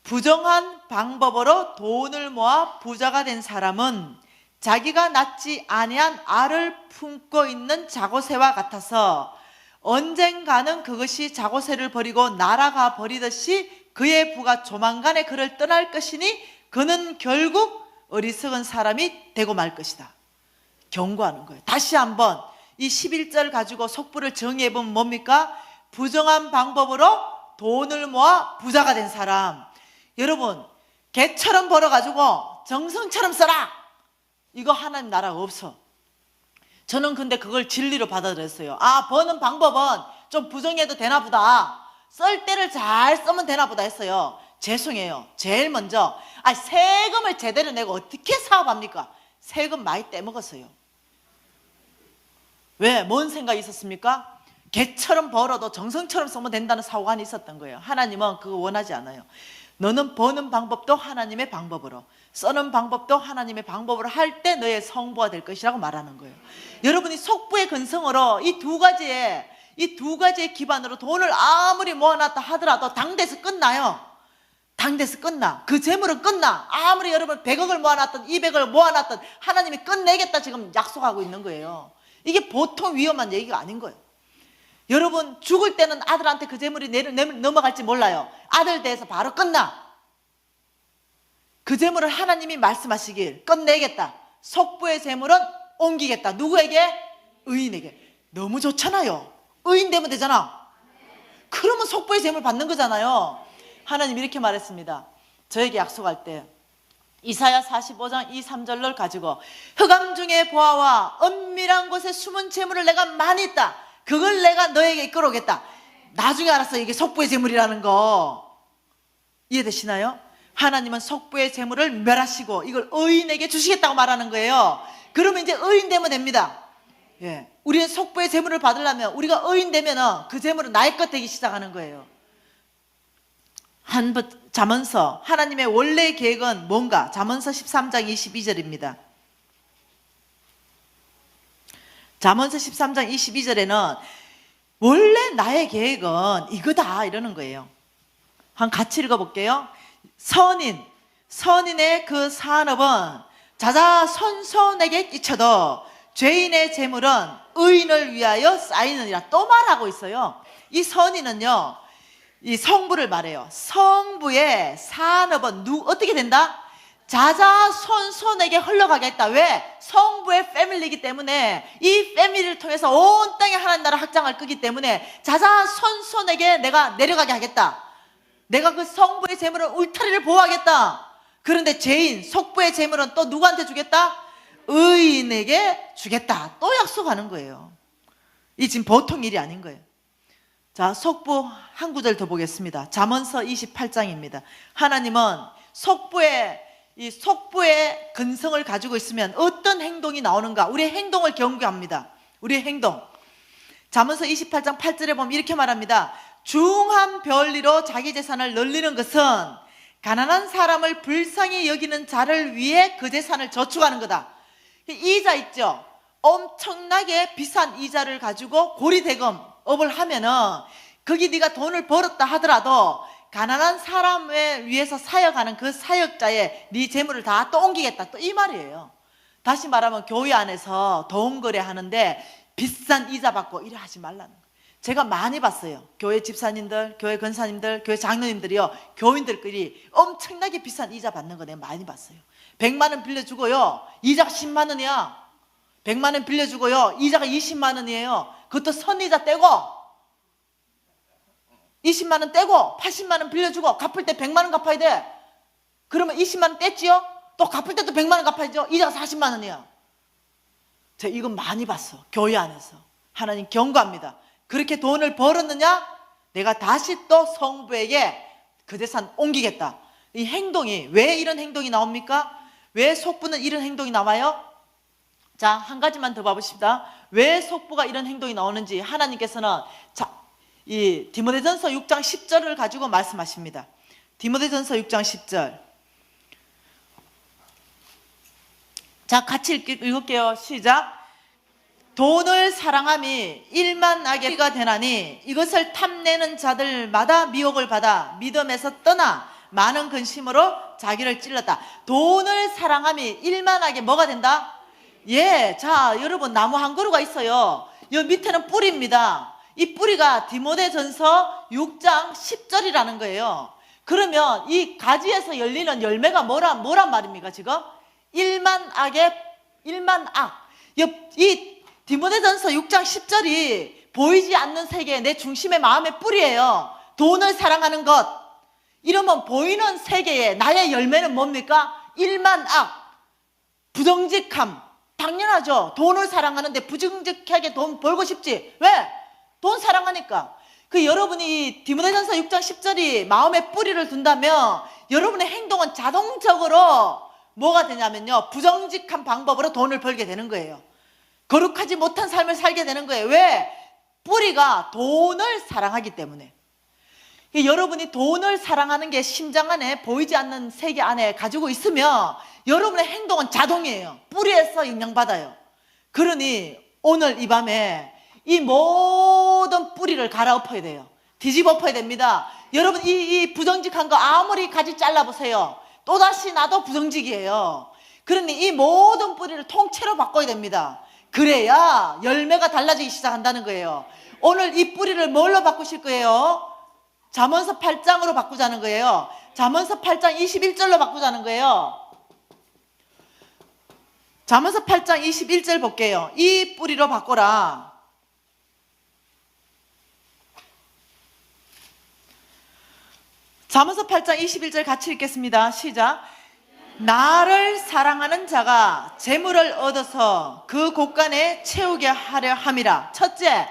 부정한 방법으로 돈을 모아 부자가 된 사람은 자기가 낳지 아니한 알을 품고 있는 자고새와 같아서 언젠가는 그것이 자고새를 버리고 날아가 버리듯이 그의 부가 조만간에 그를 떠날 것이니 그는 결국 어리석은 사람이 되고 말 것이다. 경고하는 거예요. 다시 한번 이 11절 가지고 속부를 정의해보면 뭡니까? 부정한 방법으로 돈을 모아 부자가 된 사람. 여러분, 개처럼 벌어가지고 정성처럼 써라, 이거 하나님 나라가 없어. 저는 근데 그걸 진리로 받아들였어요. 아, 버는 방법은 좀 부정해도 되나 보다, 쓸 때를 잘 쓰면 되나 보다 했어요. 죄송해요. 제일 먼저 세금을 제대로 내고 어떻게 사업합니까? 세금 많이 떼먹었어요. 왜? 뭔 생각이 있었습니까? 개처럼 벌어도 정성처럼 쓰면 된다는 사고관이 있었던 거예요. 하나님은 그거 원하지 않아요. 너는 버는 방법도 하나님의 방법으로, 쓰는 방법도 하나님의 방법으로 할 때 너의 성부가 될 것이라고 말하는 거예요. 여러분이 속부의 근성으로 이 두 가지의 기반으로 돈을 아무리 모아놨다 하더라도 당대에서 끝나요. 당대에서 끝나. 그 재물은 끝나. 아무리 여러분 100억을 모아놨던 200억을 모아놨던 하나님이 끝내겠다 지금 약속하고 있는 거예요. 이게 보통 위험한 얘기가 아닌 거예요. 여러분 죽을 때는 아들한테 그 재물이 넘어갈지 몰라요. 아들 대해서 바로 끝나. 그 재물을 하나님이 말씀하시길 끝내겠다. 속부의 재물은 옮기겠다. 누구에게? 의인에게. 너무 좋잖아요. 의인 되면 되잖아. 그러면 속부의 재물 받는 거잖아요. 하나님 이렇게 말했습니다. 저에게 약속할 때 이사야 45장 2, 3절을 가지고 흑암 중에 보아와 은밀한 곳에 숨은 재물을 내가 많이 있다. 그걸 내가 너에게 이끌어오겠다. 나중에 알았어요. 이게 속부의 재물이라는 거. 이해되시나요? 하나님은 속부의 재물을 멸하시고 이걸 의인에게 주시겠다고 말하는 거예요. 그러면 이제 의인 되면 됩니다. 예. 우리는 속부의 재물을 받으려면 우리가 의인 되면 그 재물은 나의 것 되기 시작하는 거예요. 잠언서 하나님의 원래 계획은 뭔가? 잠언서 13장 22절입니다. 잠언서 13장 22절에는 원래 나의 계획은 이거다 이러는 거예요. 한번 같이 읽어볼게요. 선인의 그 산업은 자자손손에게 끼쳐도 죄인의 재물은 의인을 위하여 쌓이느니라. 또 말하고 있어요. 이 선인은요, 이 성부를 말해요. 성부의 산업은 어떻게 된다? 자자손손에게 흘러가게 했다. 왜? 성부의 패밀리이기 때문에 이 패밀리를 통해서 온 땅에 하나님 나라 확장할 거기 때문에 자자손손에게 내가 내려가게 하겠다. 내가 그 성부의 재물은 울타리를 보호하겠다. 그런데 죄인, 속부의 재물은 또 누구한테 주겠다? 의인에게 주겠다. 또 약속하는 거예요. 이 지금 보통 일이 아닌 거예요. 자, 속부 한 구절 더 보겠습니다. 잠언서 28장입니다. 하나님은 속부의 근성을 가지고 있으면 어떤 행동이 나오는가? 우리의 행동을 경고합니다. 우리의 행동. 잠언서 28장 8절에 보면 이렇게 말합니다. 중한 별리로 자기 재산을 늘리는 것은 가난한 사람을 불쌍히 여기는 자를 위해 그 재산을 저축하는 거다. 이자 있죠? 엄청나게 비싼 이자를 가지고 고리대금업을 하면은 거기 네가 돈을 벌었다 하더라도 가난한 사람을 위해서 사역하는 그 사역자의 네 재물을 다 또 옮기겠다. 또 이 말이에요. 다시 말하면 교회 안에서 돈 거래하는데 비싼 이자 받고 이래 하지 말라는 거예요. 제가 많이 봤어요. 교회 집사님들, 교회 권사님들, 교회 장로님들이요, 교인들끼리 엄청나게 비싼 이자 받는 거 내가 많이 봤어요. 100만 원 빌려주고요, 이자가 10만 원이야. 100만 원 빌려주고요, 이자가 20만 원이에요. 그것도 선이자 떼고 20만 원 떼고 80만 원 빌려주고 갚을 때 100만 원 갚아야 돼. 그러면 20만 원 뗐지요? 또 갚을 때도 100만 원 갚아야죠. 이자가 40만 원이야. 제가 이건 많이 봤어. 교회 안에서. 하나님 경고합니다. 그렇게 돈을 벌었느냐? 내가 다시 또 성부에게 그 재산 옮기겠다. 이 행동이, 왜 이런 행동이 나옵니까? 왜 속부는 이런 행동이 나와요? 자, 한 가지만 더 봐봅시다. 왜 속부가 이런 행동이 나오는지 하나님께서는 이 디모데전서 6장 10절을 가지고 말씀하십니다. 디모데전서 6장 10절. 자, 같이 읽을게요. 시작. 돈을 사랑함이 일만하게가 되나니 이것을 탐내는 자들마다 미혹을 받아 믿음에서 떠나 많은 근심으로 자기를 찔렀다. 돈을 사랑함이 일만하게 뭐가 된다? 예, 자, 여러분 나무 한 그루가 있어요. 여 밑에는 뿌리입니다. 이 뿌리가 디모데전서 6장 10절이라는 거예요. 그러면 이 가지에서 열리는 열매가 뭐란 말입니까 지금? 일만악. 이 디모데전서 6장 10절이 보이지 않는 세계 내 중심의 마음의 뿌리예요. 돈을 사랑하는 것. 이러면 보이는 세계에 나의 열매는 뭡니까? 일만악. 부정직함. 당연하죠. 돈을 사랑하는데 부정직하게 돈 벌고 싶지. 왜? 돈 사랑하니까. 여러분이 디모데전서 6장 10절이 마음의 뿌리를 둔다면 여러분의 행동은 자동적으로 뭐가 되냐면요, 부정직한 방법으로 돈을 벌게 되는 거예요. 거룩하지 못한 삶을 살게 되는 거예요. 왜? 뿌리가 돈을 사랑하기 때문에. 여러분이 돈을 사랑하는 게 심장 안에 보이지 않는 세계 안에 가지고 있으면 여러분의 행동은 자동이에요. 뿌리에서 영향받아요. 그러니 오늘 이 밤에 이 모든 뿌리를 갈아엎어야 돼요. 뒤집어 엎어야 됩니다. 여러분 이 부정직한 거 아무리 가지 잘라보세요. 또다시 나도 부정직이에요. 그러니 이 모든 뿌리를 통째로 바꿔야 됩니다. 그래야 열매가 달라지기 시작한다는 거예요. 오늘 이 뿌리를 뭘로 바꾸실 거예요? 잠언서 8장으로 바꾸자는 거예요. 잠언서 8장 21절로 바꾸자는 거예요. 잠언서 8장 21절 볼게요. 이 뿌리로 바꿔라. 잠언서 8장 21절 같이 읽겠습니다. 시작. 나를 사랑하는 자가 재물을 얻어서 그 곳간에 채우게 하려 함이라. 첫째,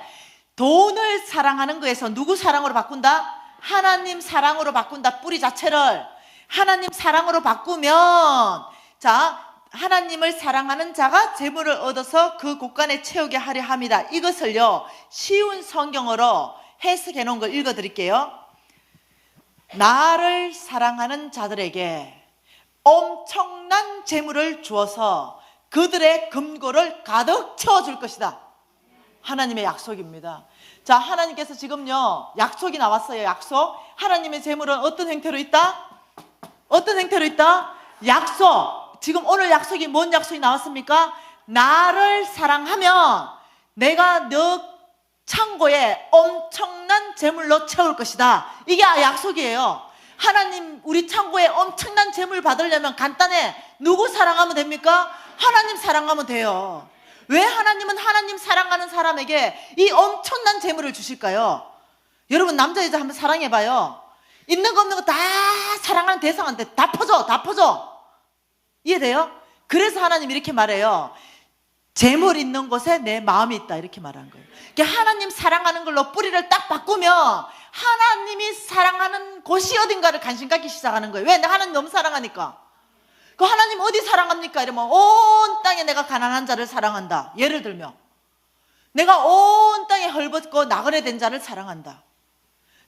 돈을 사랑하는 거에서 누구 사랑으로 바꾼다? 하나님 사랑으로 바꾼다. 뿌리 자체를 하나님 사랑으로 바꾸면, 자, 하나님을 사랑하는 자가 재물을 얻어서 그 곳간에 채우게 하려 함이다. 이것을요, 쉬운 성경어로 해석해 놓은 걸 읽어 드릴게요. 나를 사랑하는 자들에게 엄청난 재물을 주어서 그들의 금고를 가득 채워줄 것이다. 하나님의 약속입니다. 자, 하나님께서 지금요, 약속이 나왔어요. 약속. 하나님의 재물은 어떤 형태로 있다? 어떤 형태로 있다? 약속. 지금 오늘 약속이 뭔 약속이 나왔습니까? 나를 사랑하면 내가 너 창고에 엄청난 재물로 채울 것이다. 이게 약속이에요. 하나님 우리 창고에 엄청난 재물 받으려면 간단해. 누구 사랑하면 됩니까? 하나님 사랑하면 돼요. 왜 하나님은 하나님 사랑하는 사람에게 이 엄청난 재물을 주실까요? 여러분 남자 여자 한번 사랑해봐요. 있는 거 없는 거 다 사랑하는 대상한테 다 퍼줘. 다 퍼줘. 이해돼요? 그래서 하나님 이렇게 말해요. 재물 있는 곳에 내 마음이 있다. 이렇게 말한 거예요. 그러니까 하나님 사랑하는 걸로 뿌리를 딱 바꾸면 하나님이 사랑하는 곳이 어딘가를 관심 갖기 시작하는 거예요. 왜? 내가 하나님 너무 사랑하니까. 그 하나님 어디 사랑합니까? 이러면 온 땅에 내가 가난한 자를 사랑한다. 예를 들면 내가 온 땅에 헐벗고 나그네 된 자를 사랑한다.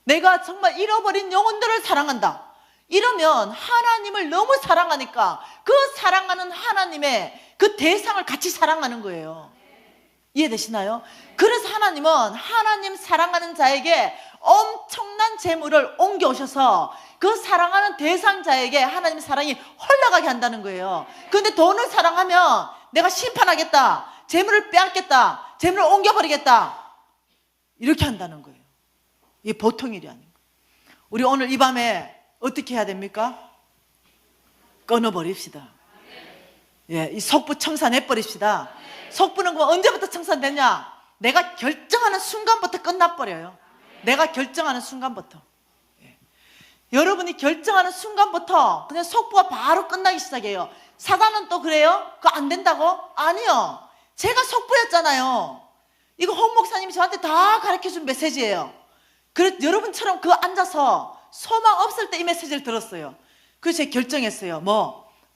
내가 정말 잃어버린 영혼들을 사랑한다. 이러면 하나님을 너무 사랑하니까 그 사랑하는 하나님의 그 대상을 같이 사랑하는 거예요. 이해되시나요? 그래서 하나님은 하나님 사랑하는 자에게 엄청난 재물을 옮겨오셔서 그 사랑하는 대상자에게 하나님의 사랑이 흘러가게 한다는 거예요. 그런데 돈을 사랑하면 내가 심판하겠다, 재물을 빼앗겠다, 재물을 옮겨버리겠다, 이렇게 한다는 거예요. 이게 보통 일이 아닌 거예요. 우리 오늘 이 밤에 어떻게 해야 됩니까? 끊어버립시다. 예, 이 속부 청산해버립시다. 속부는 그럼 언제부터 청산됐냐? 내가 결정하는 순간부터 끝나버려요. 내가 결정하는 순간부터. 예. 여러분이 결정하는 순간부터 그냥 속부가 바로 끝나기 시작해요. 사단은 또 그래요? 그거 안 된다고? 아니요. 제가 속부였잖아요. 이거 홍 목사님이 저한테 다 가르쳐준 메시지예요. 그래서 여러분처럼 그 앉아서 소망 없을 때 이 메시지를 들었어요. 그래서 제가 결정했어요.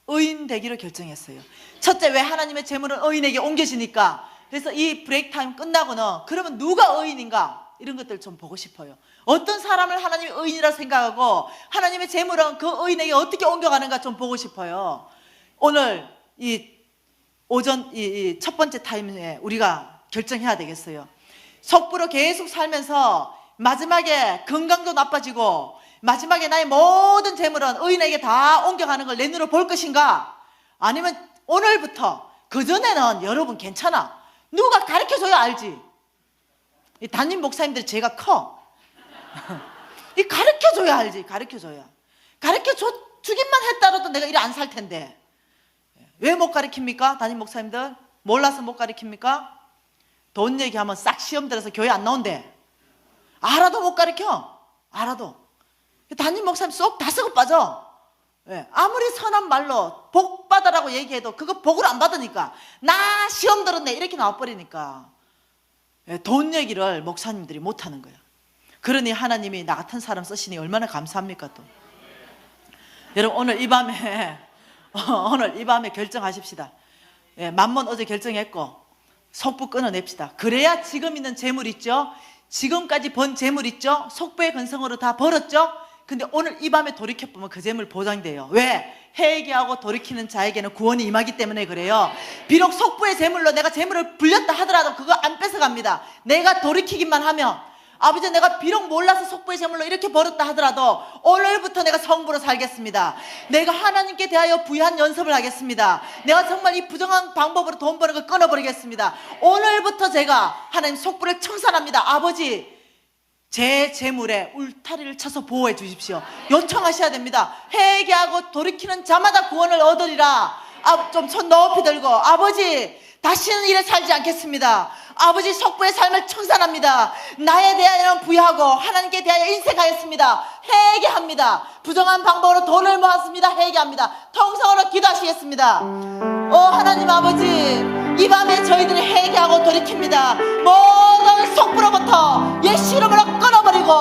의인 되기로 결정했어요. 첫째, 왜 하나님의 재물은 의인에게 옮겨지니까. 그래서 이 브레이크 타임 끝나고는 그러면 누가 의인인가? 이런 것들을 좀 보고 싶어요. 어떤 사람을 하나님이 의인이라 생각하고 하나님의 재물은 그 의인에게 어떻게 옮겨가는가 좀 보고 싶어요. 오늘 이 오전 이 첫 번째 타임에 우리가 결정해야 되겠어요. 속부로 계속 살면서 마지막에 건강도 나빠지고 마지막에 나의 모든 재물은 의인에게 다 옮겨가는 걸 내 눈으로 볼 것인가? 아니면 오늘부터, 그전에는 여러분 괜찮아. 누가 가르쳐줘야 알지. 이 담임 목사님들 제가 커. 이 가르쳐줘야 알지. 가르쳐줘야. 가르쳐주기만 했다라도 내가 이래 안 살 텐데. 왜 못 가르칩니까? 담임 목사님들 몰라서 못 가르칩니까? 돈 얘기하면 싹 시험 들어서 교회 안 나온대. 알아도 못 가르쳐. 알아도. 담임 목사님 쏙 다 썩어 빠져. 예, 아무리 선한 말로 복 받으라고 얘기해도 그거 복을 안 받으니까 나 시험 들었네 이렇게 나와버리니까. 예, 돈 얘기를 목사님들이 못하는 거야. 그러니 하나님이 나 같은 사람 쓰시니 얼마나 감사합니까 또. 여러분 오늘 이 밤에 결정하십시다. 예, 만몬 어제 결정했고 속부 끊어냅시다. 그래야 지금 있는 재물 있죠. 지금까지 번 재물 있죠. 속부의 근성으로 다 벌었죠. 근데 오늘 이 밤에 돌이켜보면 그 재물 보장돼요. 왜? 회개하고 돌이키는 자에게는 구원이 임하기 때문에 그래요. 비록 속부의 재물로 내가 재물을 불렸다 하더라도 그거 안 뺏어갑니다. 내가 돌이키기만 하면. 아버지, 내가 비록 몰라서 속부의 제물로 이렇게 버렸다 하더라도 오늘부터 내가 성부로 살겠습니다. 내가 하나님께 대하여 부유한 연습을 하겠습니다. 내가 정말 이 부정한 방법으로 돈 버는 걸 끊어버리겠습니다. 오늘부터 제가 하나님 속부를 청산합니다. 아버지, 제 재물에 울타리를 쳐서 보호해 주십시오. 요청하셔야 됩니다. 회개하고 돌이키는 자마다 구원을 얻으리라. 좀 손 높이 들고, 아버지, 다시는 이래 살지 않겠습니다. 아버지, 속부의 삶을 청산합니다. 나에 대하여는 부여하고 하나님께 대하여 인색하였습니다. 회개합니다. 부정한 방법으로 돈을 모았습니다. 회개합니다. 통성으로 기도하시겠습니다. 하나님 아버지, 이 밤에 저희들이 회개하고 돌이킵니다. 모든 속부로부터 예수 이름으로 끊어버리고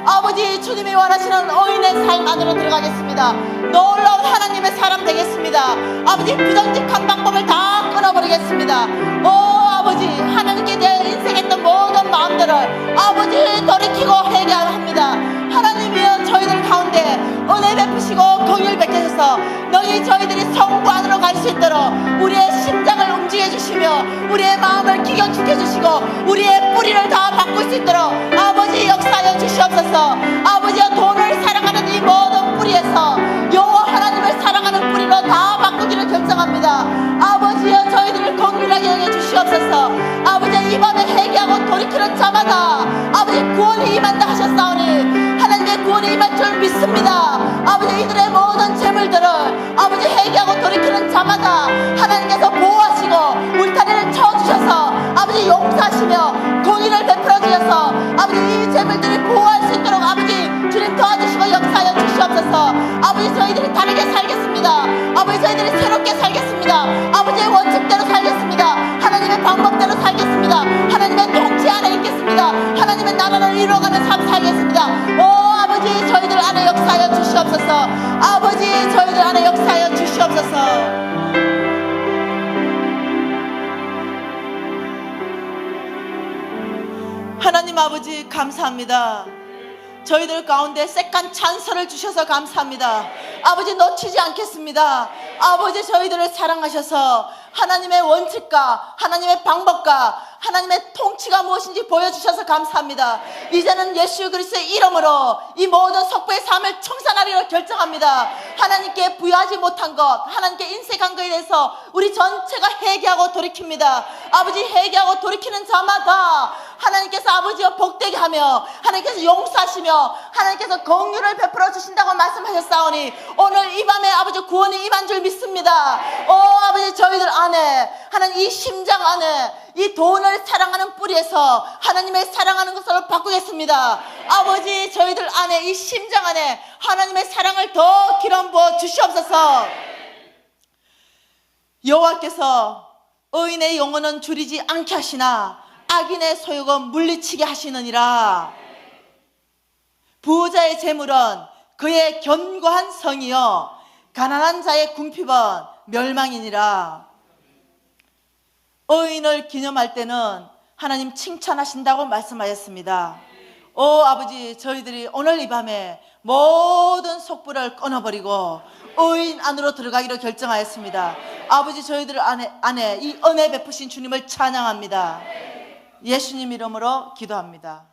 아버지, 주님이 원하시는 의인의 삶 안으로 들어가겠습니다. 놀라운 하나님의 사람 되겠습니다. 아버지, 부정직한 방법을 다 끊어버리겠습니다. 아버지, 하나님께 대해 인생했던 모든 마음들을 아버지 돌이키고 회개합니다. 하나님이여, 저희들 가운데 은혜 베푸시고 긍휼 베푸셔서 너희 저희들이 성부 안으로 갈 수 있도록 우리의 심장을 움직여 주시며 우리의 마음을 기경시켜 주시고 우리의 뿌리를 다 바꿀 수 있도록 아버지 역사하여 주시옵소서. 아버지여, 돈을 사랑하는 이 모든 뿌리에서 여호와 하나님을 사랑하는 뿌리로 다 바꾸기를 결정합니다. 아버지여, 저희들을 긍휼하게 여겨 주시옵소서. 아버지, 이 밤에 회개하고 돌이키는 자마다 아버지 구원이 임한다 하셨사오니 하나님의 구원이 임할 줄 믿습니다. 아버지, 이들의 모든 재물들을 아버지 회개하고 돌이키는 자마다 하나님께서 보호하시고 울타리를 쳐주셔서 아버지 용서하시며 공의를 베풀어 주셔서 아버지 이 재물들이 보호할 수 있도록 아버지 주님 도와주시고 역사하여 주시옵소서. 아버지, 저희들이 다르게 살겠습니다. 아버지, 저희들이 새롭게 살겠습니다. 아버지의 원칙대로 살겠습니다. 하나님의 방법대로 살겠습니다. 하나님의 통치 안에 있겠습니다. 하나님의 나라를 이루어가는 삶 살겠습니다. 아버지, 저희들 안에 역사하여 주시옵소서. 아버지, 저희들 안에 역사하여 주시옵소서. 하나님 아버지, 감사합니다. 저희들 가운데 새깐 찬설을 주셔서 감사합니다. 아버지, 놓치지 않겠습니다. 아버지, 저희들을 사랑하셔서 하나님의 원칙과 하나님의 방법과 하나님의 통치가 무엇인지 보여주셔서 감사합니다. 이제는 예수 그리스도의 이름으로 이 모든 속부의 삶을 청산하리라 결정합니다. 하나님께 부여하지 못한 것, 하나님께 인색한 것에 대해서 우리 전체가 회개하고 돌이킵니다. 아버지, 회개하고 돌이키는 자마다 하나님께서 아버지여 복되게 하며 하나님께서 용서하시며 하나님께서 긍휼을 베풀어 주신다고 말씀하셨사오니 오늘 이 밤에 아버지 구원이 임한 줄 믿습니다. 아버지, 저희들 안에 하나님 이 심장 안에 이 돈을 사랑하는 뿌리에서 하나님의 사랑하는 것으로 바꾸겠습니다. 아버지, 저희들 안에 이 심장 안에 하나님의 사랑을 더 기름 부어 주시옵소서. 여호와께서 의인의 영혼은 줄이지 않게 하시나 악인의 소욕은 물리치게 하시느니라. 부자의 재물은 그의 견고한 성이요 가난한 자의 궁핍은 멸망이니라. 의인을 기념할 때는 하나님 칭찬하신다고 말씀하셨습니다. 아버지, 저희들이 오늘 이 밤에 모든 속부를 끊어버리고 의인 안으로 들어가기로 결정하였습니다. 아버지, 저희들 안에 이 은혜 베푸신 주님을 찬양합니다. 예수님 이름으로 기도합니다.